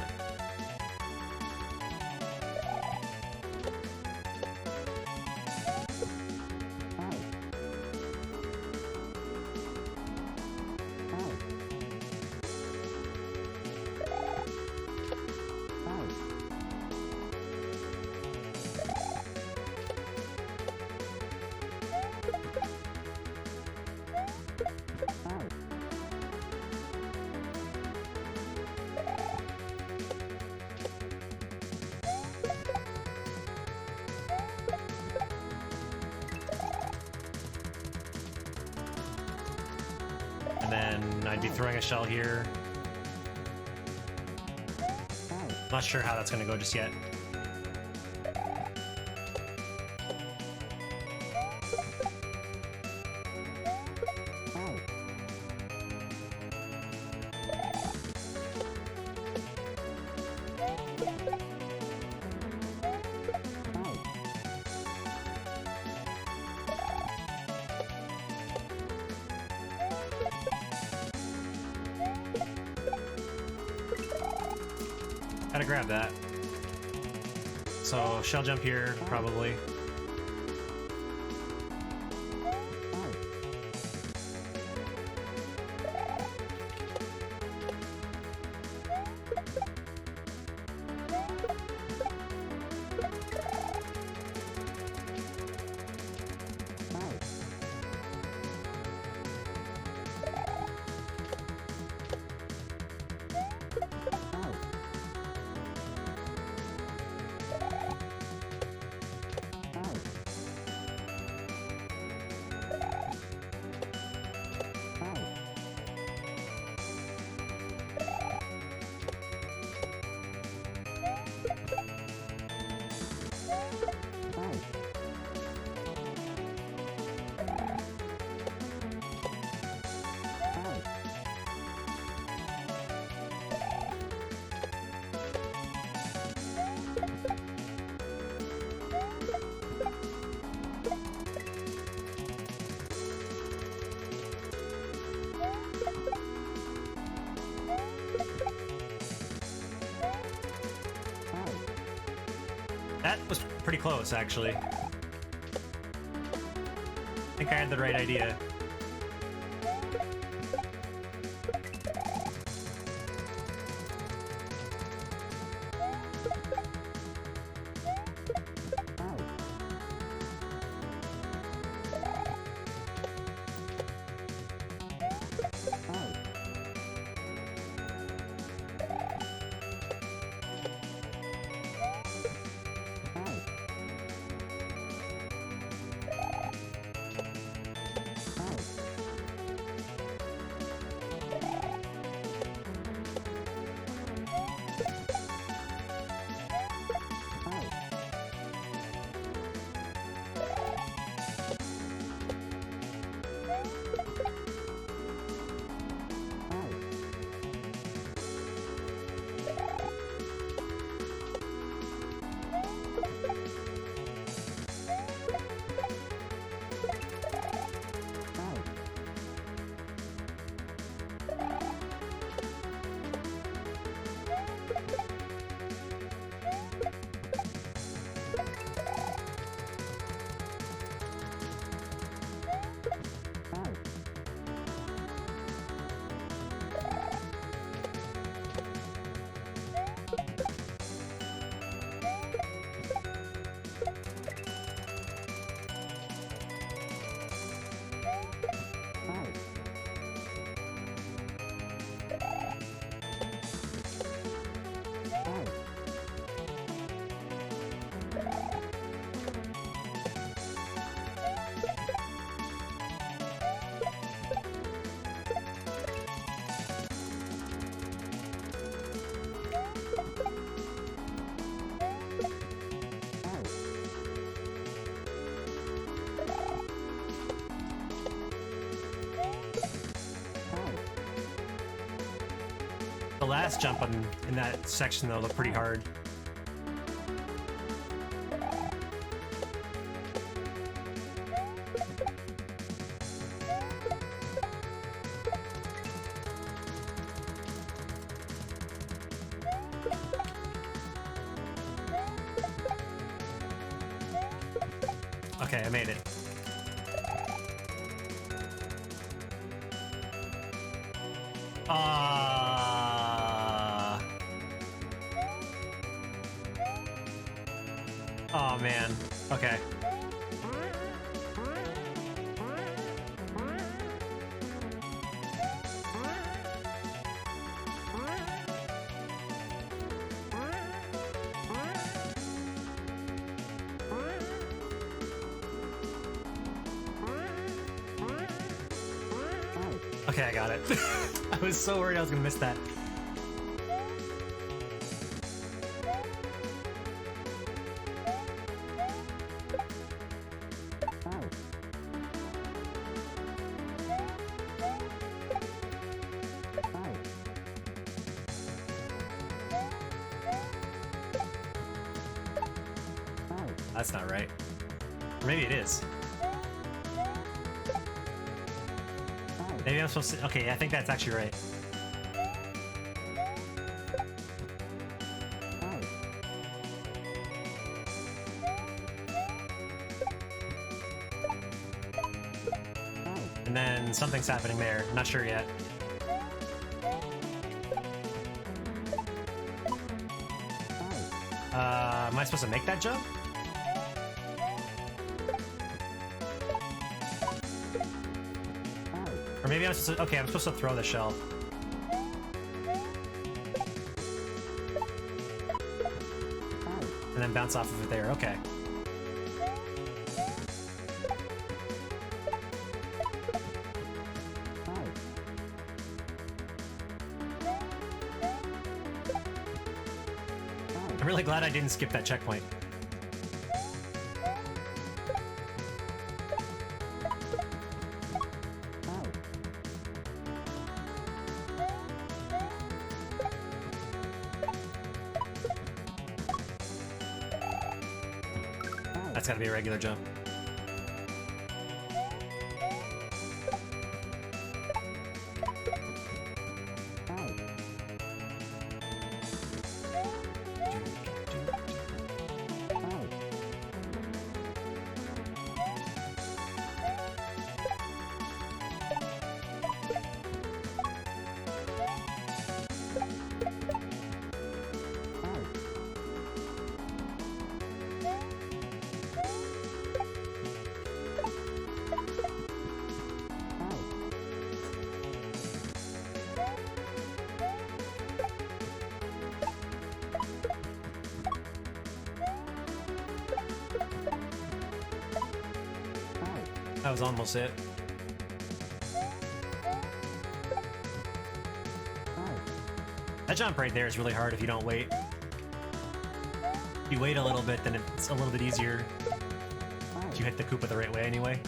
And then I'd be throwing a shell here. Not sure how that's gonna go just yet. Gotta grab that. So, shell jump here, probably. That was pretty close, actually. I think I had the right idea. last jump in that section, though, looked pretty hard. Okay, I made it. Oh man. Okay. Okay, I got it. I was so worried I was gonna miss that. That's not right. Or maybe it is. Maybe I'm supposed to... Okay, I think that's actually right. And then something's happening there. Not sure yet. Am I supposed to make that jump? Or maybe I'm supposed to... Okay, I'm supposed to throw the shell. And then bounce off of it there. Okay. I'm really glad I didn't skip that checkpoint. That's gotta be a regular jump. That was almost it. That jump right there is really hard if you don't wait. If you wait a little bit, then it's a little bit easier. If you hit the Koopa the right way anyway.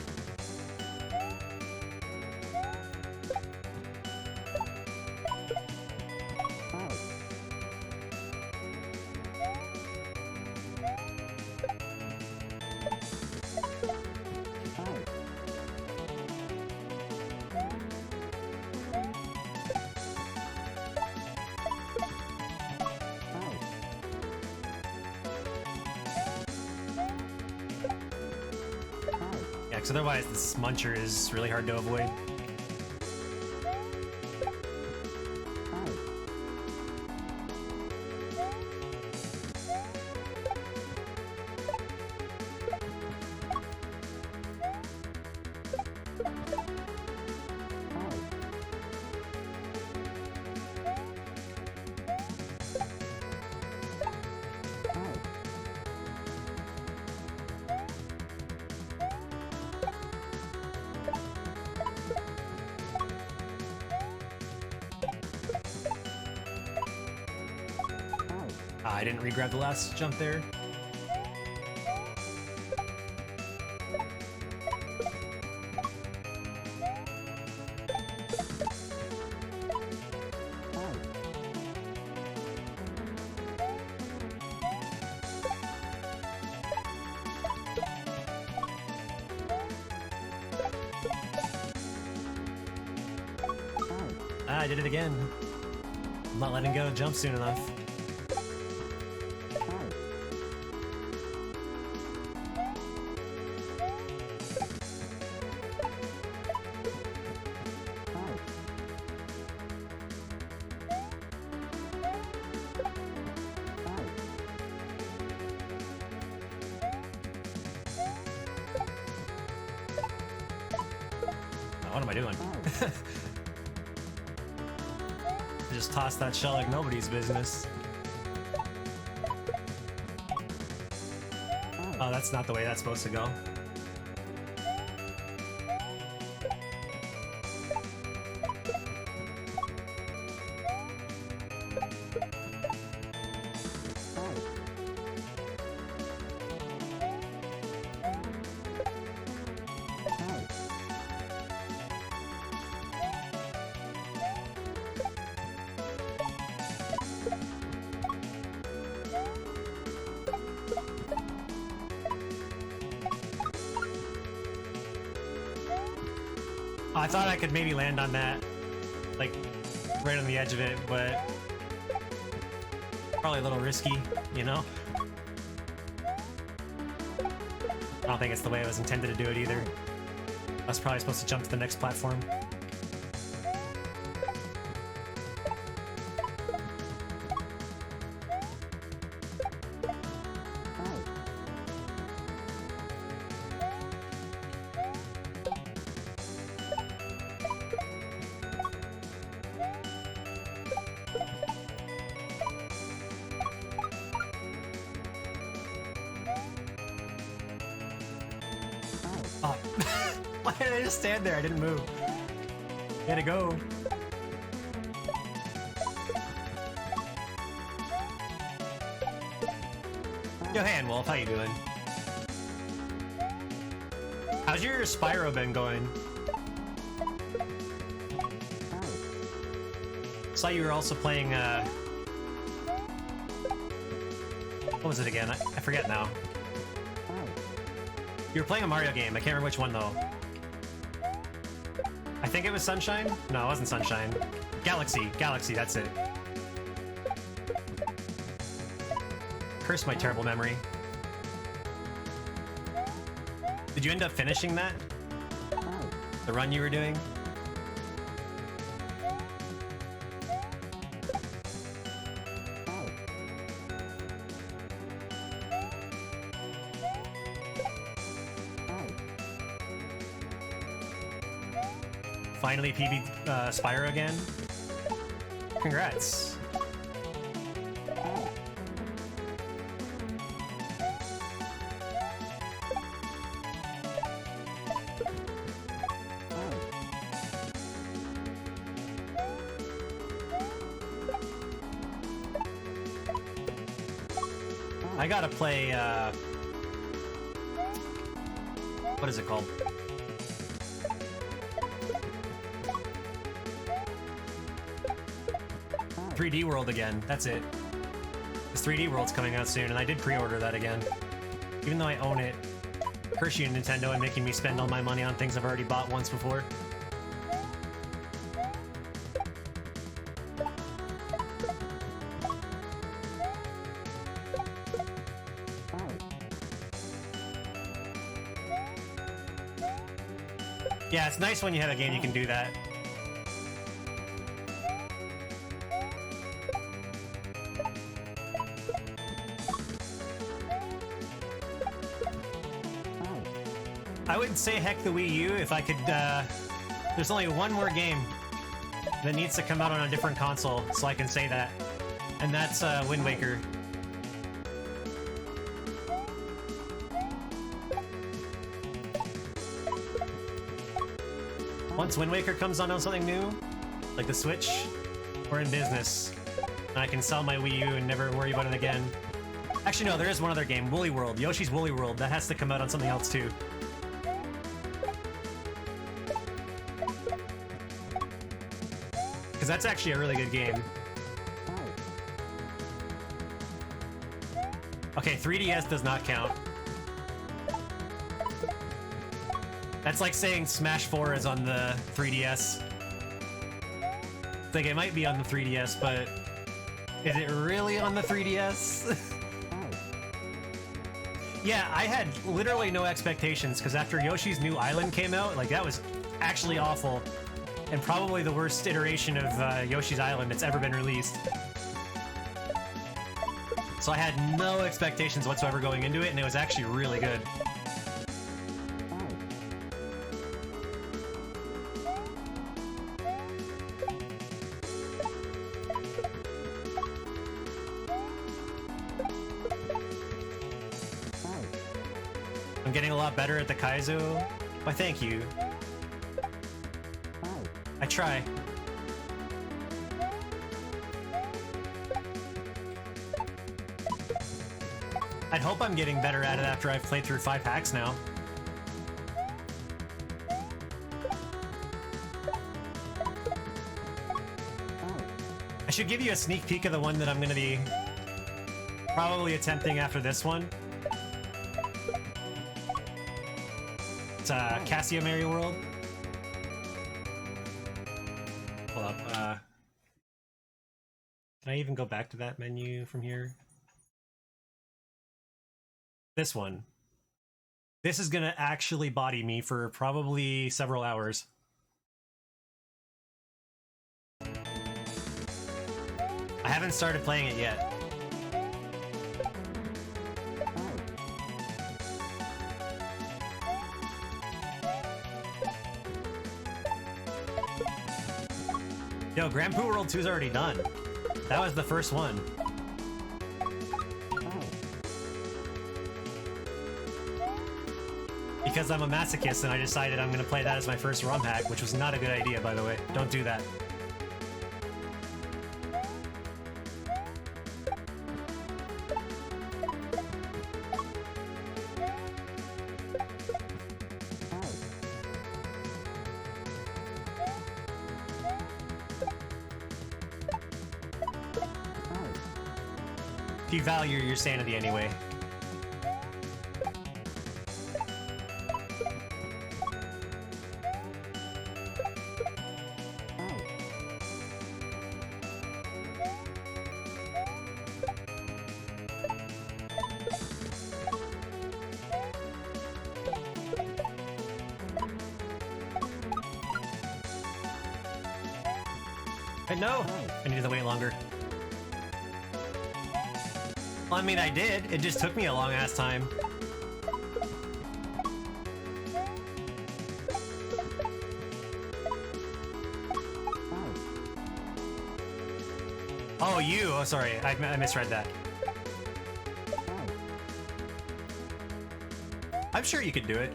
Yeah, because otherwise this muncher is really hard to avoid. I didn't re-grab the last jump there. I did it again. I'm not letting go jump soon enough. What am I doing? I just tossed that shell like nobody's business. Oh, that's not the way that's supposed to go. I thought I could maybe land on that, like, right on the edge of it, but probably a little risky, you know? I don't think it's the way I was intended to do it either. I was probably supposed to jump to the next platform. Oh, why did I just stand there? I didn't move. Way to go. Yo, Hand Wolf, how you doing? How's your Spyro been going? Saw you were also playing, what was it again? I forget now. You were playing a Mario game. I can't remember which one, though. I think it was Sunshine? No, it wasn't Sunshine. Galaxy. Galaxy, that's it. Curse my terrible memory. Did you end up finishing that? The run you were doing? Finally PB Spyro again. Congrats. I gotta play, what is it called? 3D World again. That's it. This 3D World's coming out soon, and I did pre-order that again. Even though I own it. Curse you, Nintendo, and making me spend all my money on things I've already bought once before. Yeah, it's nice when you have a game you can do that. I would say heck the Wii U if I could, there's only one more game that needs to come out on a different console, so I can say that. And that's, Wind Waker. Once Wind Waker comes on something new, like the Switch, we're in business. And I can sell my Wii U and never worry about it again. Actually, no, there is one other game, Woolly World. Yoshi's Woolly World. That has to come out on something else, too. Because that's actually a really good game. Okay, 3DS does not count. That's like saying Smash 4 is on the 3DS. Like, it might be on the 3DS, but is it really on the 3DS? Yeah, I had literally no expectations, because after Yoshi's New Island came out, like, that was actually awful, and probably the worst iteration of Yoshi's Island that's ever been released. So I had no expectations whatsoever going into it, and it was actually really good. I'm getting a lot better at the Kaizo. Why, thank you. I try. I'd hope I'm getting better at it after I've played through 5 hacks now. I should give you a sneak peek of the one that I'm going to be probably attempting after this one. It's Cassia Merry World. Hold up. Can I even go back to that menu from here? This one. This is gonna actually body me for probably several hours. I haven't started playing it yet. Yo, Grand Poo World 2 is already done. That was the first one. Because I'm a masochist and I decided I'm gonna play that as my first ROM hack, which was not a good idea, by the way. Don't do that. If you value your sanity anyway. No! I needed to wait longer. Well, I mean, I did. It just took me a long-ass time. Oh, you! Oh, sorry. I misread that. I'm sure you could do it.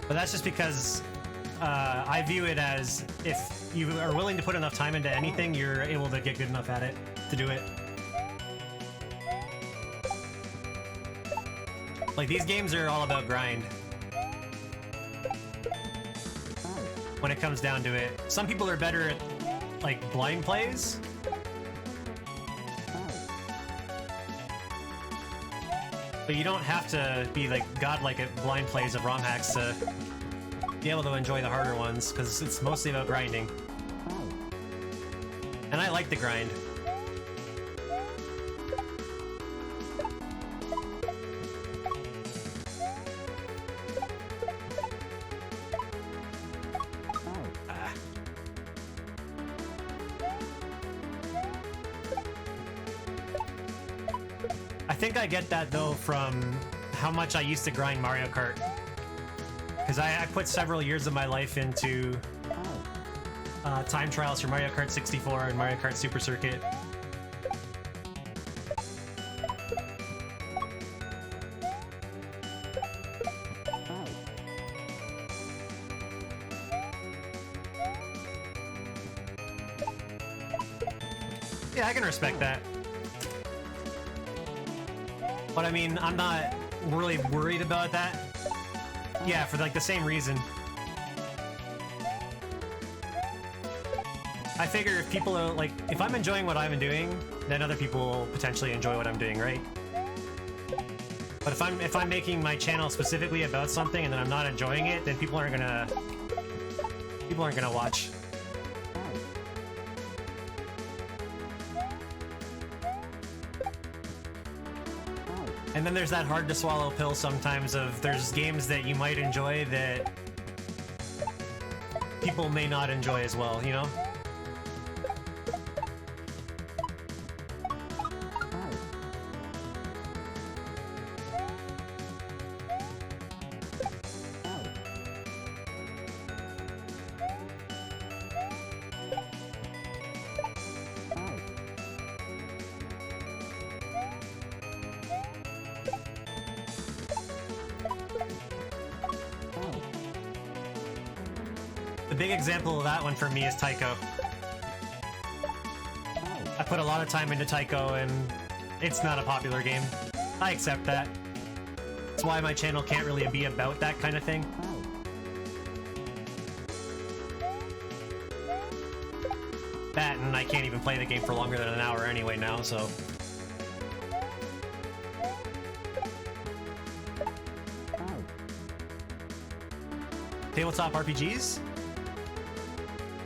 But that's just because I view it as if you are willing to put enough time into anything, you're able to get good enough at it to do it. Like, these games are all about grind. When it comes down to it. Some people are better at, like, blind plays. But you don't have to be, like, godlike at blind plays of ROM hacks to be able to enjoy the harder ones, because it's mostly about grinding. And I like the grind. I think I get that, though, from how much I used to grind Mario Kart. Because I put several years of my life into time trials for Mario Kart 64 and Mario Kart Super Circuit. Yeah, I can respect that. But I mean, I'm not really worried about that. Yeah, for like the same reason. I figure if people are like, if I'm enjoying what I'm doing, then other people will potentially enjoy what I'm doing, right? But if I'm making my channel specifically about something and then I'm not enjoying it, then people aren't gonna watch. And then there's that hard to swallow pill sometimes of there's games that you might enjoy that people may not enjoy as well, you know? The big example of that one for me is Taiko. I put a lot of time into Taiko and it's not a popular game. I accept that. That's why my channel can't really be about that kind of thing. That, and I can't even play the game for longer than an hour anyway now, so... Tabletop RPGs?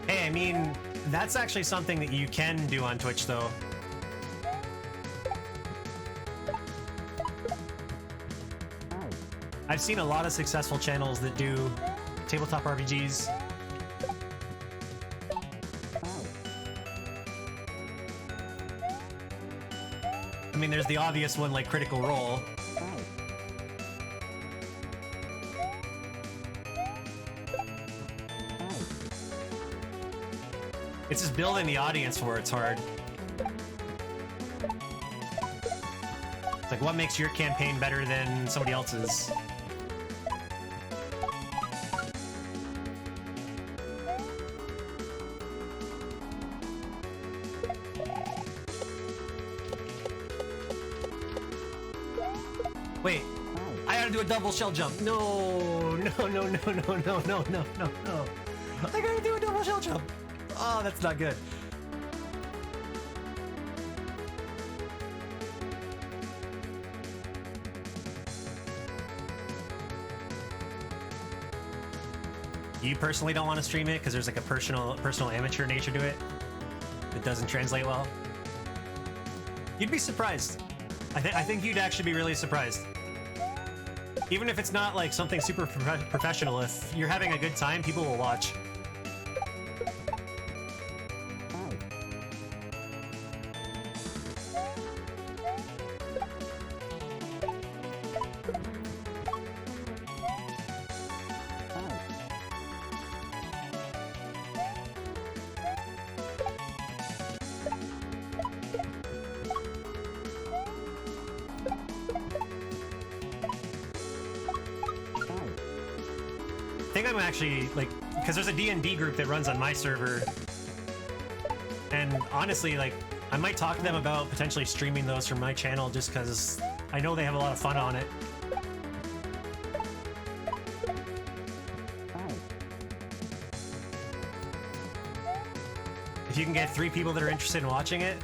Hey, I mean, that's actually something that you can do on Twitch, though. I've seen a lot of successful channels that do tabletop RPGs. I mean, there's the obvious one like Critical Role. It's just building the audience for it's hard. It's like, what makes your campaign better than somebody else's? Wait, I gotta do a double shell jump. No, no, no, no, no, no, no, no, no, no. I gotta do a double shell jump. Oh, that's not good. You personally don't want to stream it because there's like a personal amateur nature to it that doesn't translate well. You'd be surprised. I think you'd actually be really surprised. Even if it's not like something super professional, if you're having a good time, people will watch. I think I'm actually, like, because there's a D&D group that runs on my server, and honestly, like, I might talk to them about potentially streaming those from my channel just because I know they have a lot of fun on it. If you can get 3 people that are interested in watching it.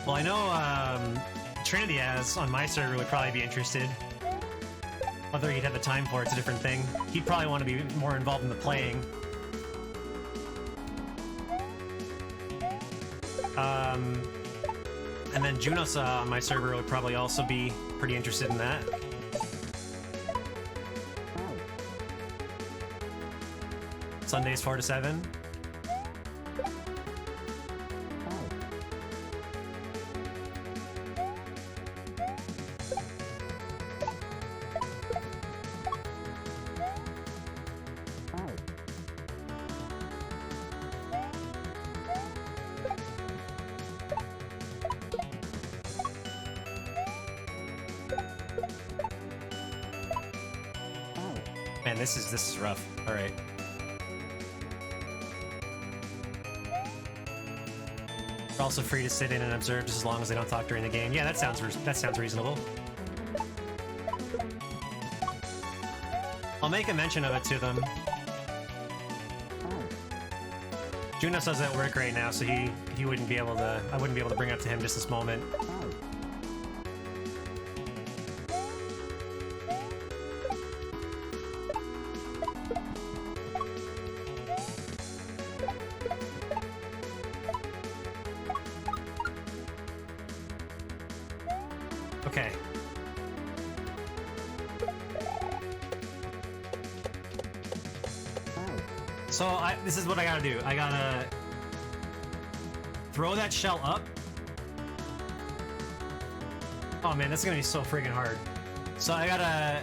Well, I know Trinity as on my server would probably be interested. Whether he'd have the time for it's a different thing. He'd probably want to be more involved in the playing. And then Junosa on my server would probably also be pretty interested in that. Sundays 4 to 7. Man, this is rough. All right. They're also free to sit in and observe just as long as they don't talk during the game. Yeah, that sounds reasonable. I'll make a mention of it to them. Junos does at work right now, so he wouldn't be able to. I wouldn't be able to bring it up to him just this moment. Okay. So this is what I gotta do. I gotta throw that shell up. Oh man, that's gonna be so friggin' hard. So I gotta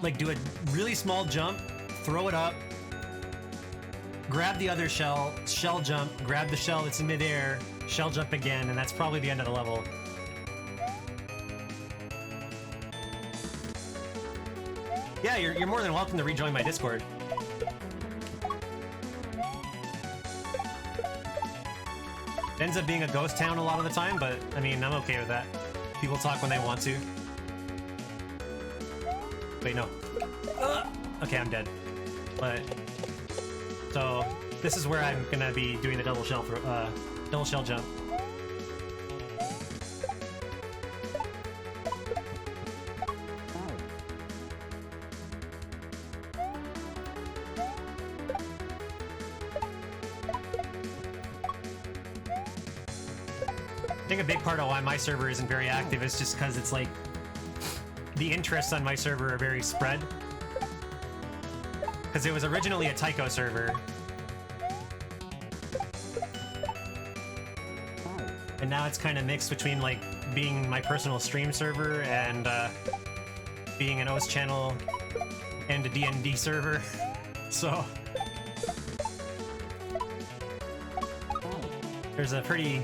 like do a really small jump, throw it up, grab the other shell jump, grab the shell that's in midair, shell jump again, and that's probably the end of the level. Yeah, you're more than welcome to rejoin my Discord. It ends up being a ghost town a lot of the time, but I mean, I'm okay with that. People talk when they want to. Wait, no. Okay, I'm dead. But so this is where I'm gonna be doing the double shell jump. I think a big part of why my server isn't very active is just because it's like the interests on my server are very spread. Because it was originally a Taiko server. And now it's kind of mixed between like being my personal stream server and being an OS channel and a D&D server. So there's a pretty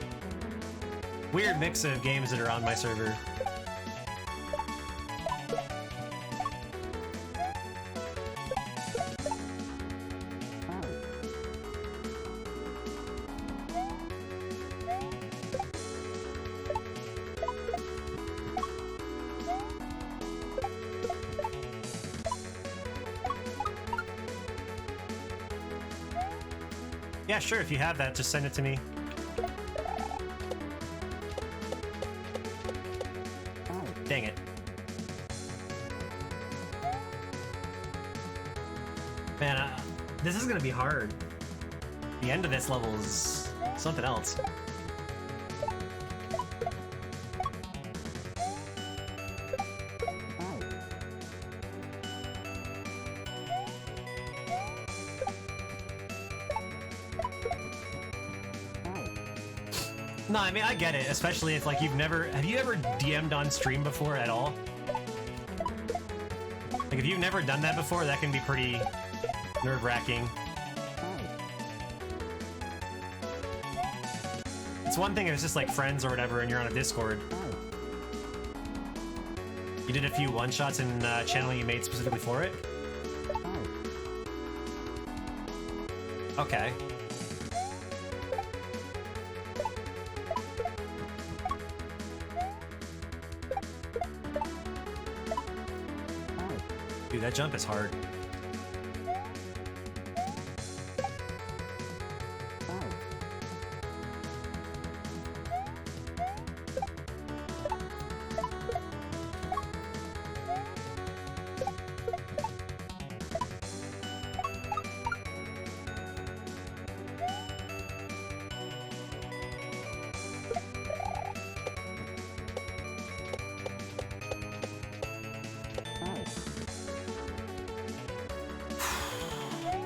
weird mix of games that are on my server. Yeah, sure, if you have that, just send it to me. Dang it. Man, this is gonna be hard. The end of this level is something else. No, I mean, I get it, especially if, like, have you ever DM'd on stream before at all? Like, if you've never done that before, that can be pretty nerve-wracking. It's one thing if it's just, like, friends or whatever and you're on a Discord. You did a few one-shots in a channel you made specifically for it? Okay. Dude, that jump is hard.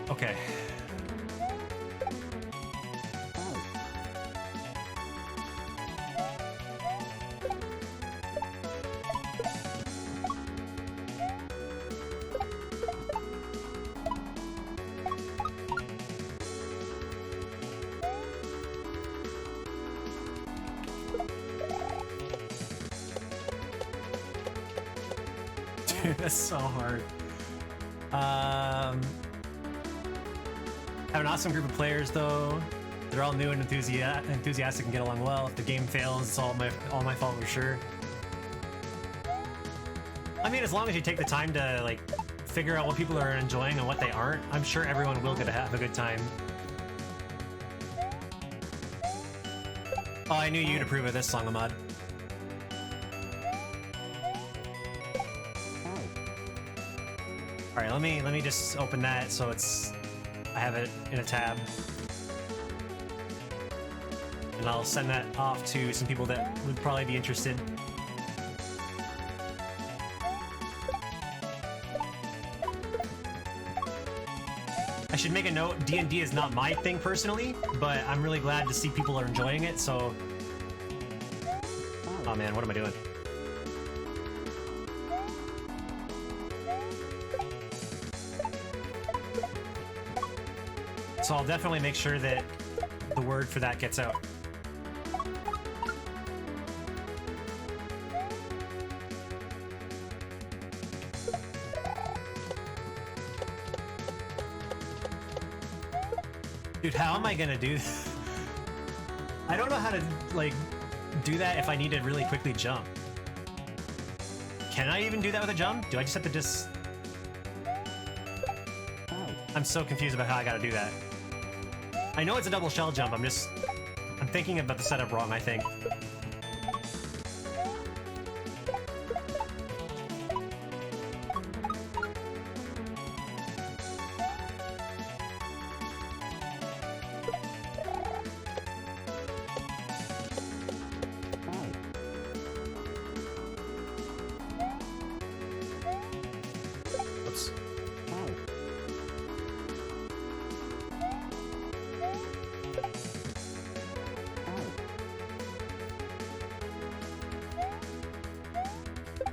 Okay. Dude, that's so hard. Have an awesome group of players though. They're all new and enthusiastic and get along well. If the game fails, it's all my fault for sure. I mean, as long as you take the time to like figure out what people are enjoying and what they aren't, I'm sure everyone will get to have a good time. Oh, I knew you'd approve of this song, Ahmad. All right, let me just open that so I have it in a tab. And I'll send that off to some people that would probably be interested. I should make a note, D&D is not my thing personally, but I'm really glad to see people are enjoying it, so... Oh man, what am I doing? So I'll definitely make sure that the word for that gets out. Dude, how am I gonna do this? I don't know how to, like, do that if I need to really quickly jump. Can I even do that with a jump? Do I just have to I'm so confused about how I gotta do that. I know it's a double shell jump, I'm thinking about the setup wrong, I think.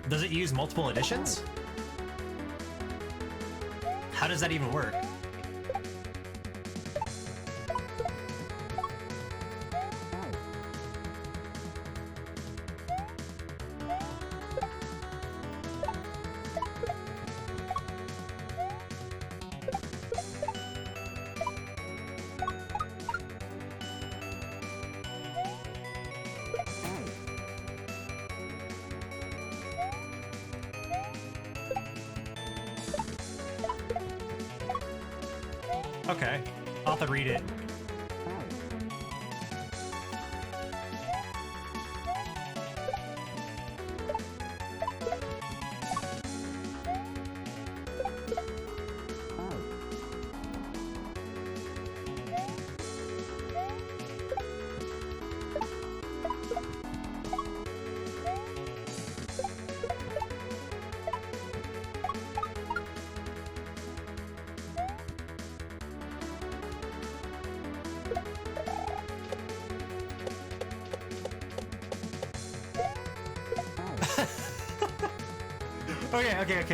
Does it use multiple editions? How does that even work? Okay, I'll have to read it.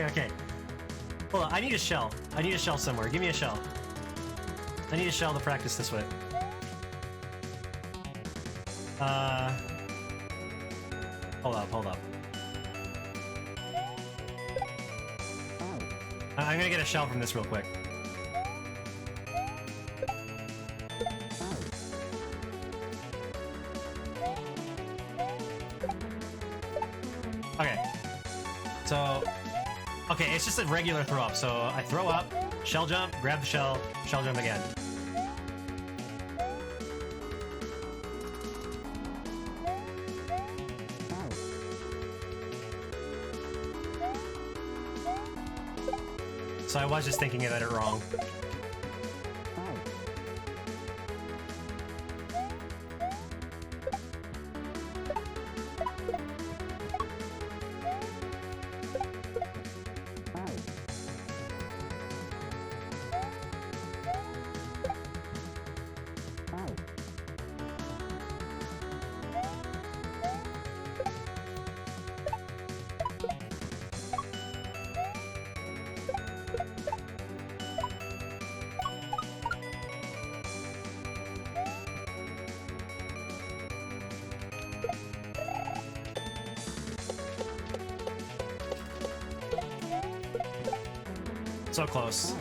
Okay. Hold on, I need a shell. I need a shell somewhere. Give me a shell. I need a shell to practice this with. Hold up. I'm gonna get a shell from this real quick. Okay. So, okay, it's just a regular throw up. So I throw up, shell jump, grab the shell jump again. So I was just thinking about it wrong. So close.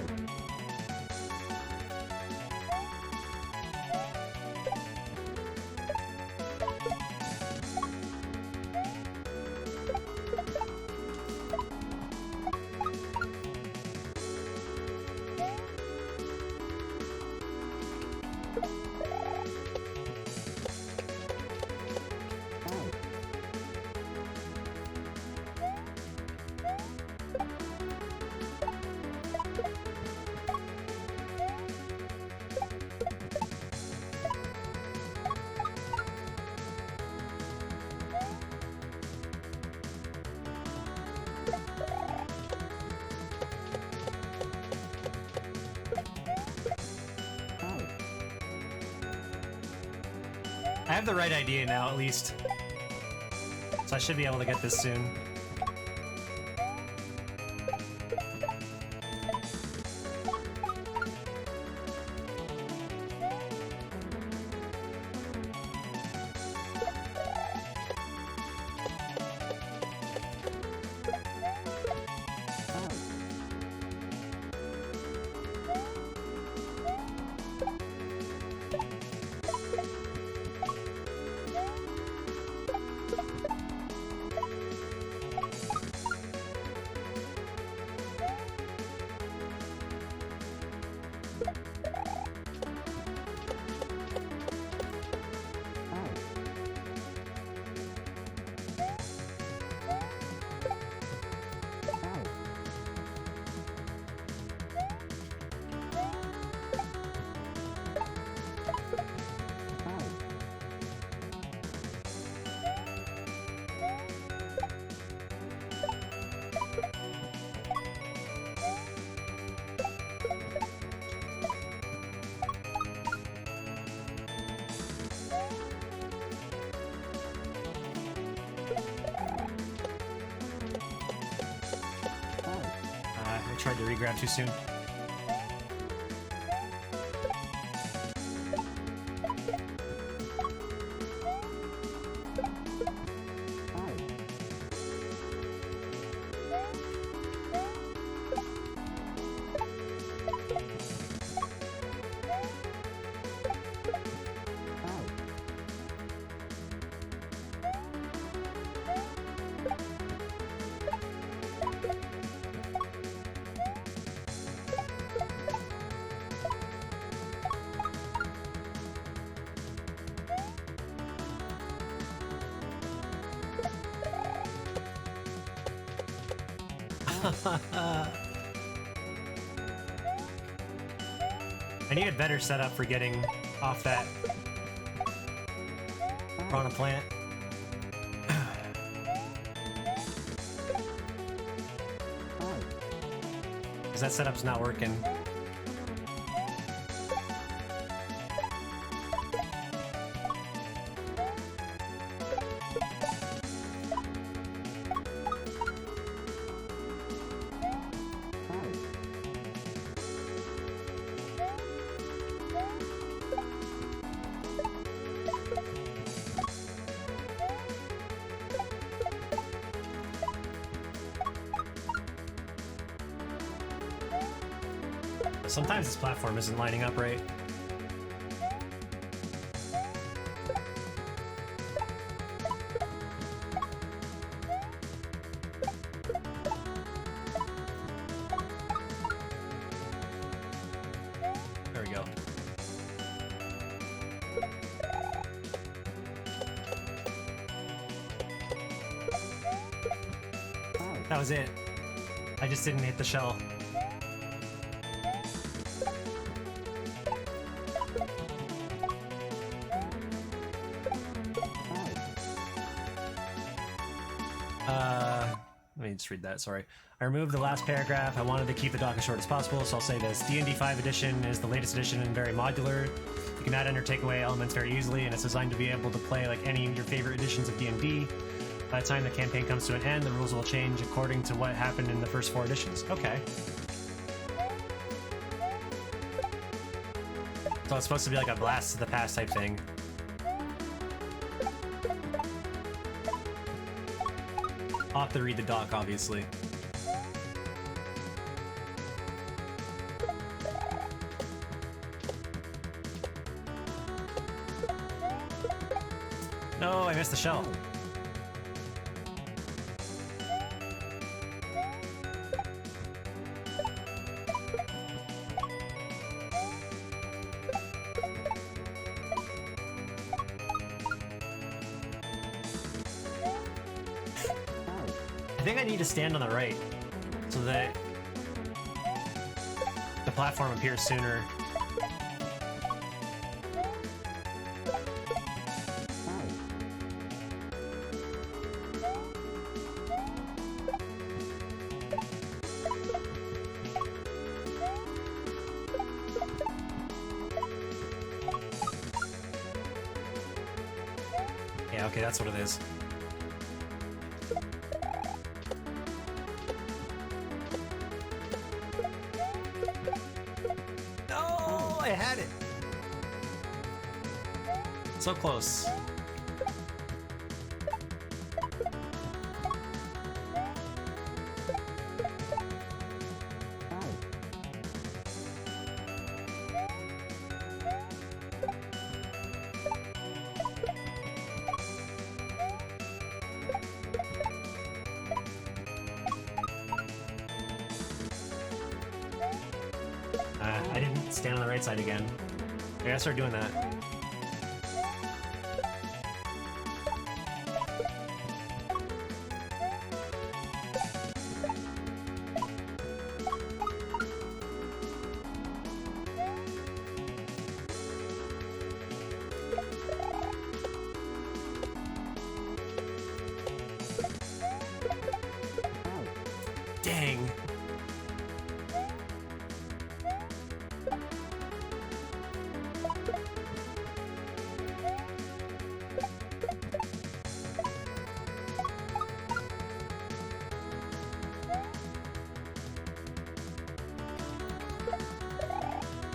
I have the right idea now, at least. So I should be able to get this soon. I tried to re-grab too soon. I need a better setup for getting off that piranha plant. Because that setup's not working. Sometimes this platform isn't lining up right. There we go. That was it. I just didn't hit the shell. Let me just read that, sorry. I removed the last paragraph. I wanted to keep the dock as short as possible, so I'll say this. D&D 5 edition is the latest edition and very modular. You can add and or take away elements very easily, and it's designed to be able to play like any of your favorite editions of D&D. By the time the campaign comes to an end, the rules will change according to what happened in the first 4 editions. Okay. So it's supposed to be like a blast to the past type thing. I'll have to read the doc, obviously. No, I missed the shell. I think I need to stand on the right so that the platform appears sooner. Yeah, okay, that's what it is. No, I had it. So close. I didn't stand on the right side again. I gotta start doing that. Dang.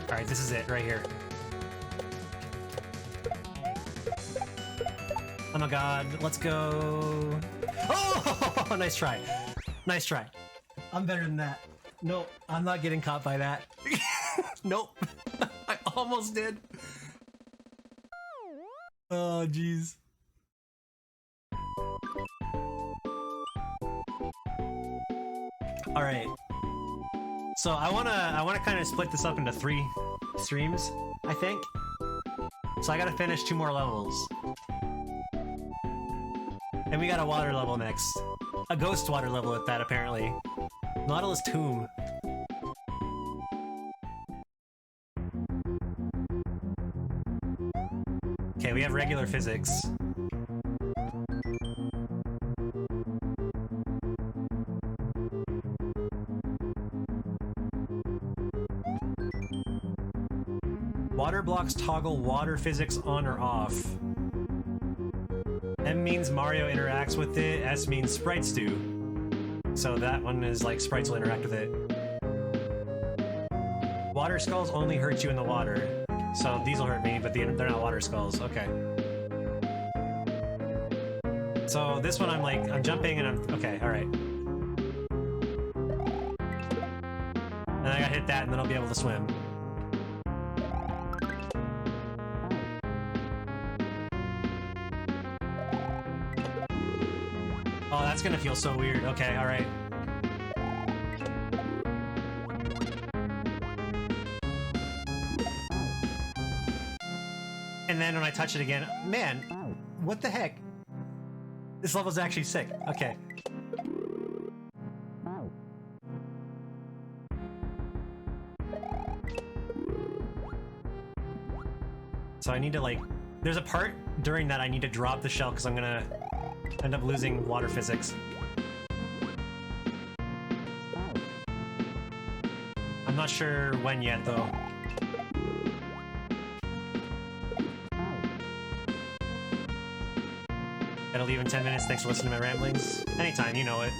Alright, this is it, right here. Oh my god, let's go. Oh, nice try. Nice try. I'm better than that. Nope, I'm not getting caught by that. Nope. I almost did. Oh, jeez. Alright. So I wanna kind of split this up into 3 streams, I think. So I gotta finish 2 more levels. And we got a water level next. A ghost water level at that, apparently. Nautilus Tomb. Okay, we have regular physics. Water blocks toggle water physics on or off. M means Mario interacts with it, S means sprites do. So that one is like sprites will interact with it. Water skulls only hurt you in the water. So these will hurt me, but they're not water skulls. Okay. So this one I'm jumping and I'm, okay, alright. And I gotta hit that and then I'll be able to swim. Oh, that's gonna feel so weird. Okay, alright. And then when I touch it again, man, what the heck? This level's actually sick. Okay. So I need to there's a part during that I need to drop the shell because I'm gonna end up losing water physics. I'm not sure when yet, though. Gotta leave in 10 minutes. Thanks for listening to my ramblings. Anytime, you know it.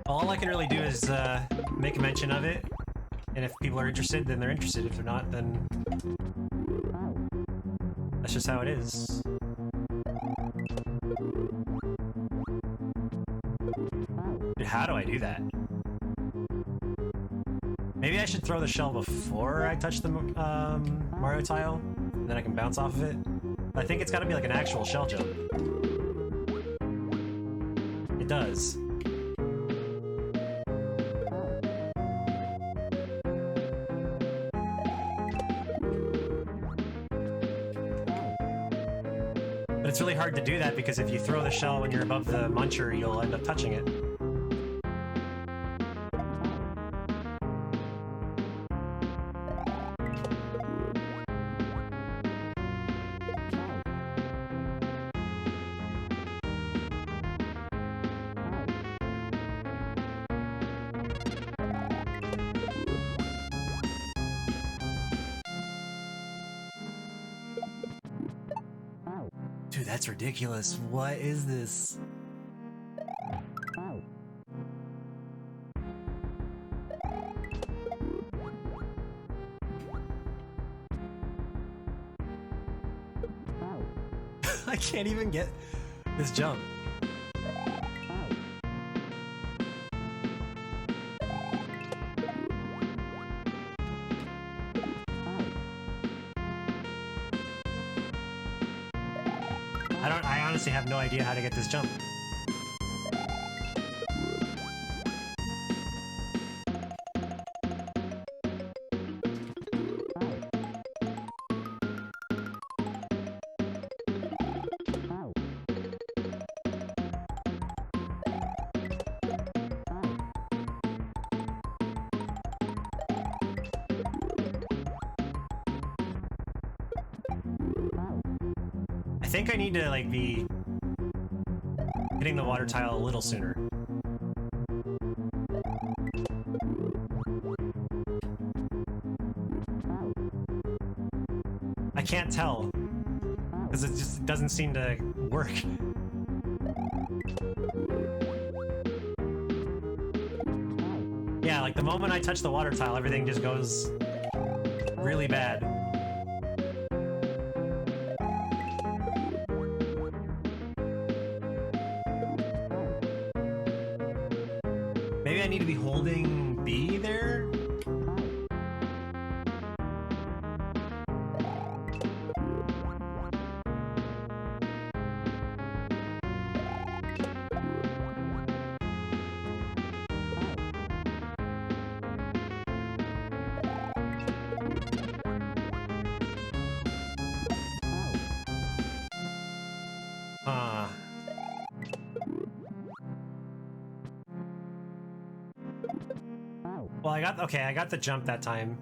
All I can really do is make a mention of it And if people are interested, then they're interested. If they're not, then that's just how it is. Dude, how do I do that? Maybe I should throw the shell before I touch the Mario tile, and then I can bounce off of it. But I think it's gotta be like an actual shell jump. It does. But it's really hard to do that because if you throw the shell when you're above the muncher, you'll end up touching it. Dude, that's ridiculous. What is this? I can't even get this jump. I honestly have no idea how to get this jump. I think I need to like be hitting the water tile a little sooner. I can't tell because it just doesn't seem to work. Yeah, like the moment I touch the water tile, everything just goes really bad. Maybe I need to be holding B there? Well, I got the jump that time.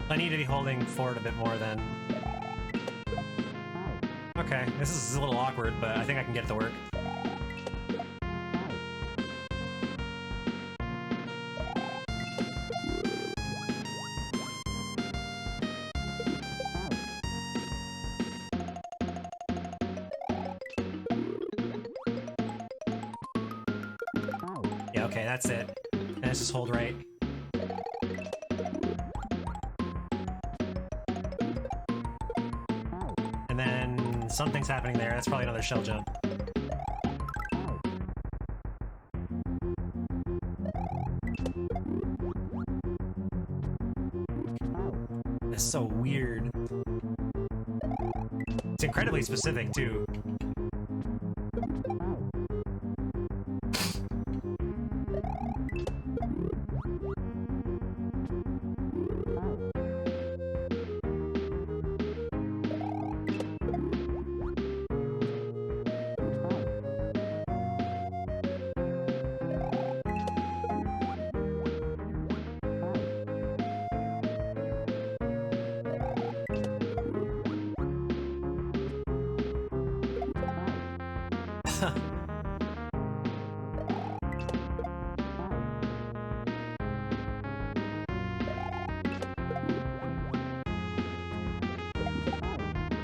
I need to be holding forward a bit more then. Okay, this is a little awkward, but I think I can get it to work. Yeah, okay, that's it. And let's just hold right. And then something's happening there. That's probably another shell jump. That's so weird. It's incredibly specific, too.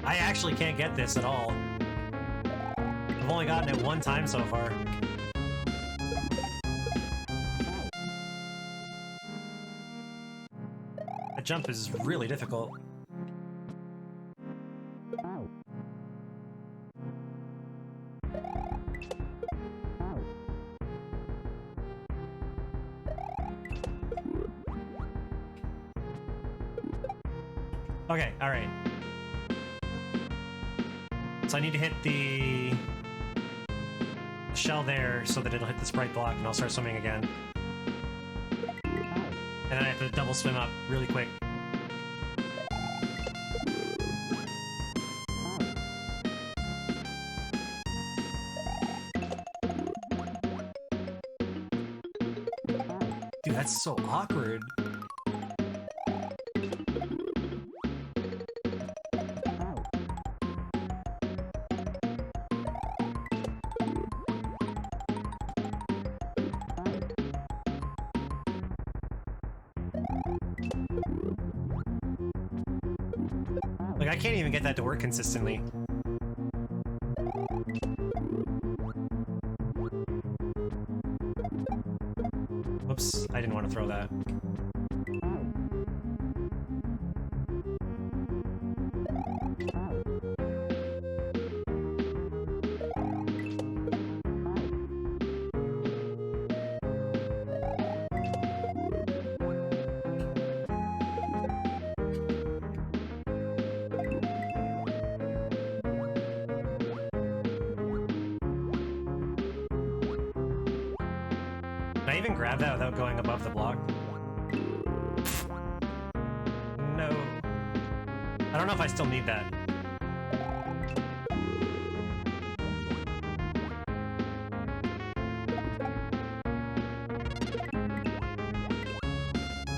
I actually can't get this at all. I've only gotten it one time so far. That jump is really difficult. Okay, alright. So I need to hit the shell there so that it'll hit the sprite block and I'll start swimming again. And then I have to double swim up really quick. Dude, that's so awkward. Like, I can't even get that to work consistently. Whoops, I didn't want to throw that. Can I even grab that without going above the block? No. I don't know if I still need that.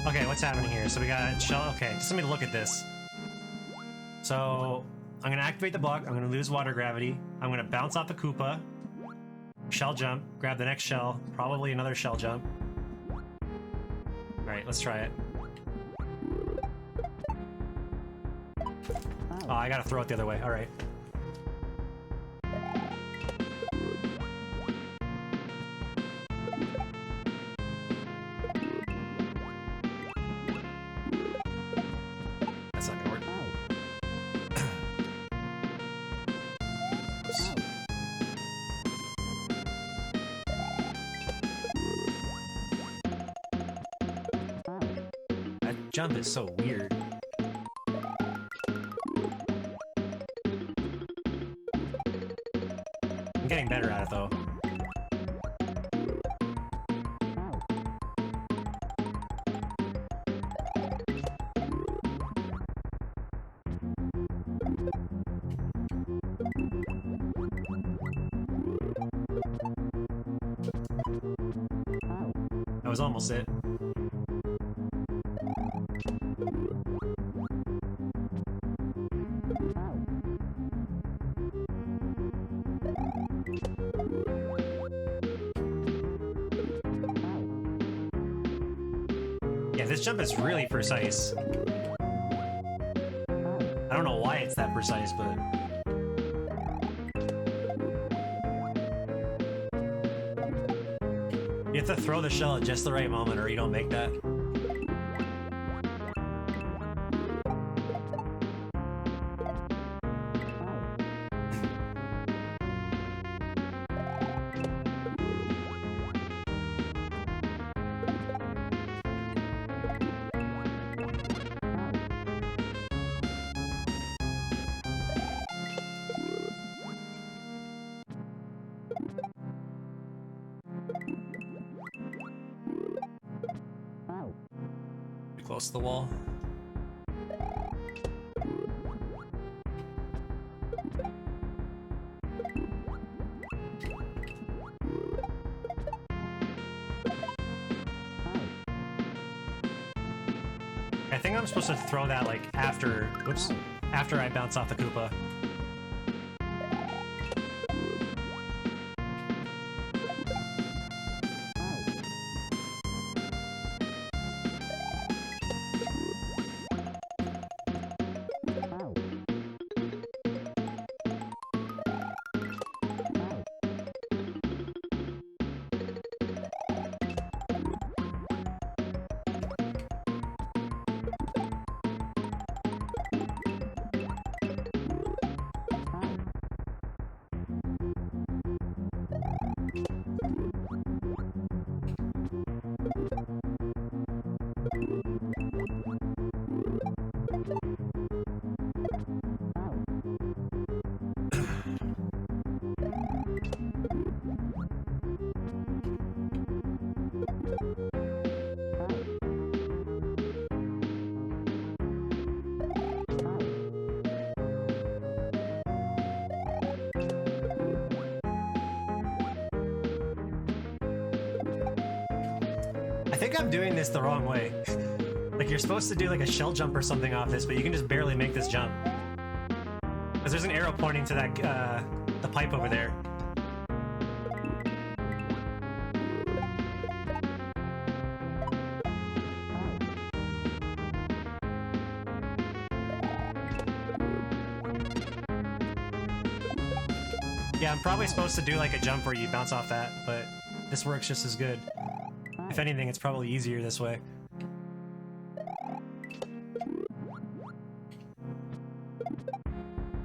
Okay, what's happening here? So we got shell. Okay, just let me look at this. So I'm gonna activate the block. I'm gonna lose water gravity. I'm gonna bounce off the Koopa. Shell jump, grab the next shell, probably another shell jump. Alright, let's try it. Oh, I gotta throw it the other way, alright. That's not gonna work. Jump is so weird. I'm getting better at it though. That was almost it. Yeah, this jump is really precise. I don't know why it's that precise, but... You have to throw the shell at just the right moment or you don't make that. Close to the wall. I think I'm supposed to throw that like after, whoops, after I bounce off the Koopa. I think I'm doing this the wrong way. Like, you're supposed to do like a shell jump or something off this, but you can just barely make this jump. Because there's an arrow pointing to that, the pipe over there. Yeah, I'm probably supposed to do like a jump where you bounce off that, but this works just as good. If anything, it's probably easier this way.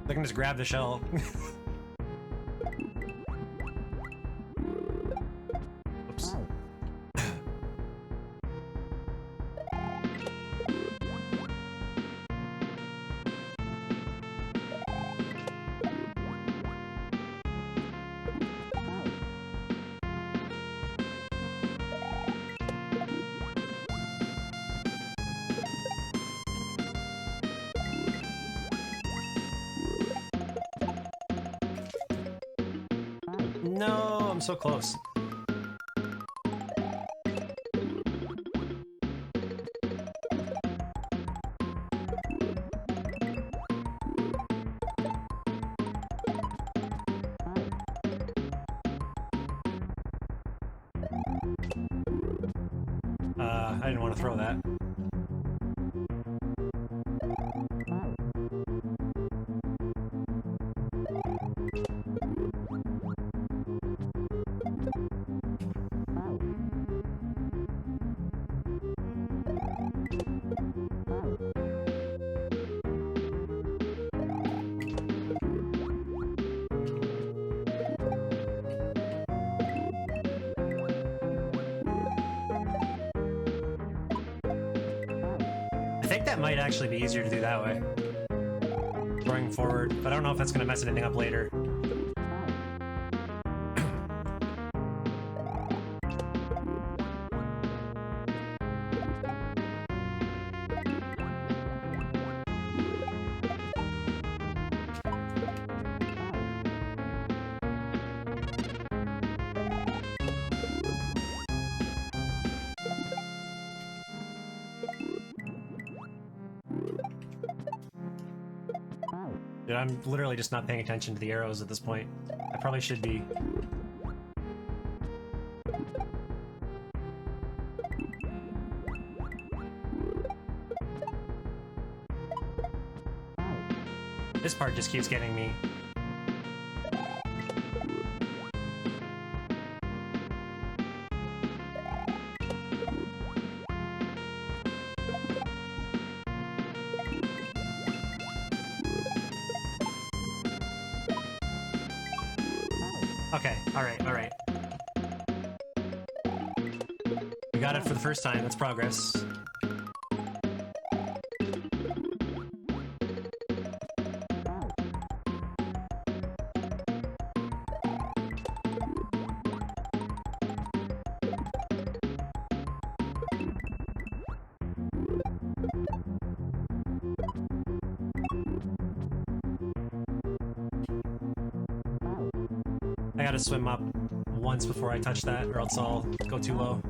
I can just grab the shell. Oops. No, I'm so close. I didn't want to throw that. I think that might actually be easier to do that way. Going forward, but I don't know if that's going to mess anything up later. Dude, I'm literally just not paying attention to the arrows at this point. I probably should be. This part just keeps getting me. Okay, alright. We got it for the first time, that's progress. I gotta swim up once before I touch that, or else I'll go too low.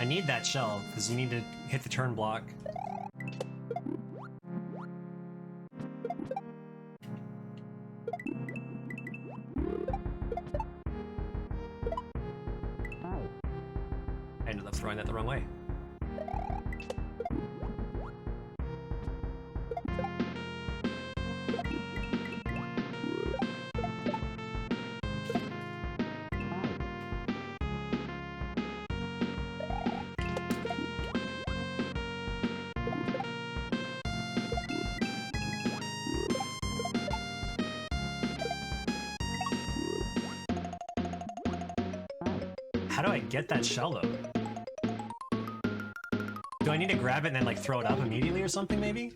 need that shell, because you need to hit the turn block. I ended up throwing that the wrong way. How do I get that shell though? Do I need to grab it and then like throw it up immediately or something maybe?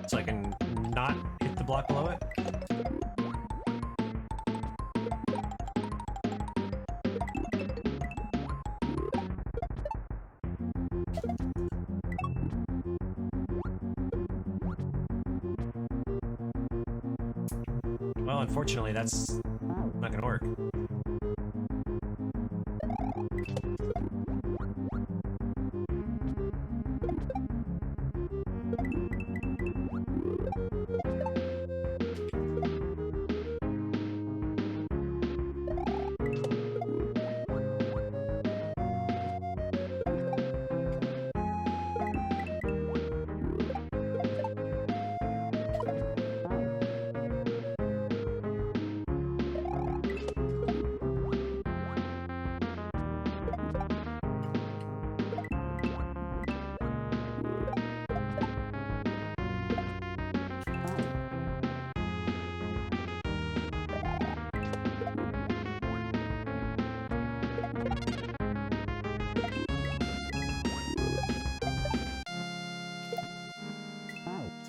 So I can not hit the block below it? Well, unfortunately, that's not gonna work.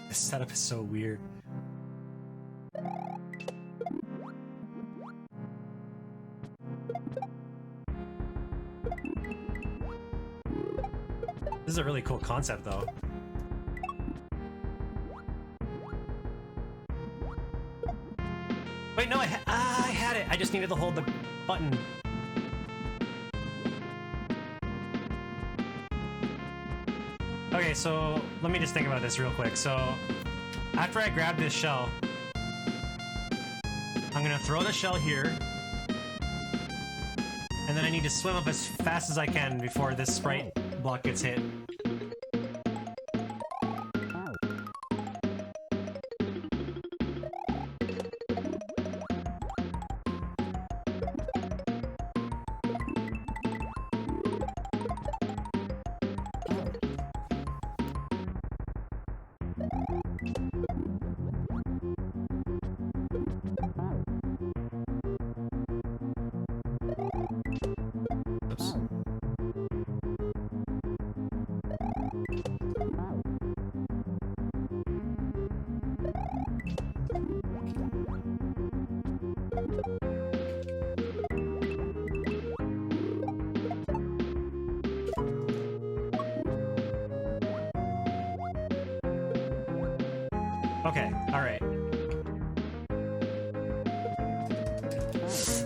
This setup is so weird. This is a really cool concept, though. Wait, no, I had it. I just needed to hold the button. Okay, so let me just think about this real quick. So after I grab this shell, I'm gonna throw the shell here, and then I need to swim up as fast as I can before this sprite block gets hit. Oops. Okay, alright.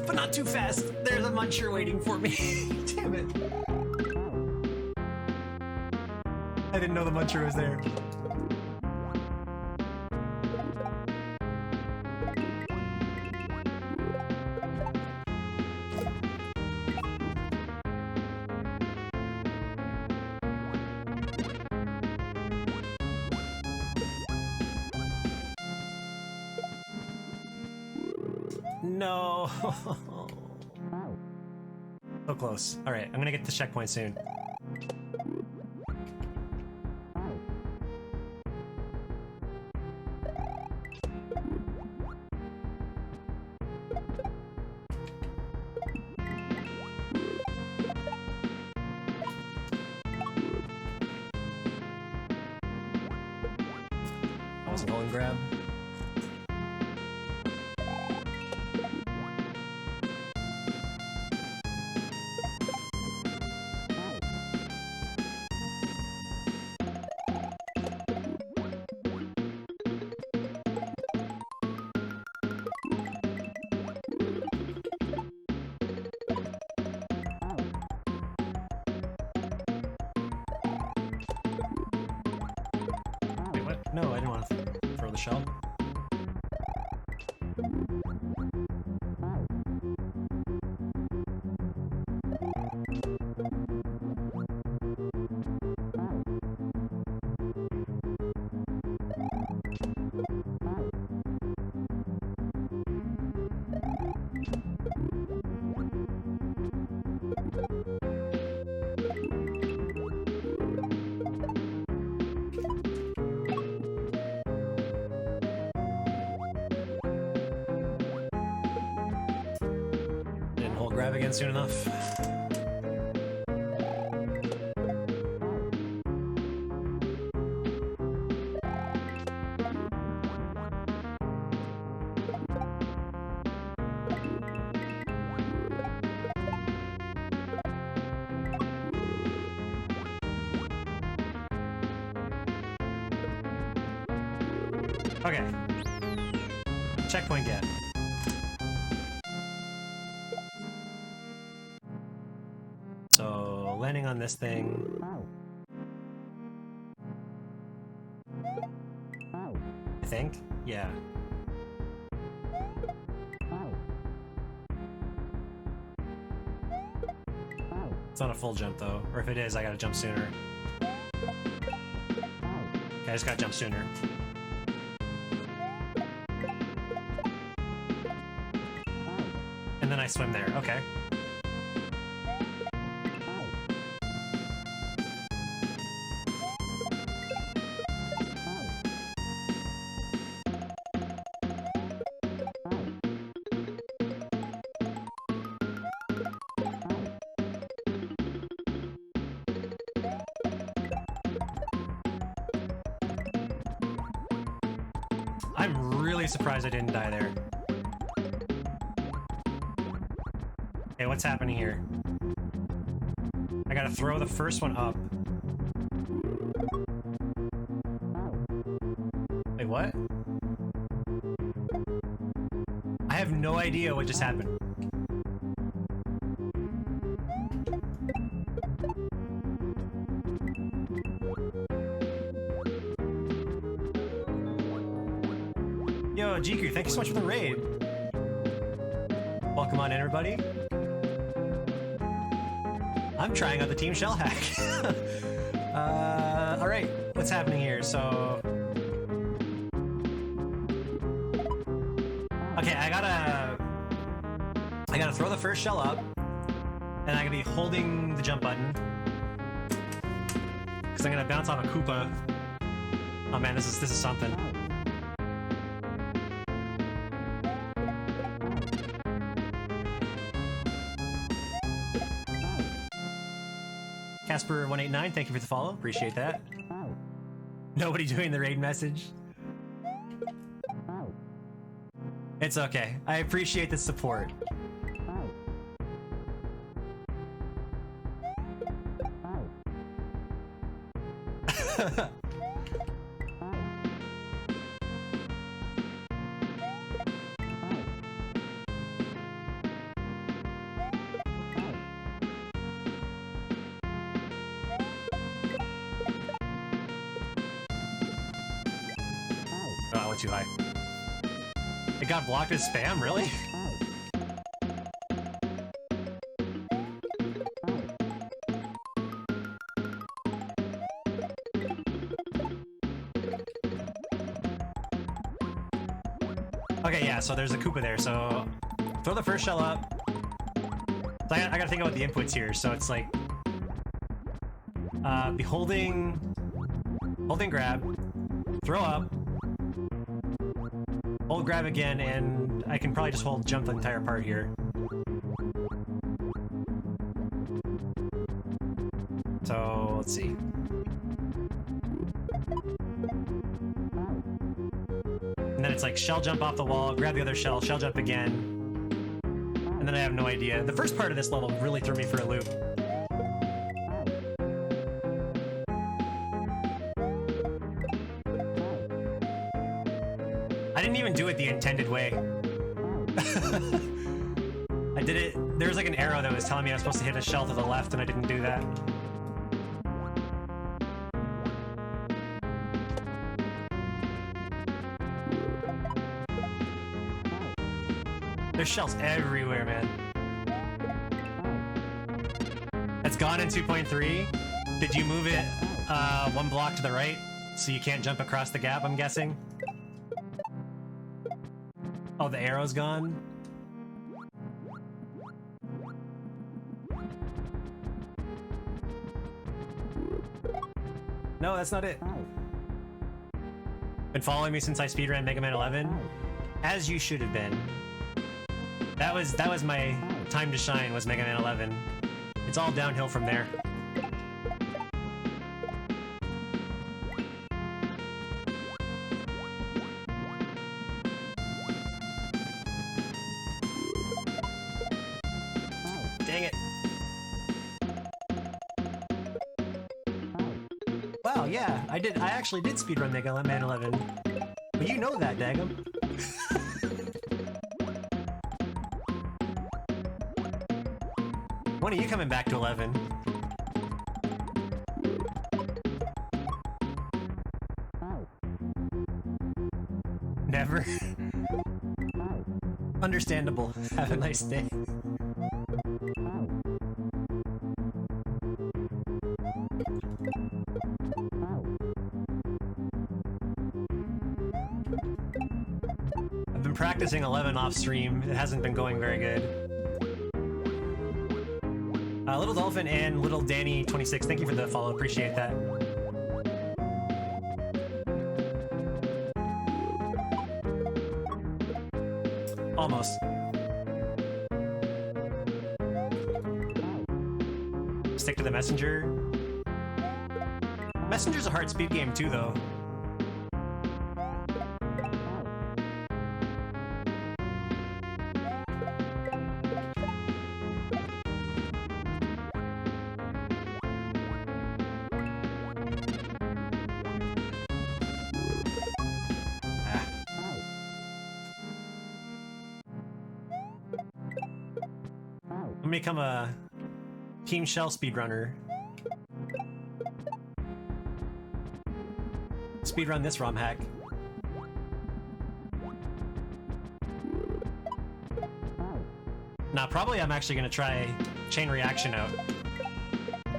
But not too fast. There's a muncher waiting for me. Damn it. I didn't know the muncher was there. No. So close. All right, I'm gonna get the checkpoint soon. That was a golden grab. the shell. Didn't hold grab again soon enough. Okay. Checkpoint get. So, landing on this thing. I think? Yeah. It's not a full jump though. Or if it is, I gotta jump sooner. Okay, I just gotta jump sooner. And then I swim there. Okay. I'm really surprised I didn't die there. Okay, what's happening here? I gotta throw the first one up. Wait, what? I have no idea what just happened. Yo, Jiku, thank you so much for the raid. Welcome on in, everybody. I'm trying out the Team Shell hack. All right, what's happening here? So, okay, I gotta throw the first shell up, and I gotta be holding the jump button because I'm gonna bounce off a Koopa. Oh man, this is something. Casper189, thank you for the follow. Appreciate that. Nobody doing the raid message. It's okay. I appreciate the support. Oh, I went too high. It got blocked as spam, really? Okay, yeah, so there's a Koopa there, so throw the first shell up. So I gotta think about the inputs here, so it's like be holding grab, throw up, hold grab again, and I can probably just hold jump the entire part here. So let's see. And then it's like shell jump off the wall, grab the other shell, shell jump again, and then I have no idea. The first part of this level really threw me for a loop. I didn't even do it the intended way. I did it, there was like an arrow that was telling me I was supposed to hit a shell to the left and I didn't do that. There's shells everywhere, man. It's gone in 2.3. Did you move it one block to the right so you can't jump across the gap, I'm guessing? Oh, the arrow's gone? No, that's not it. Been following me since I speedran Mega Man 11? As you should have been. That was my time to shine, was Mega Man 11. It's all downhill from there. Dang it. Wow, yeah, I actually did speedrun Mega Man 11. But you know that, daggum. When are you coming back to 11? Never? Understandable. Have a nice day. I've been practicing 11 off stream. It hasn't been going very good. Little Dolphin and Little Danny26, thank you for the follow. Appreciate that. Almost. Stick to the messenger. Messenger's a hard speed game too, though. I'm gonna become a Team Shell speedrunner. Speedrun this ROM hack. Nah, probably I'm actually gonna try Chain Reaction out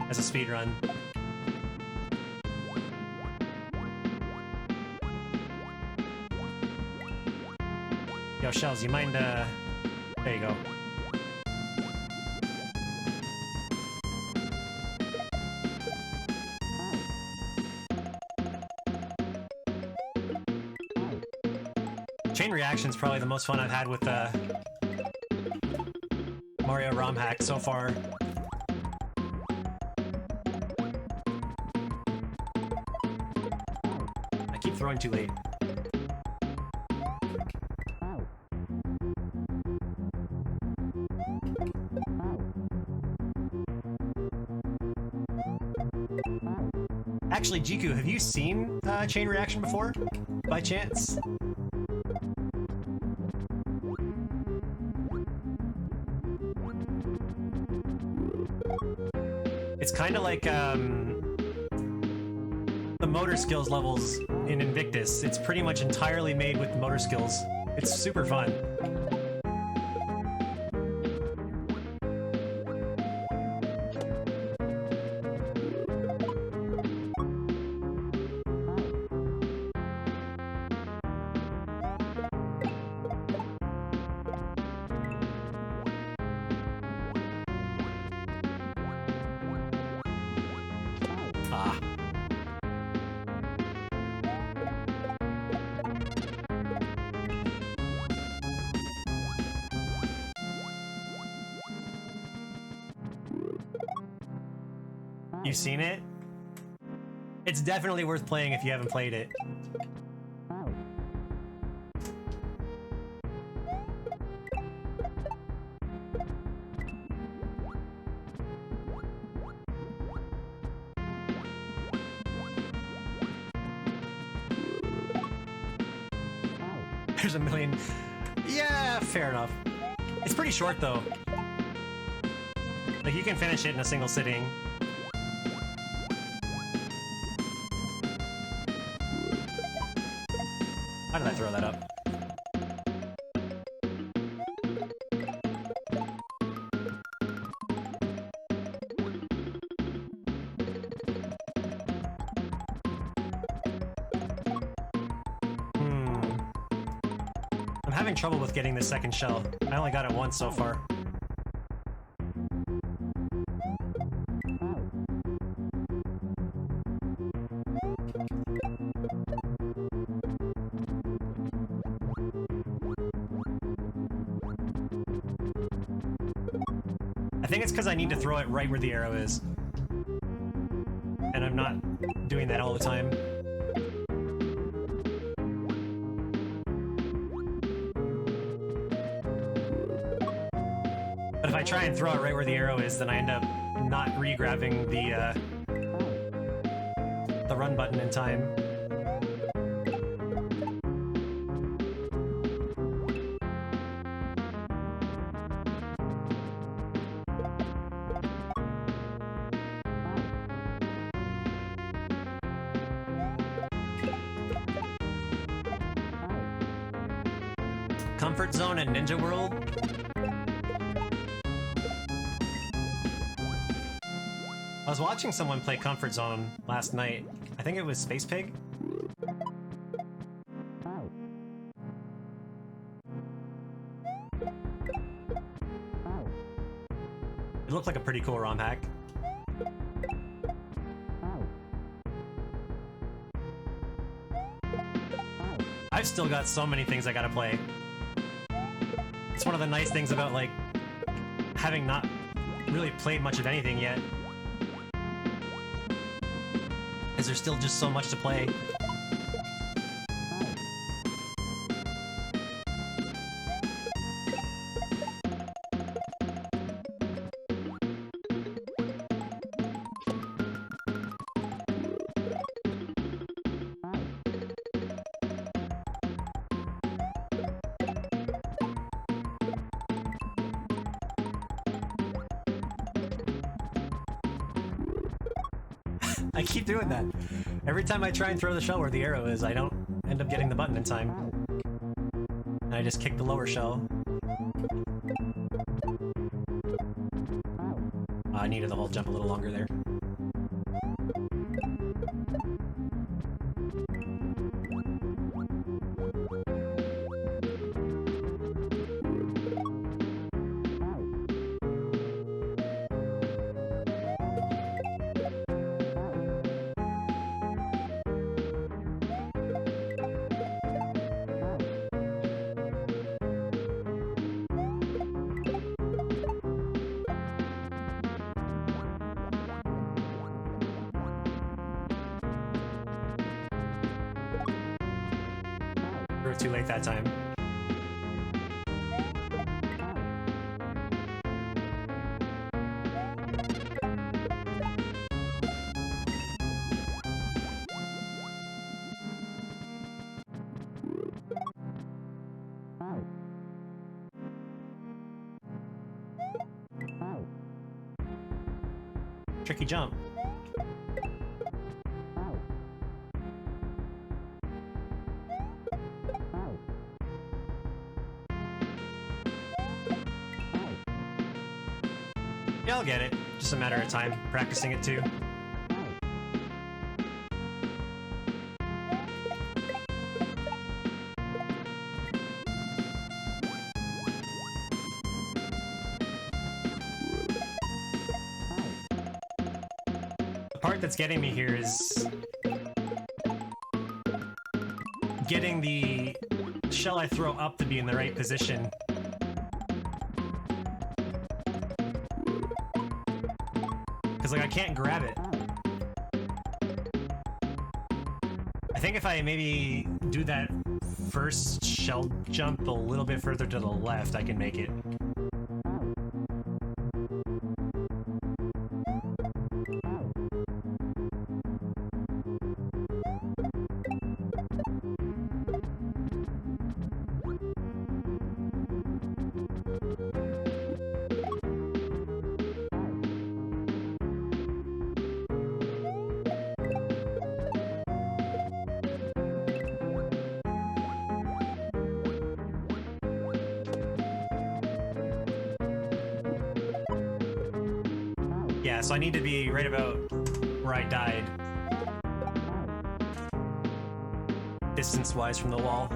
as a speedrun. Yo, Shells, you mind, there you go. Chain Reaction's probably the most fun I've had with Mario ROM hack so far. I keep throwing too late. Actually, Jiku, have you seen Chain Reaction before, by chance? It's kind of like the motor skills levels in Invictus. It's pretty much entirely made with motor skills. It's super fun. Ah. You've seen it? It's definitely worth playing if you haven't played it. There's a million. Yeah, fair enough. It's pretty short though. Like you can finish it in a single sitting. How did I throw that up? having trouble with getting this second shell. I only got it once so far. I think it's because I need to throw it right where the arrow is. And I'm not doing that all the time. But if I try and throw it right where the arrow is, then I end up not re-grabbing the run button in time. Comfort Zone and Ninja World? I was watching someone play Comfort Zone last night. I think it was Space Pig. It looked like a pretty cool ROM hack. I've still got so many things I gotta play. It's one of the nice things about, like, having not really played much of anything yet. Is there's still just so much to play. I keep doing that. Every time I try and throw the shell where the arrow is, I don't end up getting the button in time. And I just kick the lower shell. I needed the whole jump a little longer there. We were too late that time. Tricky jump. Yeah, I'll get it. Just a matter of time, practicing it too. The part that's getting me here is getting the shell I throw up to be in the right position. Because, like, I can't grab it. I think if I maybe do that first shell jump a little bit further to the left, I can make it. Yeah, so I need to be right about where I died. Distance-wise from the wall.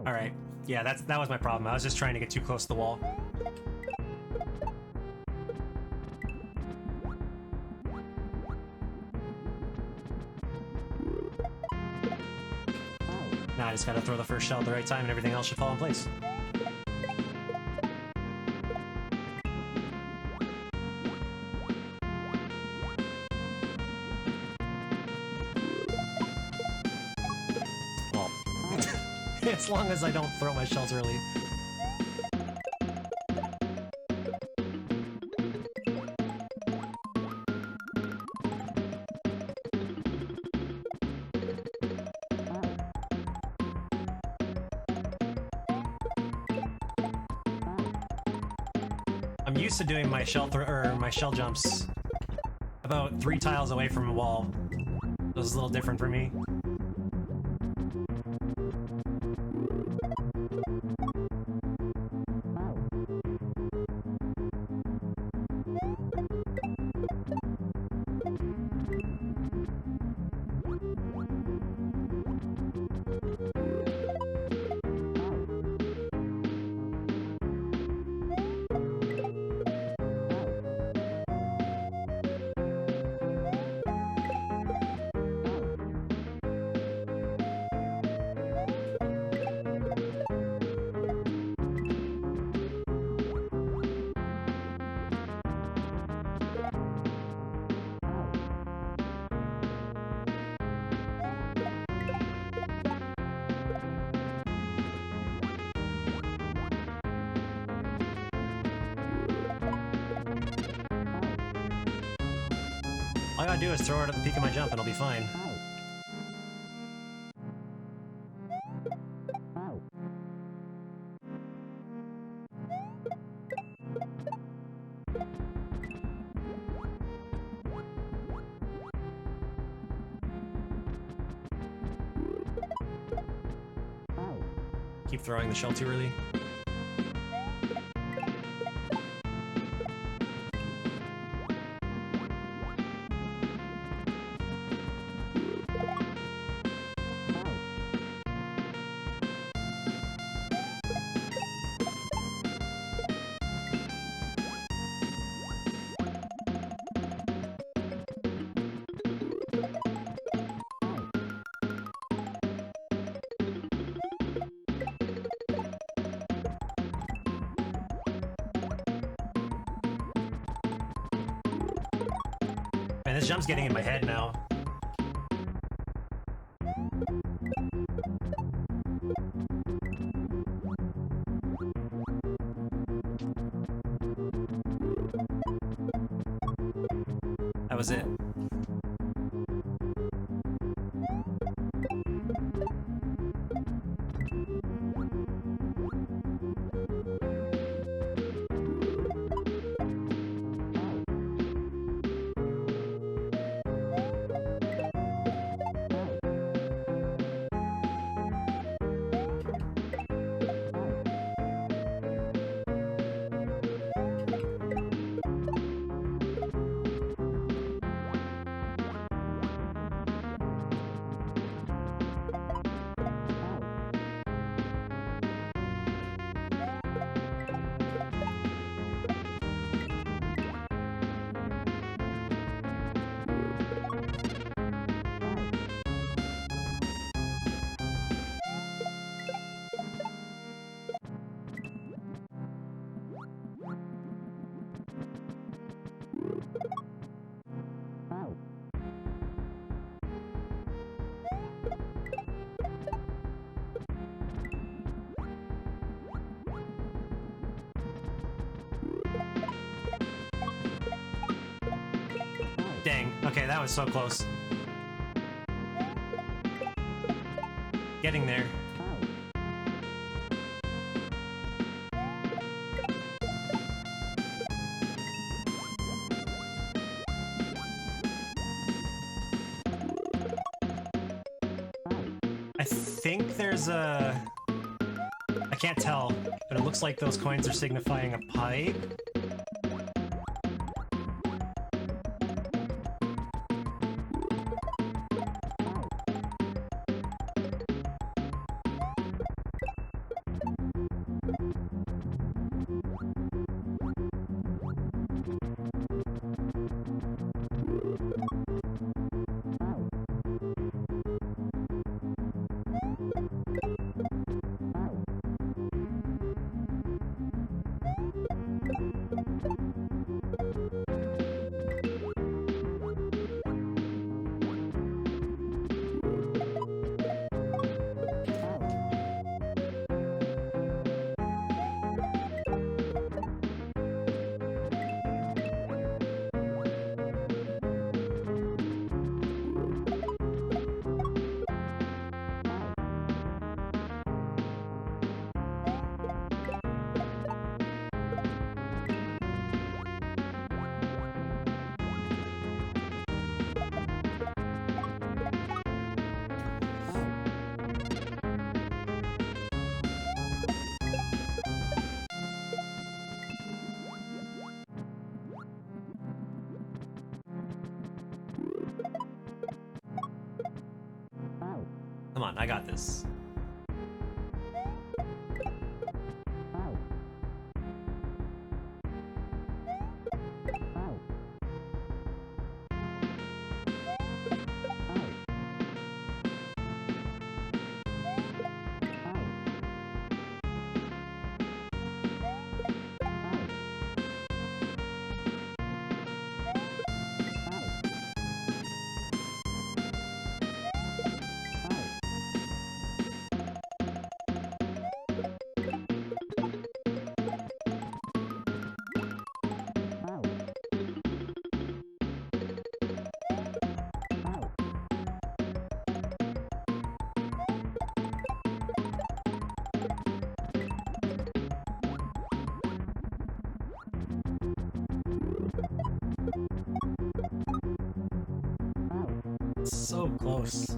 Alright. Yeah, that was my problem. I was just trying to get too close to the wall. Now I just gotta throw the first shell at the right time and everything else should fall in place. Well, as long as I don't throw my shells early. I'm used to doing my shell jumps about 3 tiles away from a wall. This is a little different for me. All I gotta do is throw it at the peak of my jump and I'll be fine. Keep throwing the shell too early. Man, this jump's getting in my head now. That was it. Dang. Okay, that was so close. Getting there. I think there's a... I can't tell, but it looks like those coins are signifying a pipe. Come on, I got this. So close.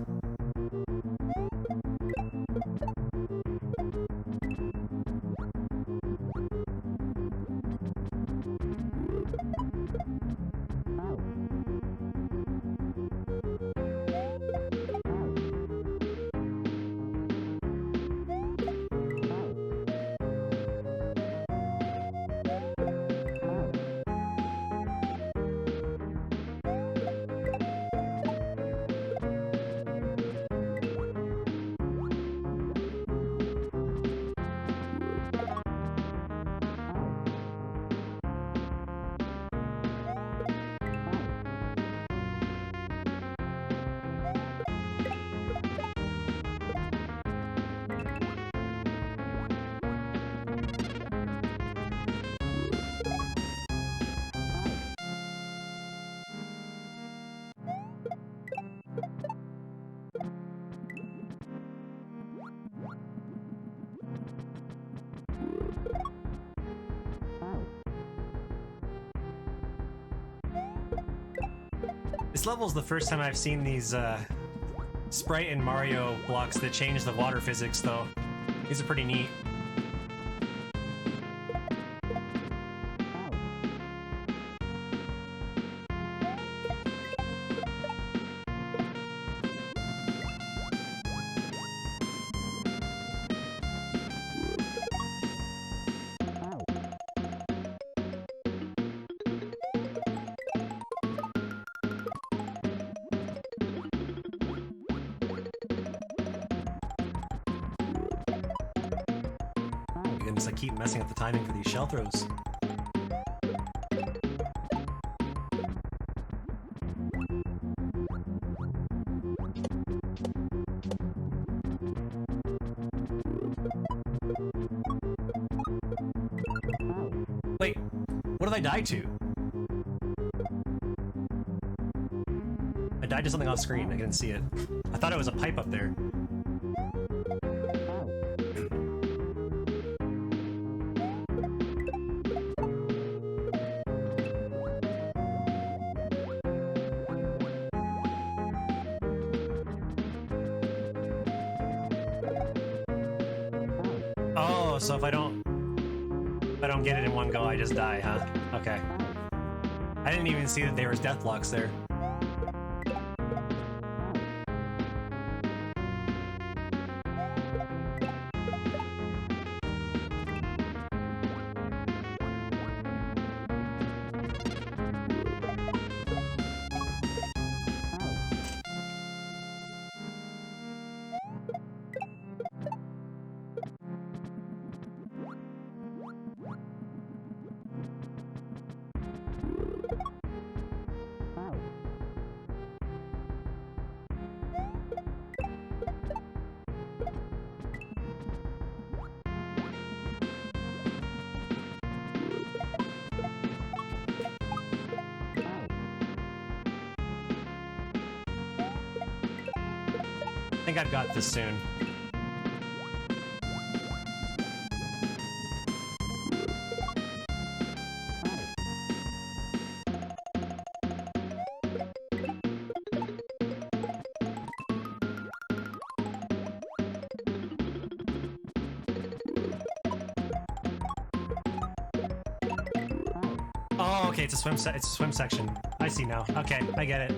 This level's the first time I've seen these Sprite and Mario blocks that change the water physics, though. These are pretty neat. Goodness, I keep messing up the timing for these shell throws. Wait, what did I die to? I died to something off screen. I didn't see it. I thought it was a pipe up there. Oh, so if I don't get it in one go, I just die, huh? Okay. I didn't even see that there was death blocks there. I think I've got this soon. Oh, okay, it's a swim section. I see now. Okay, I get it.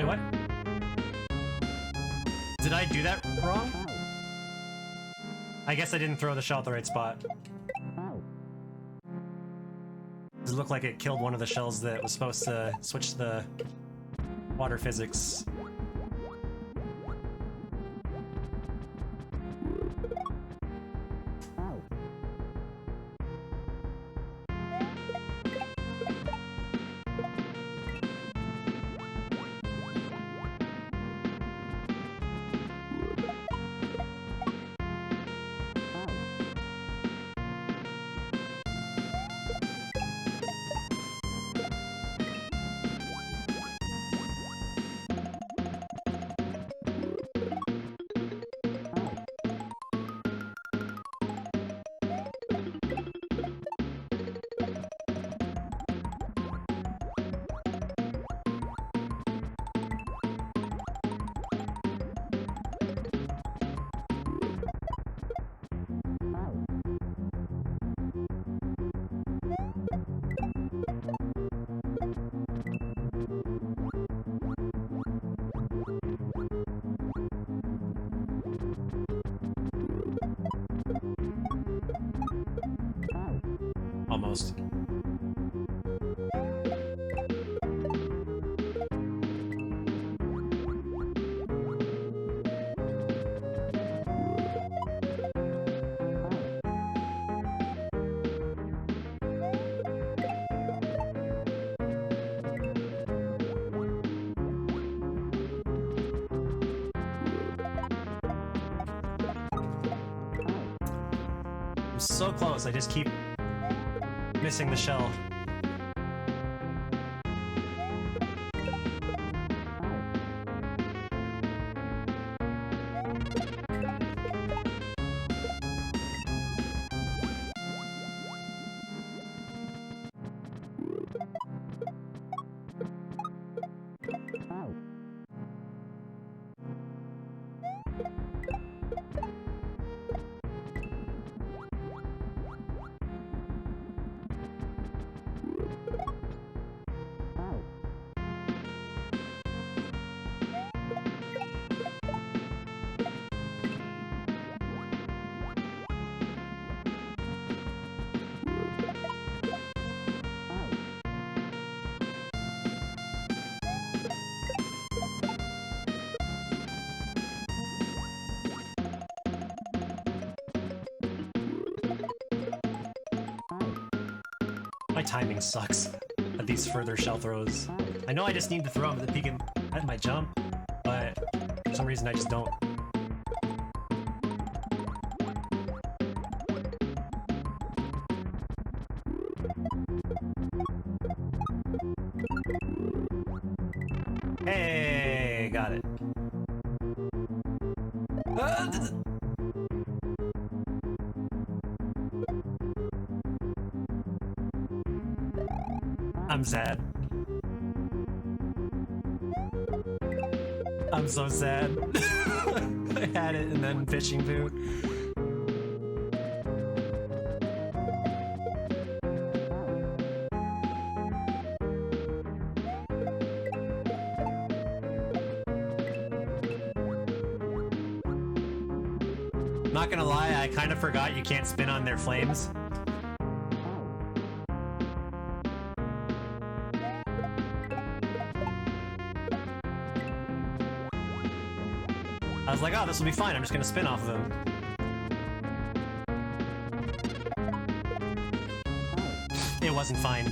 what? Did I do that wrong? I guess I didn't throw the shell at the right spot. Does it look like it killed one of the shells that was supposed to switch the water physics? Almost. I'm so close, I just keep missing the shell. My timing sucks at these further shell throws. I know I just need to throw them at the peak at my jump, but for some reason I just don't. Hey, got it. I'm sad. I'm so sad. I had it and then fishing poo. Not gonna lie, I kind of forgot you can't spin on their flames. I was like, oh, this will be fine. I'm just gonna spin off of them. It wasn't fine.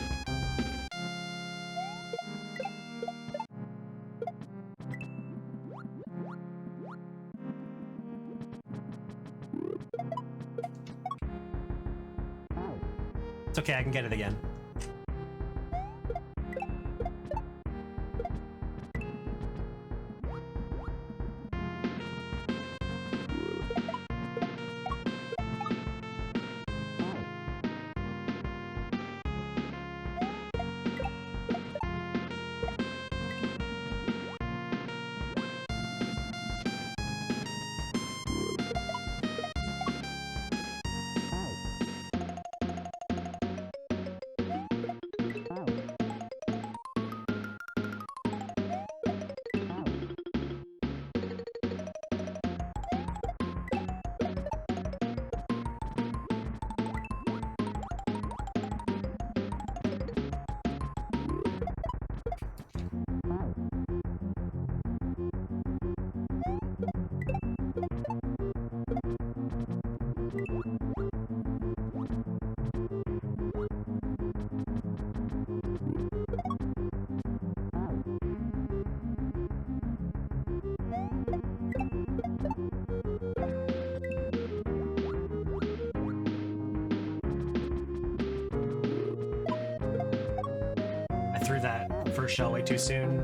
It's okay, I can get it again. tortoise shell way too soon.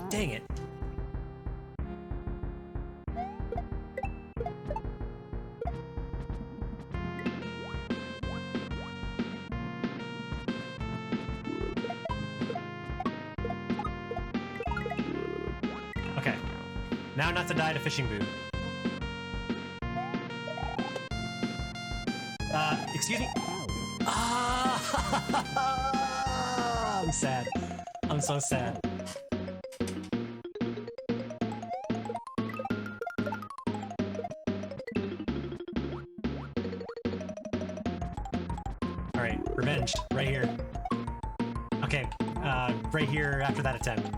Dang it. Okay. Now not to die to fishing boot. Excuse me? Ah! I'm sad. I'm so sad. Alright, revenge. Right here. Okay, right here after that attempt.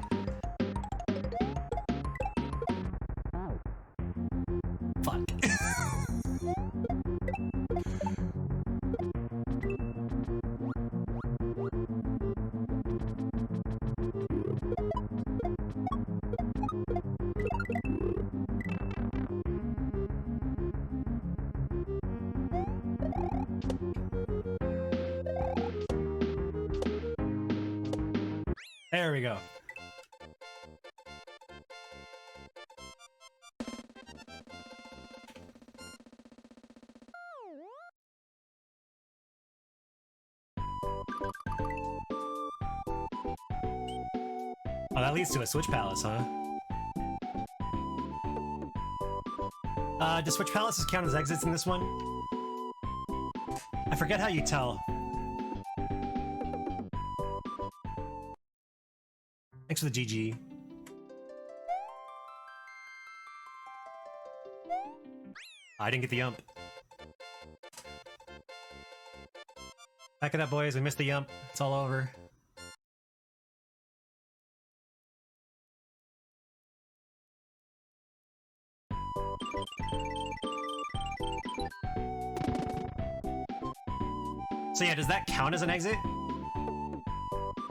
Fuck. There we go. Oh, that leads to a Switch Palace, huh? Do Switch Palaces count as exits in this one? I forget how you tell. Thanks for the GG. I didn't get the yump. Back it up, boys. We missed the yump. It's all over. So yeah, does that count as an exit?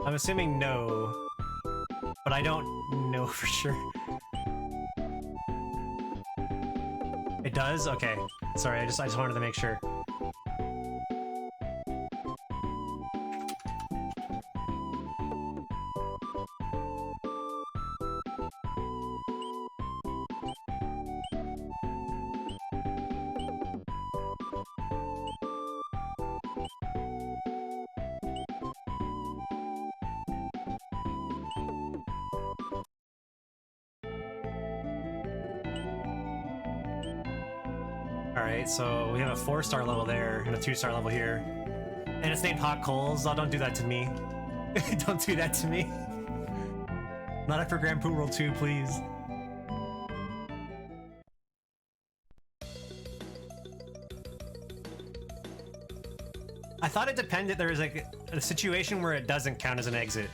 I'm assuming no. But I don't know for sure. It does? Okay. Sorry, I just wanted to make sure. Alright, so we have a 4-star level there and a 2-star level here. And it's named Hot Coals. Oh, don't do that to me. Don't do that to me. Not after Grand Poo World 2, please. I thought it depended. There was like a situation where it doesn't count as an exit.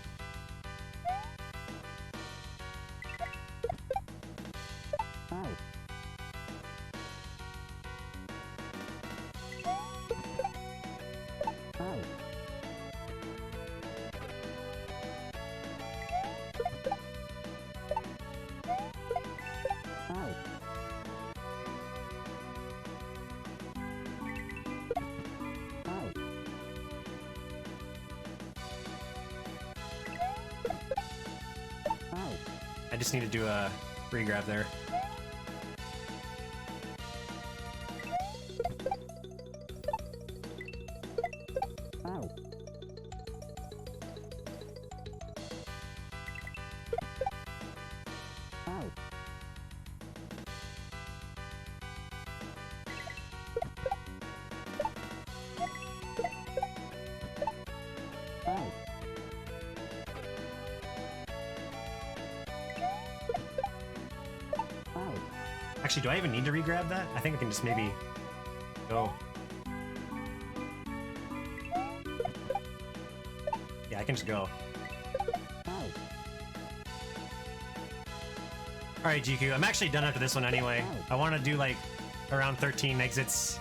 I just need to do a regrab there. Actually, do I even need to re-grab that? I think I can just maybe go. Yeah, I can just go. Alright, GQ. I'm actually done after this one anyway. I want to do like around 13 exits.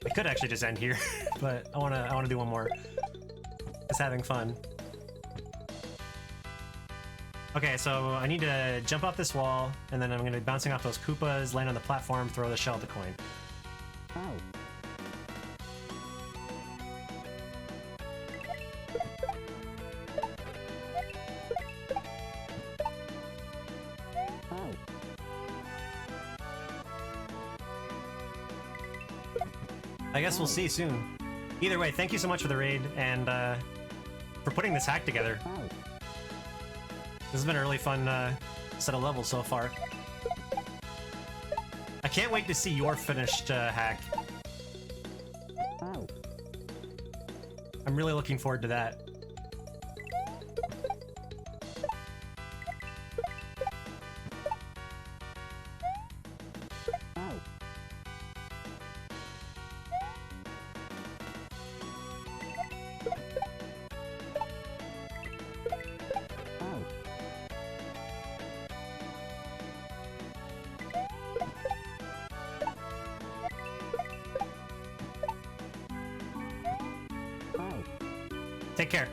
I could actually just end here, but I wanna do one more. Just having fun. Okay, so I need to jump off this wall, and then I'm gonna be bouncing off those Koopas, land on the platform, throw the shell at the coin. I guess we'll see soon. Either way, thank you so much for the raid, and for putting this hack together. This has been a really fun set of levels so far. I can't wait to see your finished hack. I'm really looking forward to that. Take care.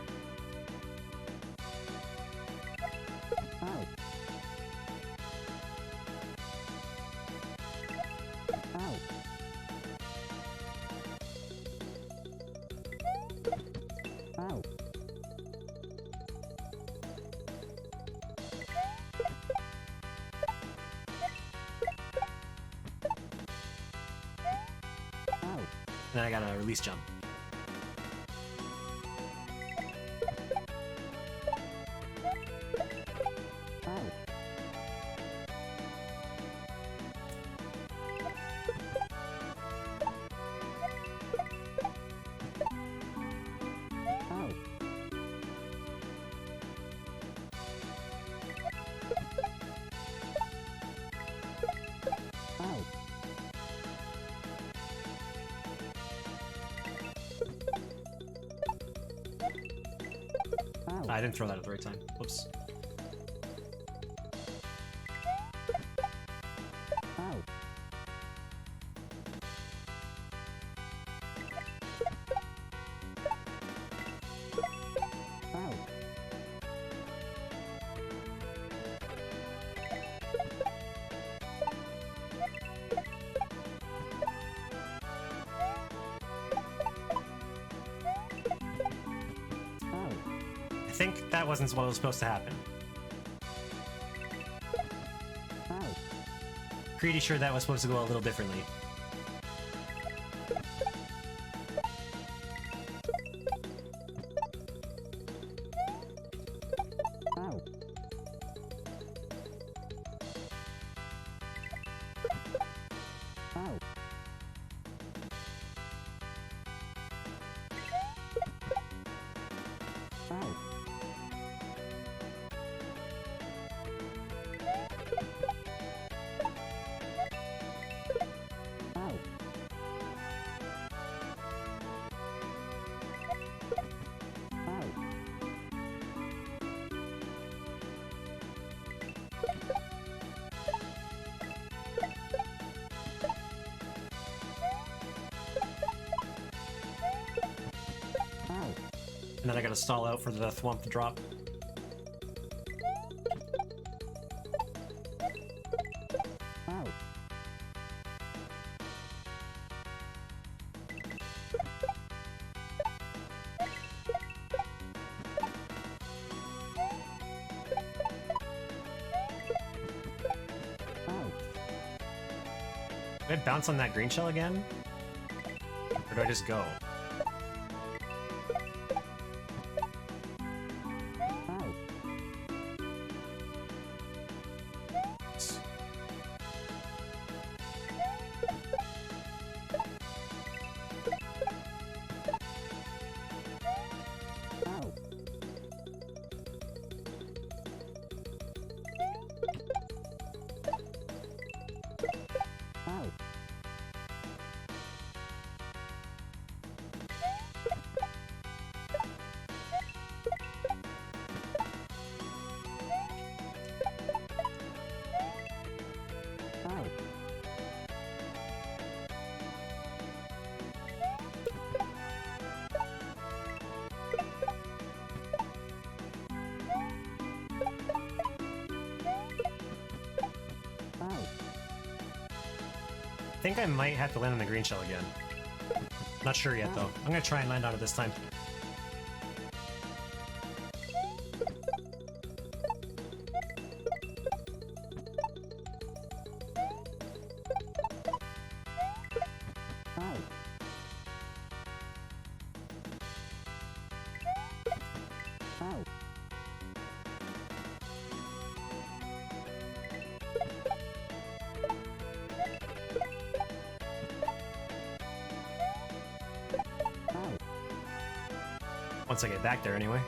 And then I got a release jump. I didn't throw that at the right time. Whoops. I think that wasn't what was supposed to happen. Pretty sure that was supposed to go a little differently. And then I gotta stall out for the thwomp to drop. Do I bounce on that green shell again? Or do I just go? think I might have to land on the green shell again. Not sure yet, though. I'm gonna try and land on it this time. Once I get back there, anyway.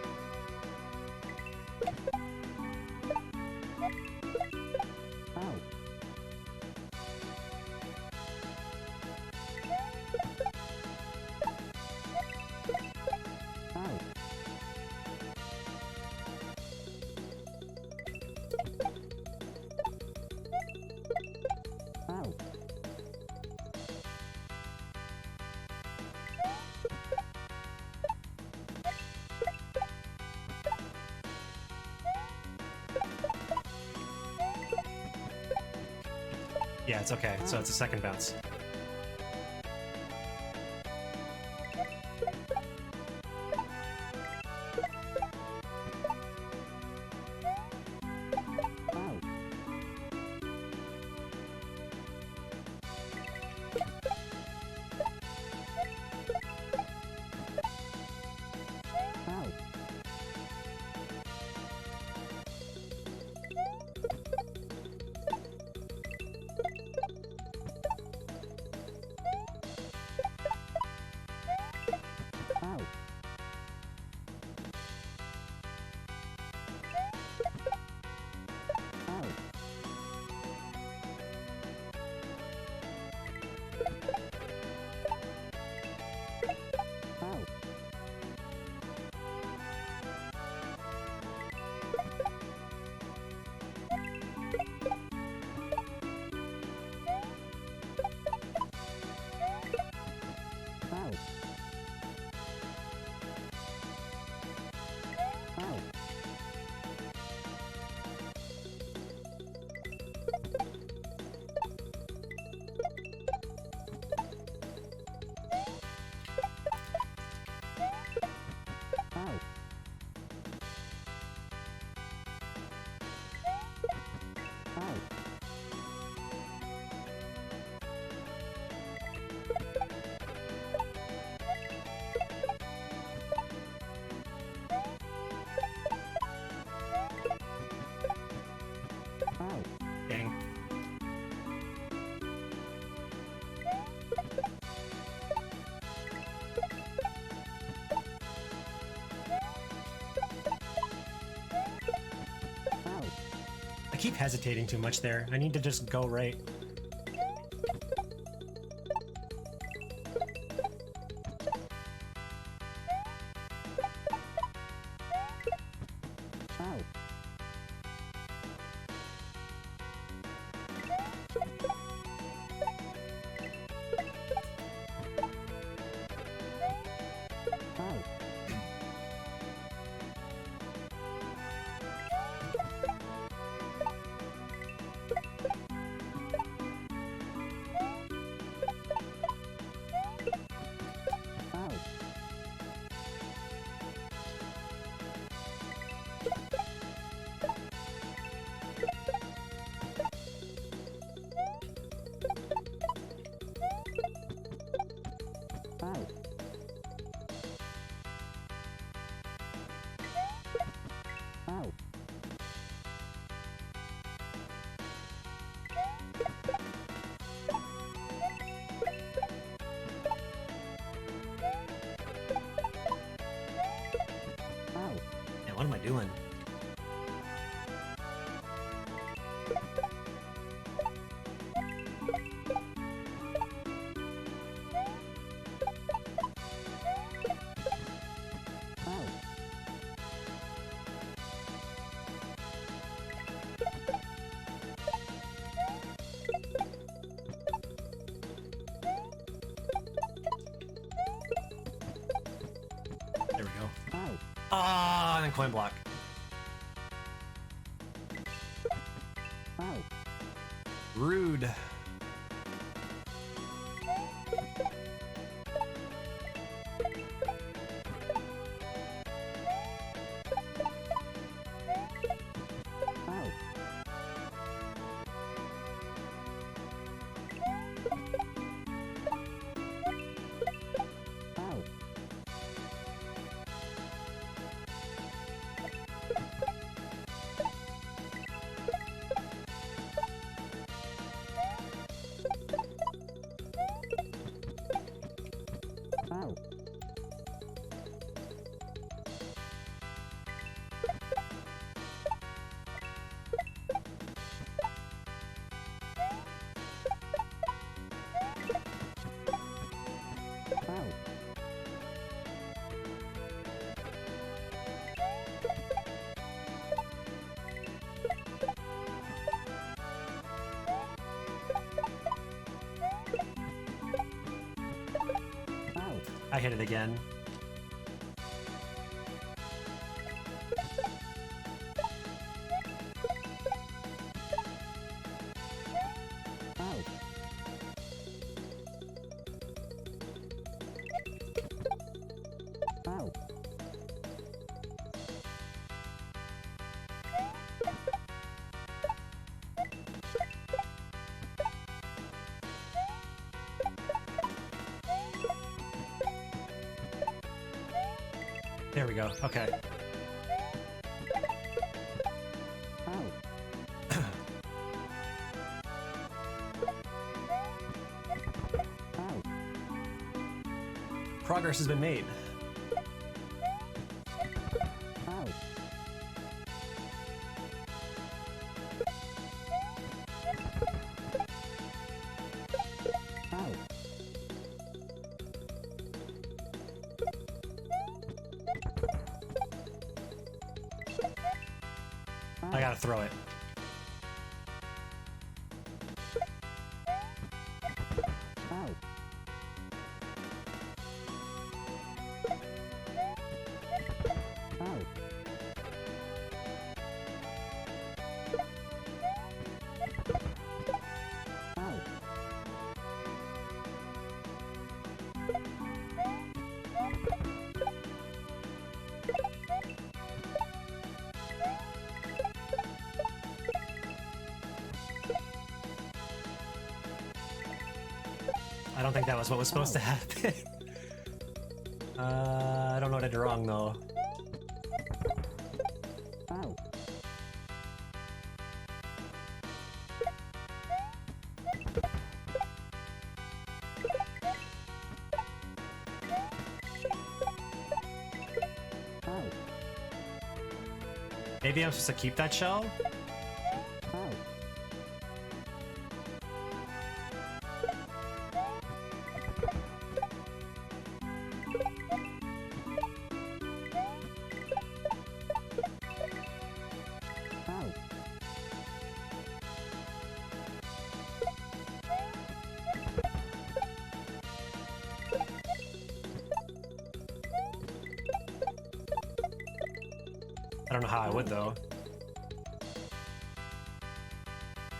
Yeah, it's okay. So it's a second bounce. Dang. I keep hesitating too much there. I need to just go right. What am I doing? There we go. Ah, and then coin block. Rude. I hit it again. There we go. Okay. Progress has been made. I gotta throw it. I don't think that was what was supposed to happen. I don't know what I did wrong though. Maybe I'm supposed to keep that shell? I don't know how I would though.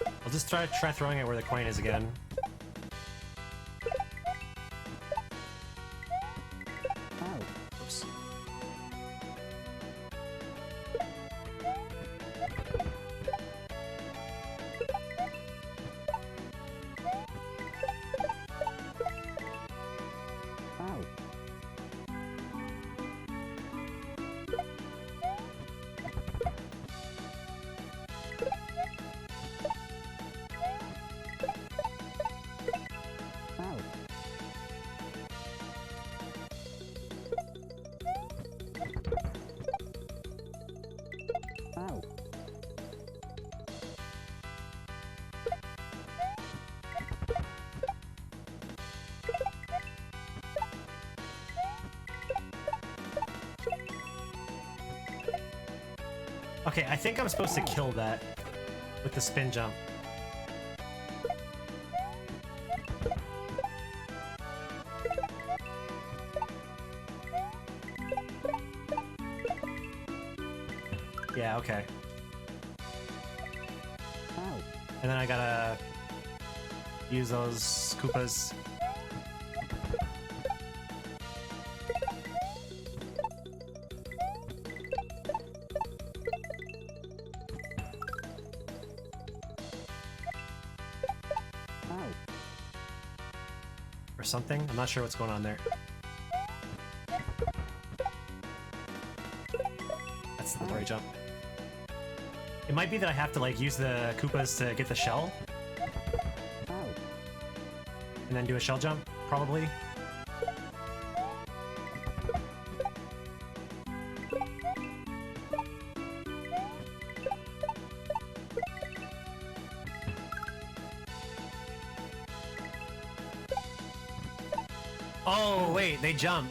I'll just try throwing it where the coin is again. Oops. Okay, I think I'm supposed to kill that with the spin jump. Yeah, okay. And then I gotta use those Koopas. Or something? I'm not sure what's going on there. That's the right jump. It might be that I have to like use the Koopas to get the shell. And then do a shell jump, probably. Oh, wait, they jump.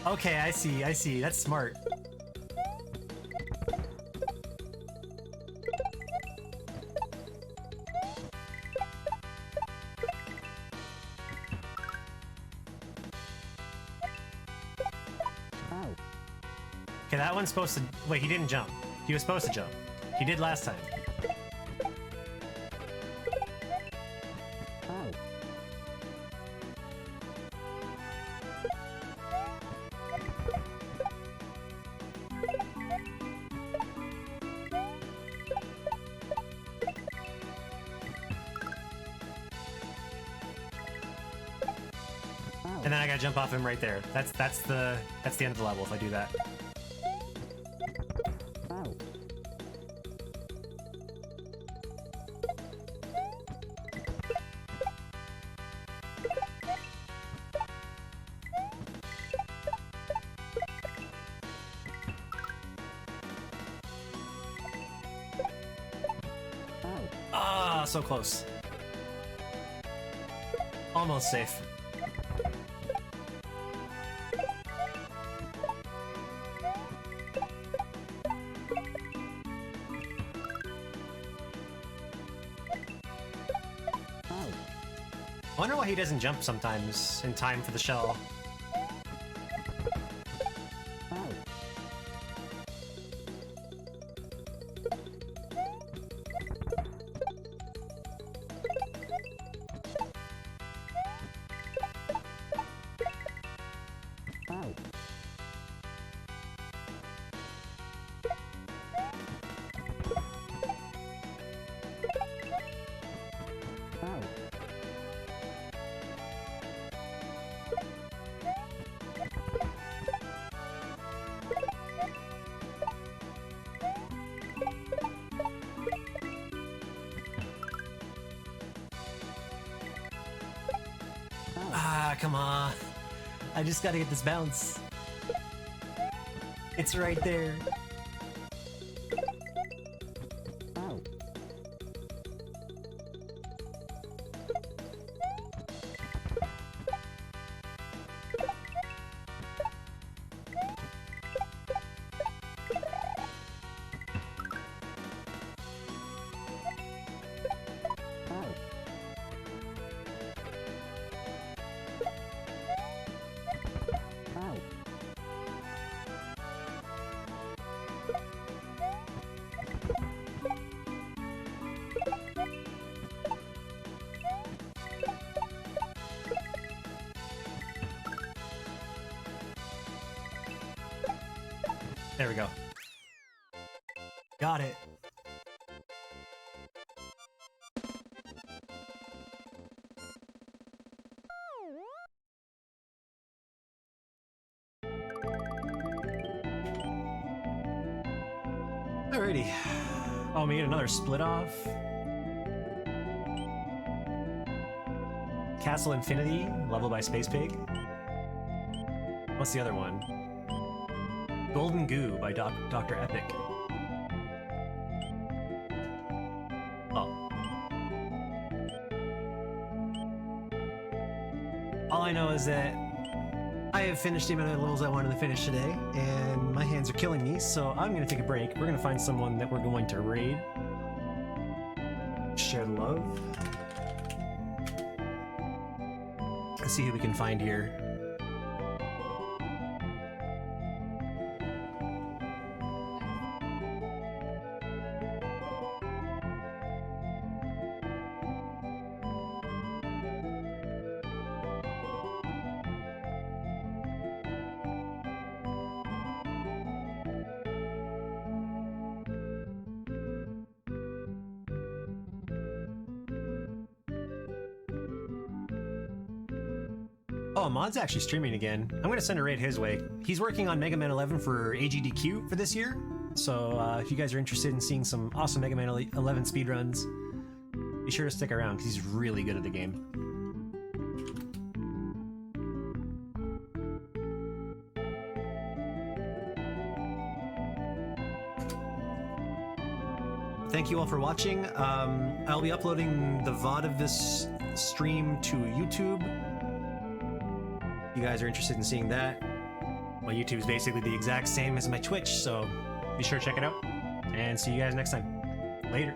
Okay, I see. That's smart. Okay, that one's supposed to... Wait, he didn't jump. He was supposed to jump. He did last time. And then I gotta jump off him right there. That's the end of the level if I do that. Ah, so close. Almost safe. I wonder why he doesn't jump sometimes in time for the shell. Ah, come on. I just gotta get this bounce. It's right there. There we go. Got it. Alrighty. Oh, we get another split off. Castle Infinity, level by Space Pig. What's the other one? Golden Goo by Dr. Epic. Oh. All I know is that I have finished the amount of levels I wanted to finish today, and my hands are killing me, so I'm going to take a break. We're going to find someone that we're going to raid. Share the love. Let's see who we can find here. Oh, Mod's actually streaming again. I'm going to send a raid his way. He's working on Mega Man 11 for AGDQ for this year. So if you guys are interested in seeing some awesome Mega Man 11 speedruns, be sure to stick around because he's really good at the game. Thank you all for watching. I'll be uploading the VOD of this stream to YouTube. If you guys are interested in seeing that. My YouTube is basically the exact same as my Twitch, so be sure to check it out. And see you guys next time. Later.